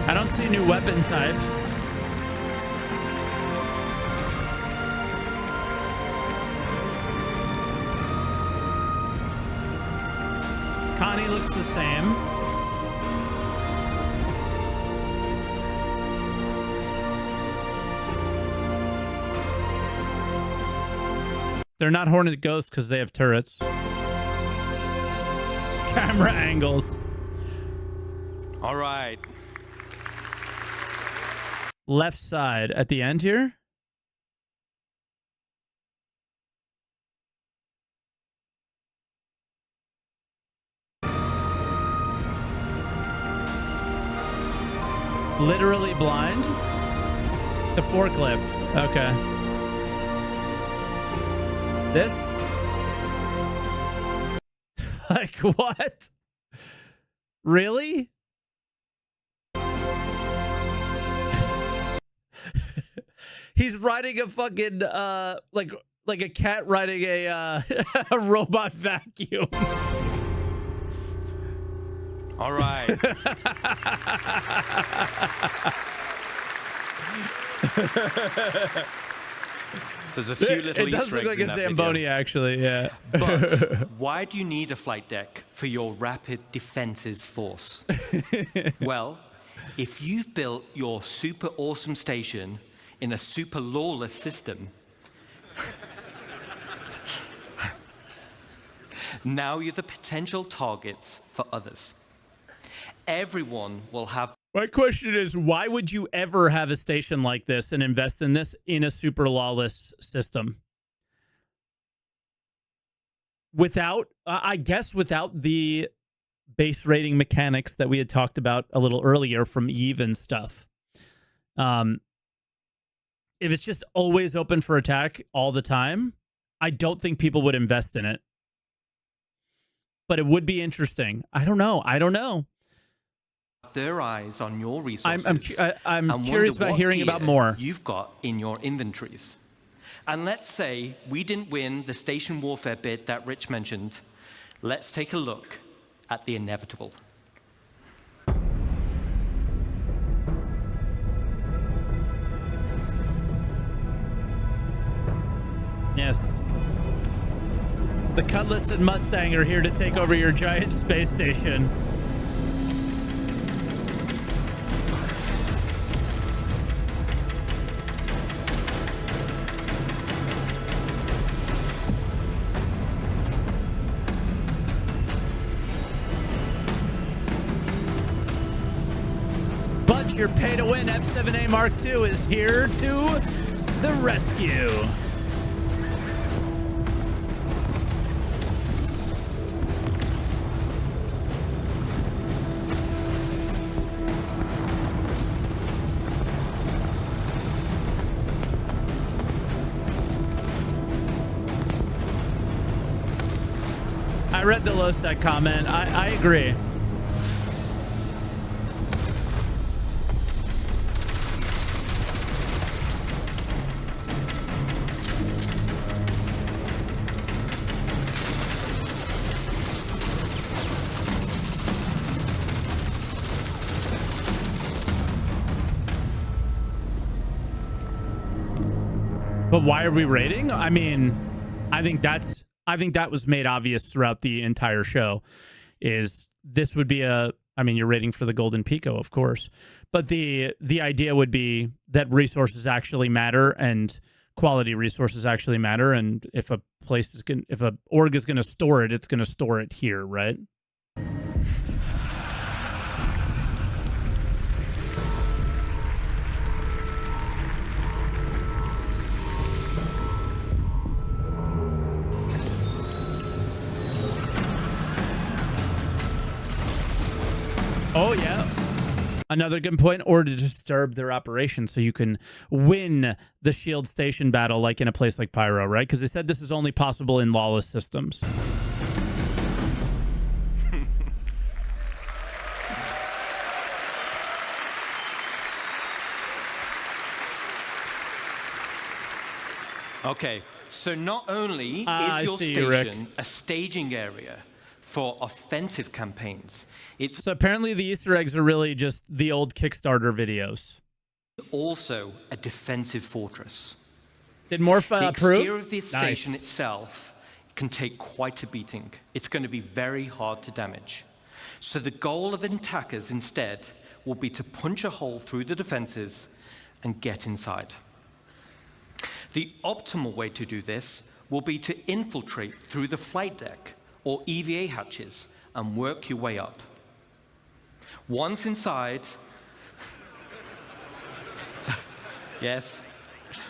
I don't see new weapon types. Connie looks the same. They're not Hornet Ghosts because they have turrets. Camera angles. All right. Left side at the end here. Literally blind? The forklift. Okay. This? Like, what? Really? He's riding a fucking, like a cat riding a robot vacuum. All right. There's a few little It does Easter look eggs like in a that Zamboni, video. actually, yeah. But why do you need a flight deck for your rapid defenses force? Well, if you've built your super awesome station in a super lawless system, now you're the potential targets for others. Everyone will have. My question is, why would you ever have a station like this and invest in this in a super lawless system? Without, I guess, without the base rating mechanics that we had talked about a little earlier from Eve and stuff. If it's just always open for attack all the time, I don't think people would invest in it. But it would be interesting. I don't know. Their eyes on your resources. I'm curious about hearing about more. You've got in your inventories. And let's say we didn't win the station warfare bid that Rich mentioned. Let's take a look at the inevitable. Yes. The Cutlass and Mustang are here to take over your giant space station. But your pay-to-win F-7A Mark II is here to the rescue. I read the low sec comment. I agree. But why are we rating? I mean, I think that was made obvious throughout the entire show. Is this would be a, I mean, you're rating for the Golden Pico, of course, but the idea would be that resources actually matter and quality resources actually matter, and if a place is if a org is going to store it, it's going to store it here, right? Oh, yeah. Another good point, or to disturb their operation so you can win the shield station battle like in a place like Pyro, right? Because they said this is only possible in lawless systems. Okay, so not only is your station a staging area for offensive campaigns, it's so apparently the Easter eggs are really just the old Kickstarter videos. Also a defensive fortress. Did more the exterior of the Nice. station itself can take quite a beating. It's going to be very hard to damage. So the goal of attackers instead will be to punch a hole through the defenses and get inside. The optimal way to do this will be to infiltrate through the flight deck or EVA hatches and work your way up. Once inside, yes,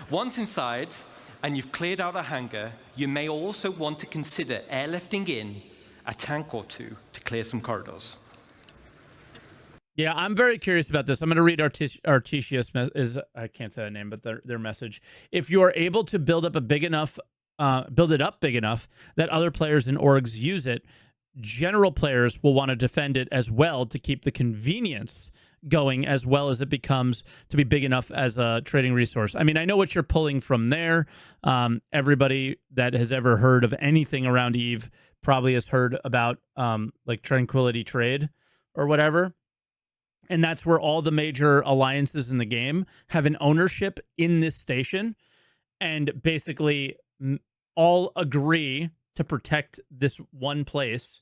once inside and you've cleared out a hangar, you may also want to consider airlifting in a tank or two to clear some corridors. Yeah, I'm very curious about this. I'm going to read Artesius I can't say that name, but their message. If you are able to build it up big enough that other players and orgs use it, general players will want to defend it as well to keep the convenience going, as well as it becomes to be big enough as a trading resource. I mean, I know what you're pulling from there. Everybody that has ever heard of anything around Eve probably has heard about like Tranquility Trade or whatever. And that's where all the major alliances in the game have an ownership in this station, and basically all agree to protect this one place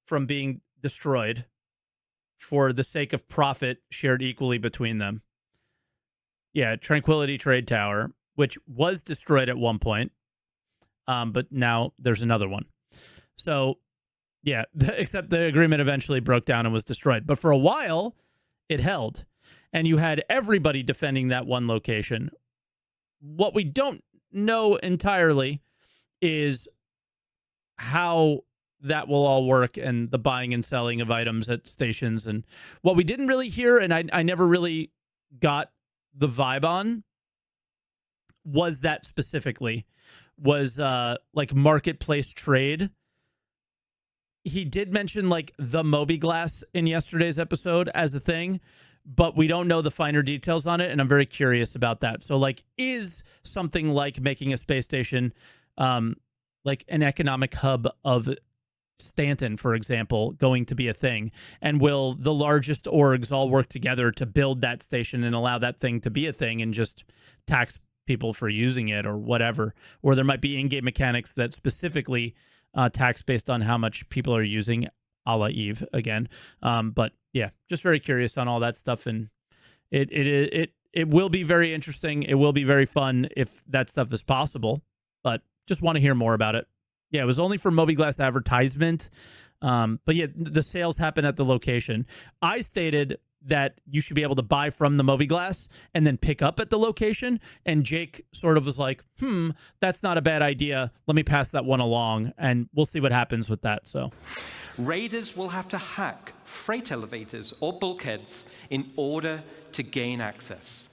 from being destroyed for the sake of profit shared equally between them. Yeah, Tranquility Trade Tower, which was destroyed at one point, but now there's another one. So, yeah, except the agreement eventually broke down and was destroyed. But for a while, it held, and you had everybody defending that one location. What we don't know entirely is how that will all work, and the buying and selling of items at stations. And what we didn't really hear, and I never really got the vibe on, was that specifically was like marketplace trade. He did mention like the Moby-Glass in yesterday's episode as a thing, but we don't know the finer details on it, and I'm very curious about that. So, like, is something like making a space station like an economic hub of Stanton, for example, going to be a thing? And will the largest orgs all work together to build that station and allow that thing to be a thing and just tax people for using it or whatever? Or there might be in-game mechanics that specifically tax based on how much people are using, a la Eve again. But yeah, just very curious on all that stuff, and it will be very interesting. It will be very fun if that stuff is possible, but just want to hear more about it. Yeah, it was only for Moby-Glass advertisement, but yeah, the sales happen at the location. I stated that you should be able to buy from the Moby-Glass and then pick up at the location. And Jake sort of was like, that's not a bad idea. Let me pass that one along, and we'll see what happens with that. So, raiders will have to hack freight elevators or bulkheads in order to gain access.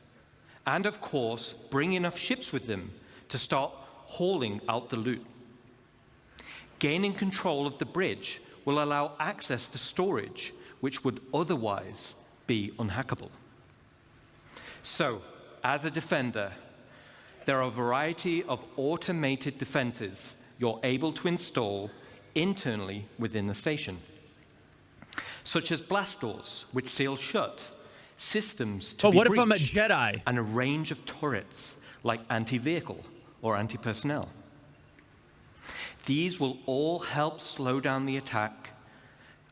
And of course, bring enough ships with them to start hauling out the loot. Gaining control of the bridge will allow access to storage, which would otherwise be unhackable. So, as a defender, there are a variety of automated defenses you're able to install internally within the station, such as blast doors, which seal shut, systems to but be what if I'm a breached, Jedi? and a range of turrets like anti-vehicle or anti-personnel. These will all help slow down the attack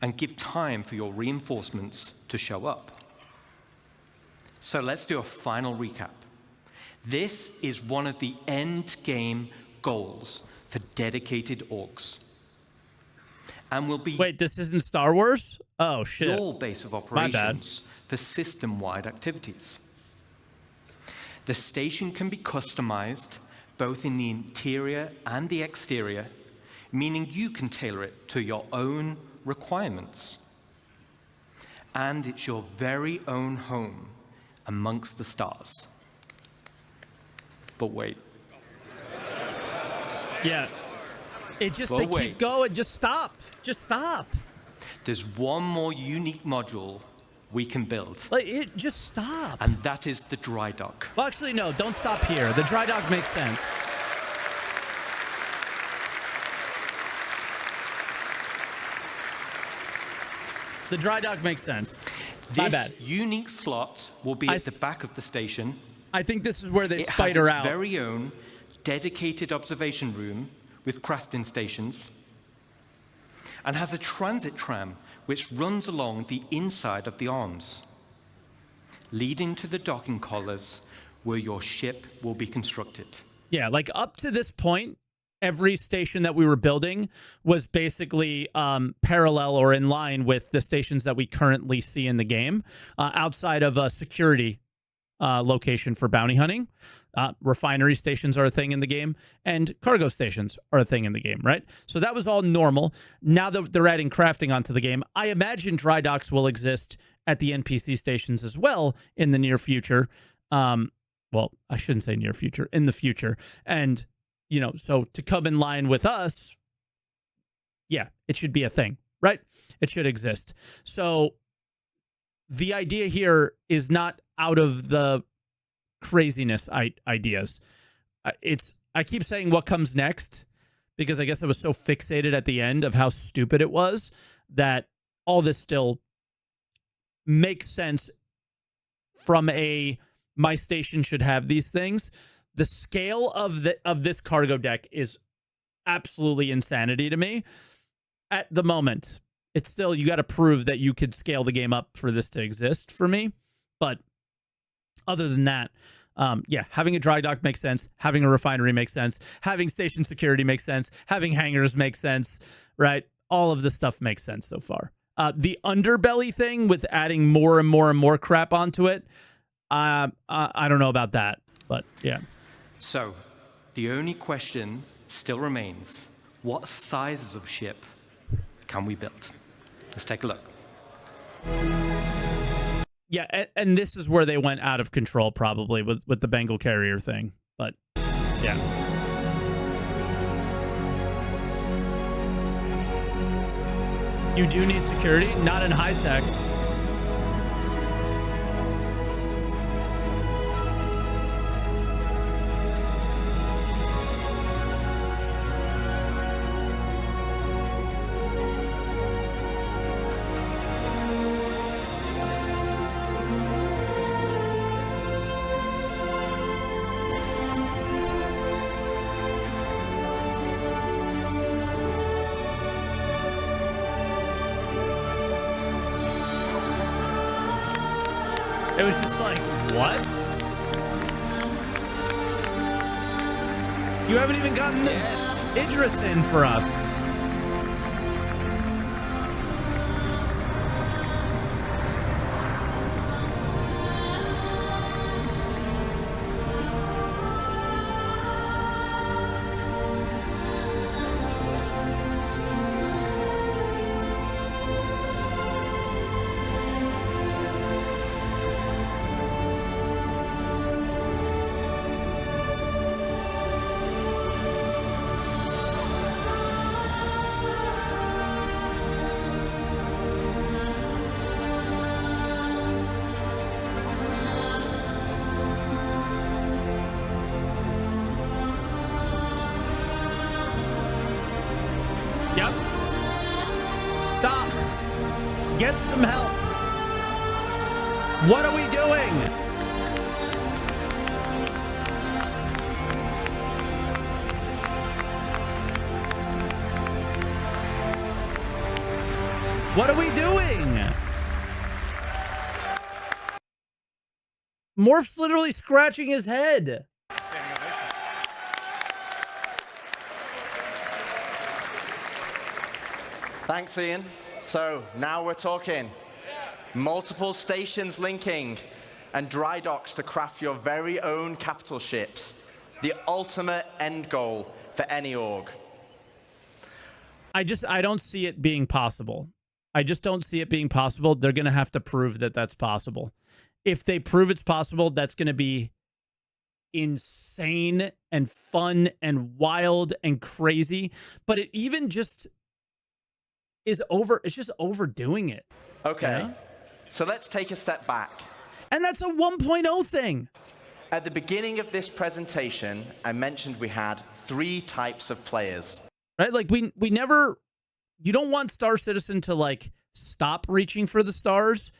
and give time for your reinforcements to show up. So let's do a final recap. This is one of the end game goals for dedicated orgs. And will be Wait, this isn't Star Wars? Oh, shit. your base of operations for system-wide activities. The station can be customized both in the interior and the exterior, meaning you can tailor it to your own requirements. And it's your very own home amongst the stars. But wait. Yeah. It just, But they wait. keep going. Just stop. Just stop. There's one more unique module we can build, Like, just stop. and that is the dry dock. Well, actually, no, don't stop here. The dry dock makes sense. The dry dock makes sense. My This bad. unique slot will be at the back of the station. I think this is where they It spider has its out. very own dedicated observation room with crafting stations, and has a transit tram which runs along the inside of the arms, leading to the docking collars where your ship will be constructed. Yeah, like up to this point, every station that we were building was basically parallel or in line with the stations that we currently see in the game, outside of security location for bounty hunting. Refinery stations are a thing in the game, and cargo stations are a thing in the game, right? So that was all normal. Now that they're adding crafting onto the game, I imagine dry docks will exist at the NPC stations as well in the near future. Well, I shouldn't say near future, in the future. And, you know, so to come in line with us, yeah, it should be a thing, right? It should exist. So the idea here is not out of the craziness ideas. I keep saying what comes next because I guess I was so fixated at the end of how stupid it was that all this still makes sense from my station should have these things. The scale of this cargo deck is absolutely insanity to me. At the moment, it's still, you got to prove that you could scale the game up for this to exist for me. But other than that, yeah, having a dry dock makes sense. Having a refinery makes sense. Having station security makes sense. Having hangars makes sense, right? All of this stuff makes sense so far. The underbelly thing with adding more and more and more crap onto it, I don't know about that, but yeah. So, the only question still remains, what sizes of ship can we build? Let's take a look. Yeah, and this is where they went out of control probably with the Bengal carrier thing, but yeah. You do need security, not in high sec. It was just like, what? You haven't even gotten Idris in for us. Yep. Stop. Get some help. What are we doing? What are we doing? Morph's literally scratching his head. Thanks, Ian. So now we're talking. Multiple stations linking and dry docks to craft your very own capital ships. The ultimate end goal for any org. I don't see it being possible. I just don't see it being possible. They're going to have to prove that that's possible. If they prove it's possible, that's going to be insane and fun and wild and crazy. But it even just is it's just overdoing it. Okay, yeah? So let's take a step back. And that's a 1.0 thing. At the beginning of this presentation, I mentioned we had 3 types of players. Right? Like we never, you don't want Star Citizen to like stop reaching for the stars,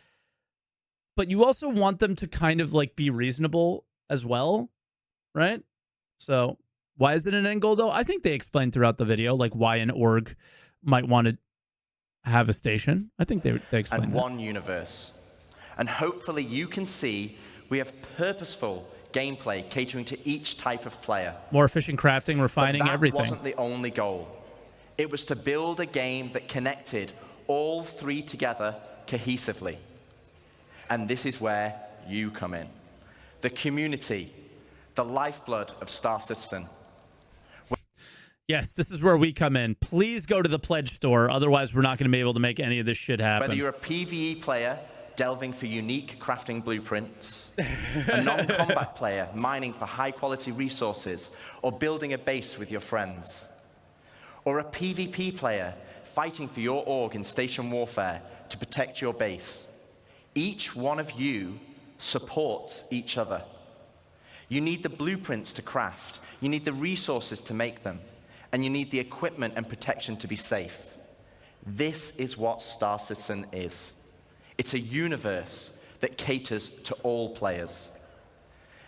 but you also want them to kind of like be reasonable as well, right? So why is it an end goal though? I think they explained throughout the video like why an org might want to have a station. I think they explained and that. one universe. And hopefully you can see we have purposeful gameplay catering to each type of player. More efficient crafting, refining, but everything. That wasn't the only goal. It was to build a game that connected all 3 together cohesively. And this is where you come in. the community, the lifeblood of Star Citizen. Yes, this is where we come in. Please go to the pledge store. Otherwise, we're not going to be able to make any of this shit happen. Whether you're a PvE player delving for unique crafting blueprints, a non-combat player mining for high-quality resources, or building a base with your friends, or a PvP player fighting for your org in station warfare to protect your base, each one of you supports each other. You need the blueprints to craft, you need the resources to make them, and you need the equipment and protection to be safe. This is what Star Citizen is. It's a universe that caters to all players.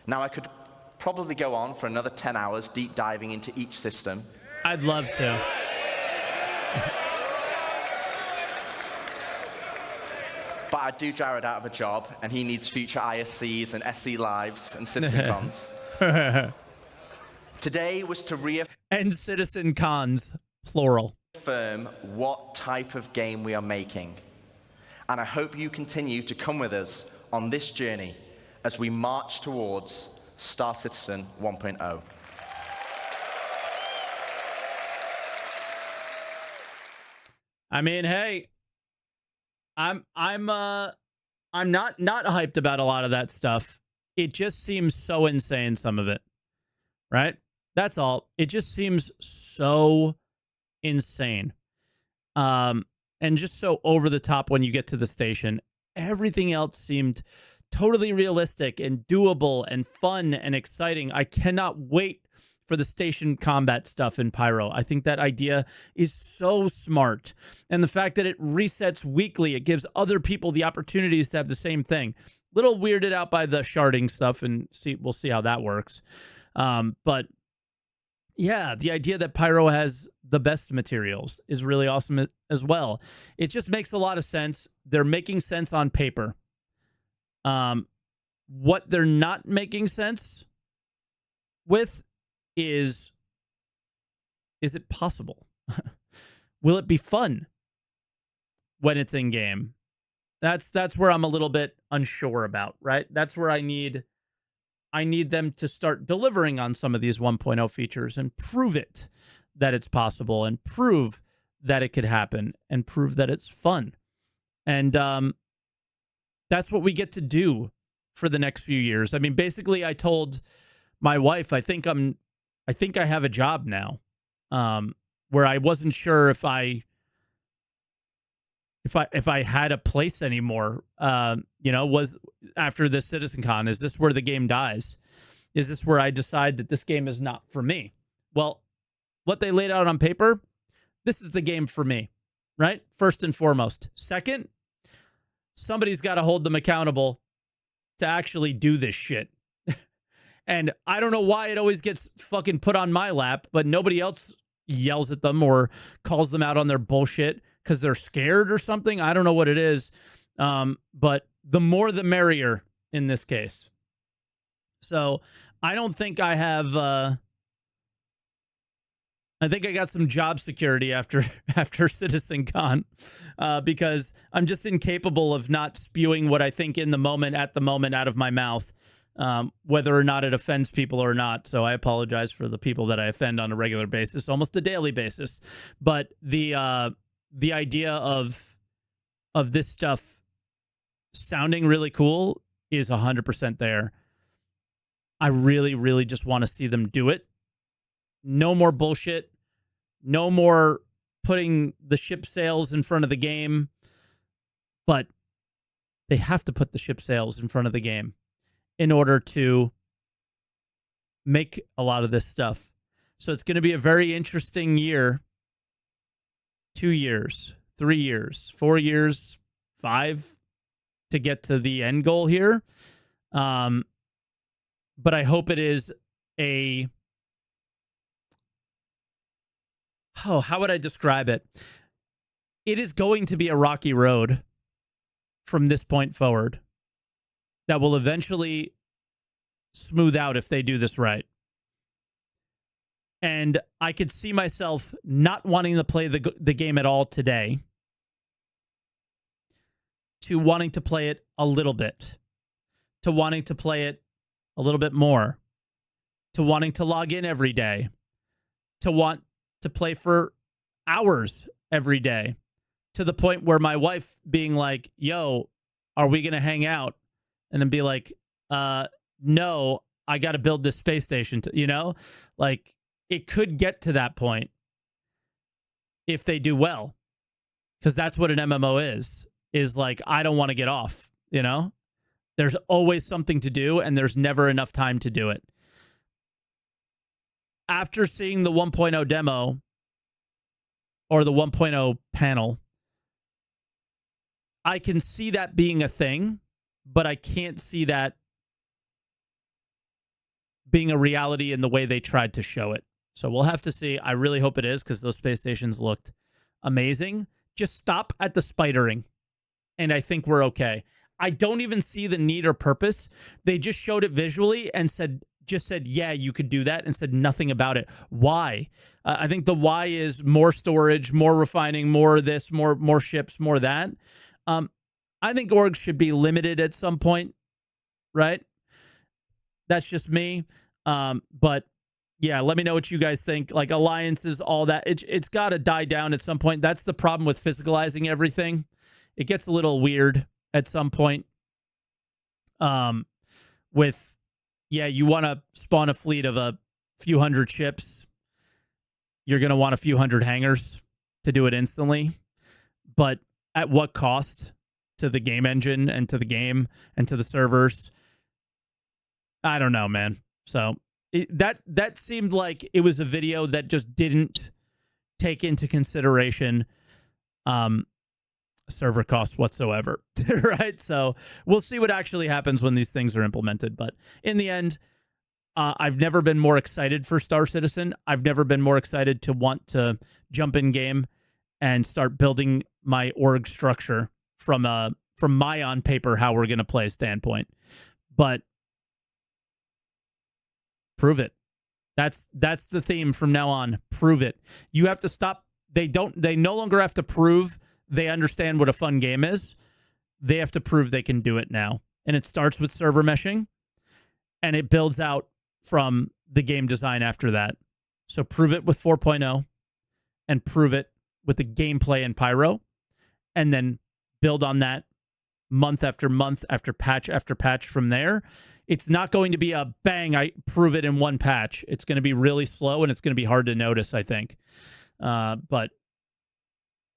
Now, I could probably go on for another 10 hours deep diving into each system. I'd love to. But I'd do Jared out of a job, and he needs future ISCs and SC Lives and CitizenCons. Today was to And CitizenCons, plural. reaffirm what type of game we are making. And I hope you continue to come with us on this journey as we march towards Star Citizen 1.0. I mean, hey, I'm not hyped about a lot of that stuff. It just seems so insane, some of it. Right? That's all. It just seems so insane. And just so over the top when you get to the station. Everything else seemed totally realistic and doable and fun and exciting. I cannot wait for the station combat stuff in Pyro. I think that idea is so smart. And the fact that it resets weekly, it gives other people the opportunities to have the same thing. Little weirded out by the sharding stuff, and we'll see how that works. But yeah, the idea that Pyro has the best materials is really awesome as well. It just makes a lot of sense. They're making sense on paper. What they're not making sense with is it possible? Will it be fun when it's in game? That's where I'm a little bit unsure about, right? That's where I need them to start delivering on some of these 1.0 features and prove it that it's possible and prove that it could happen and prove that it's fun. And that's what we get to do for the next few years. I mean, basically, I told my wife, I think I have a job now, where I wasn't sure if I had a place anymore. Was after this CitizenCon, is this where the game dies? Is this where I decide that this game is not for me? Well, what they laid out on paper, this is the game for me, right? First and foremost. Second, somebody's got to hold them accountable to actually do this shit. And I don't know why it always gets fucking put on my lap, but nobody else yells at them or calls them out on their bullshit because they're scared or something. I don't know what it is. But the more the merrier in this case. So I don't think I have... I think I got some job security after CitizenCon, because I'm just incapable of not spewing what I think in the moment, at the moment, out of my mouth, whether or not it offends people or not. So I apologize for the people that I offend on a regular basis, almost a daily basis. But the idea of this stuff sounding really cool is 100% there. I really, really just want to see them do it. No more bullshit. No more putting the ship sails in front of the game. But they have to put the ship sails in front of the game in order to make a lot of this stuff. So it's going to be a very interesting year. 2 years, 3 years, 4 years, 5 to get to the end goal here. But I hope it is how would I describe it? It is going to be a rocky road from this point forward that will eventually smooth out if they do this right. And I could see myself not wanting to play the game at all today to wanting to play it a little bit, to wanting to play it a little bit more, to wanting to log in every day, to want to play for hours every day, to the point where my wife being like, yo, are we going to hang out? And then be like, no, I got to build this space station. Like it could get to that point if they do well, because that's what an MMO is like, I don't want to get off, There's always something to do, and there's never enough time to do it. After seeing the 1.0 demo or the 1.0 panel, I can see that being a thing, but I can't see that being a reality in the way they tried to show it. So we'll have to see. I really hope it is, because those space stations looked amazing. Just stop at the spidering, and I think we're okay. I don't even see the need or purpose. They just showed it visually and said, yeah, you could do that, and said nothing about it. Why? I think the why is more storage, more refining, more this, more ships, more that. I think orgs should be limited at some point, right? That's just me. But yeah, let me know what you guys think. Like alliances, all that. It's got to die down at some point. That's the problem with physicalizing everything. It gets a little weird at some point. You want to spawn a fleet of a few hundred ships. You're going to want a few hundred hangars to do it instantly. But at what cost to the game engine and to the game and to the servers? I don't know, man. So that seemed like it was a video that just didn't take into consideration server costs whatsoever, right? So we'll see what actually happens when these things are implemented. But in the end, I've never been more excited for Star Citizen. I've never been more excited to want to jump in game and start building my org structure from my on paper how we're going to play standpoint. But prove it. That's the theme from now on. Prove it. You have to stop. They no longer have to prove they understand what a fun game is. They have to prove they can do it now. And it starts with server meshing, and it builds out from the game design after that. So prove it with 4.0, and prove it with the gameplay in Pyro, and then build on that month after month after patch from there. It's not going to be a bang, I prove it in one patch. It's going to be really slow, and it's going to be hard to notice, I think. But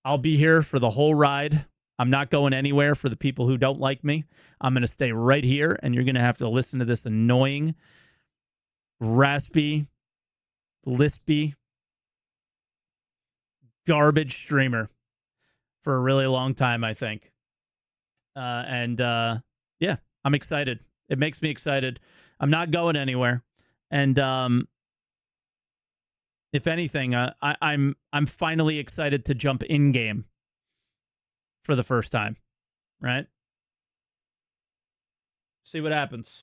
I'll be here for the whole ride. I'm not going anywhere for the people who don't like me. I'm going to stay right here, and you're going to have to listen to this annoying, raspy, lispy, garbage streamer for a really long time, I think. Yeah, I'm excited. It makes me excited. I'm not going anywhere. And if anything, I'm finally excited to jump in game for the first time, right? See what happens.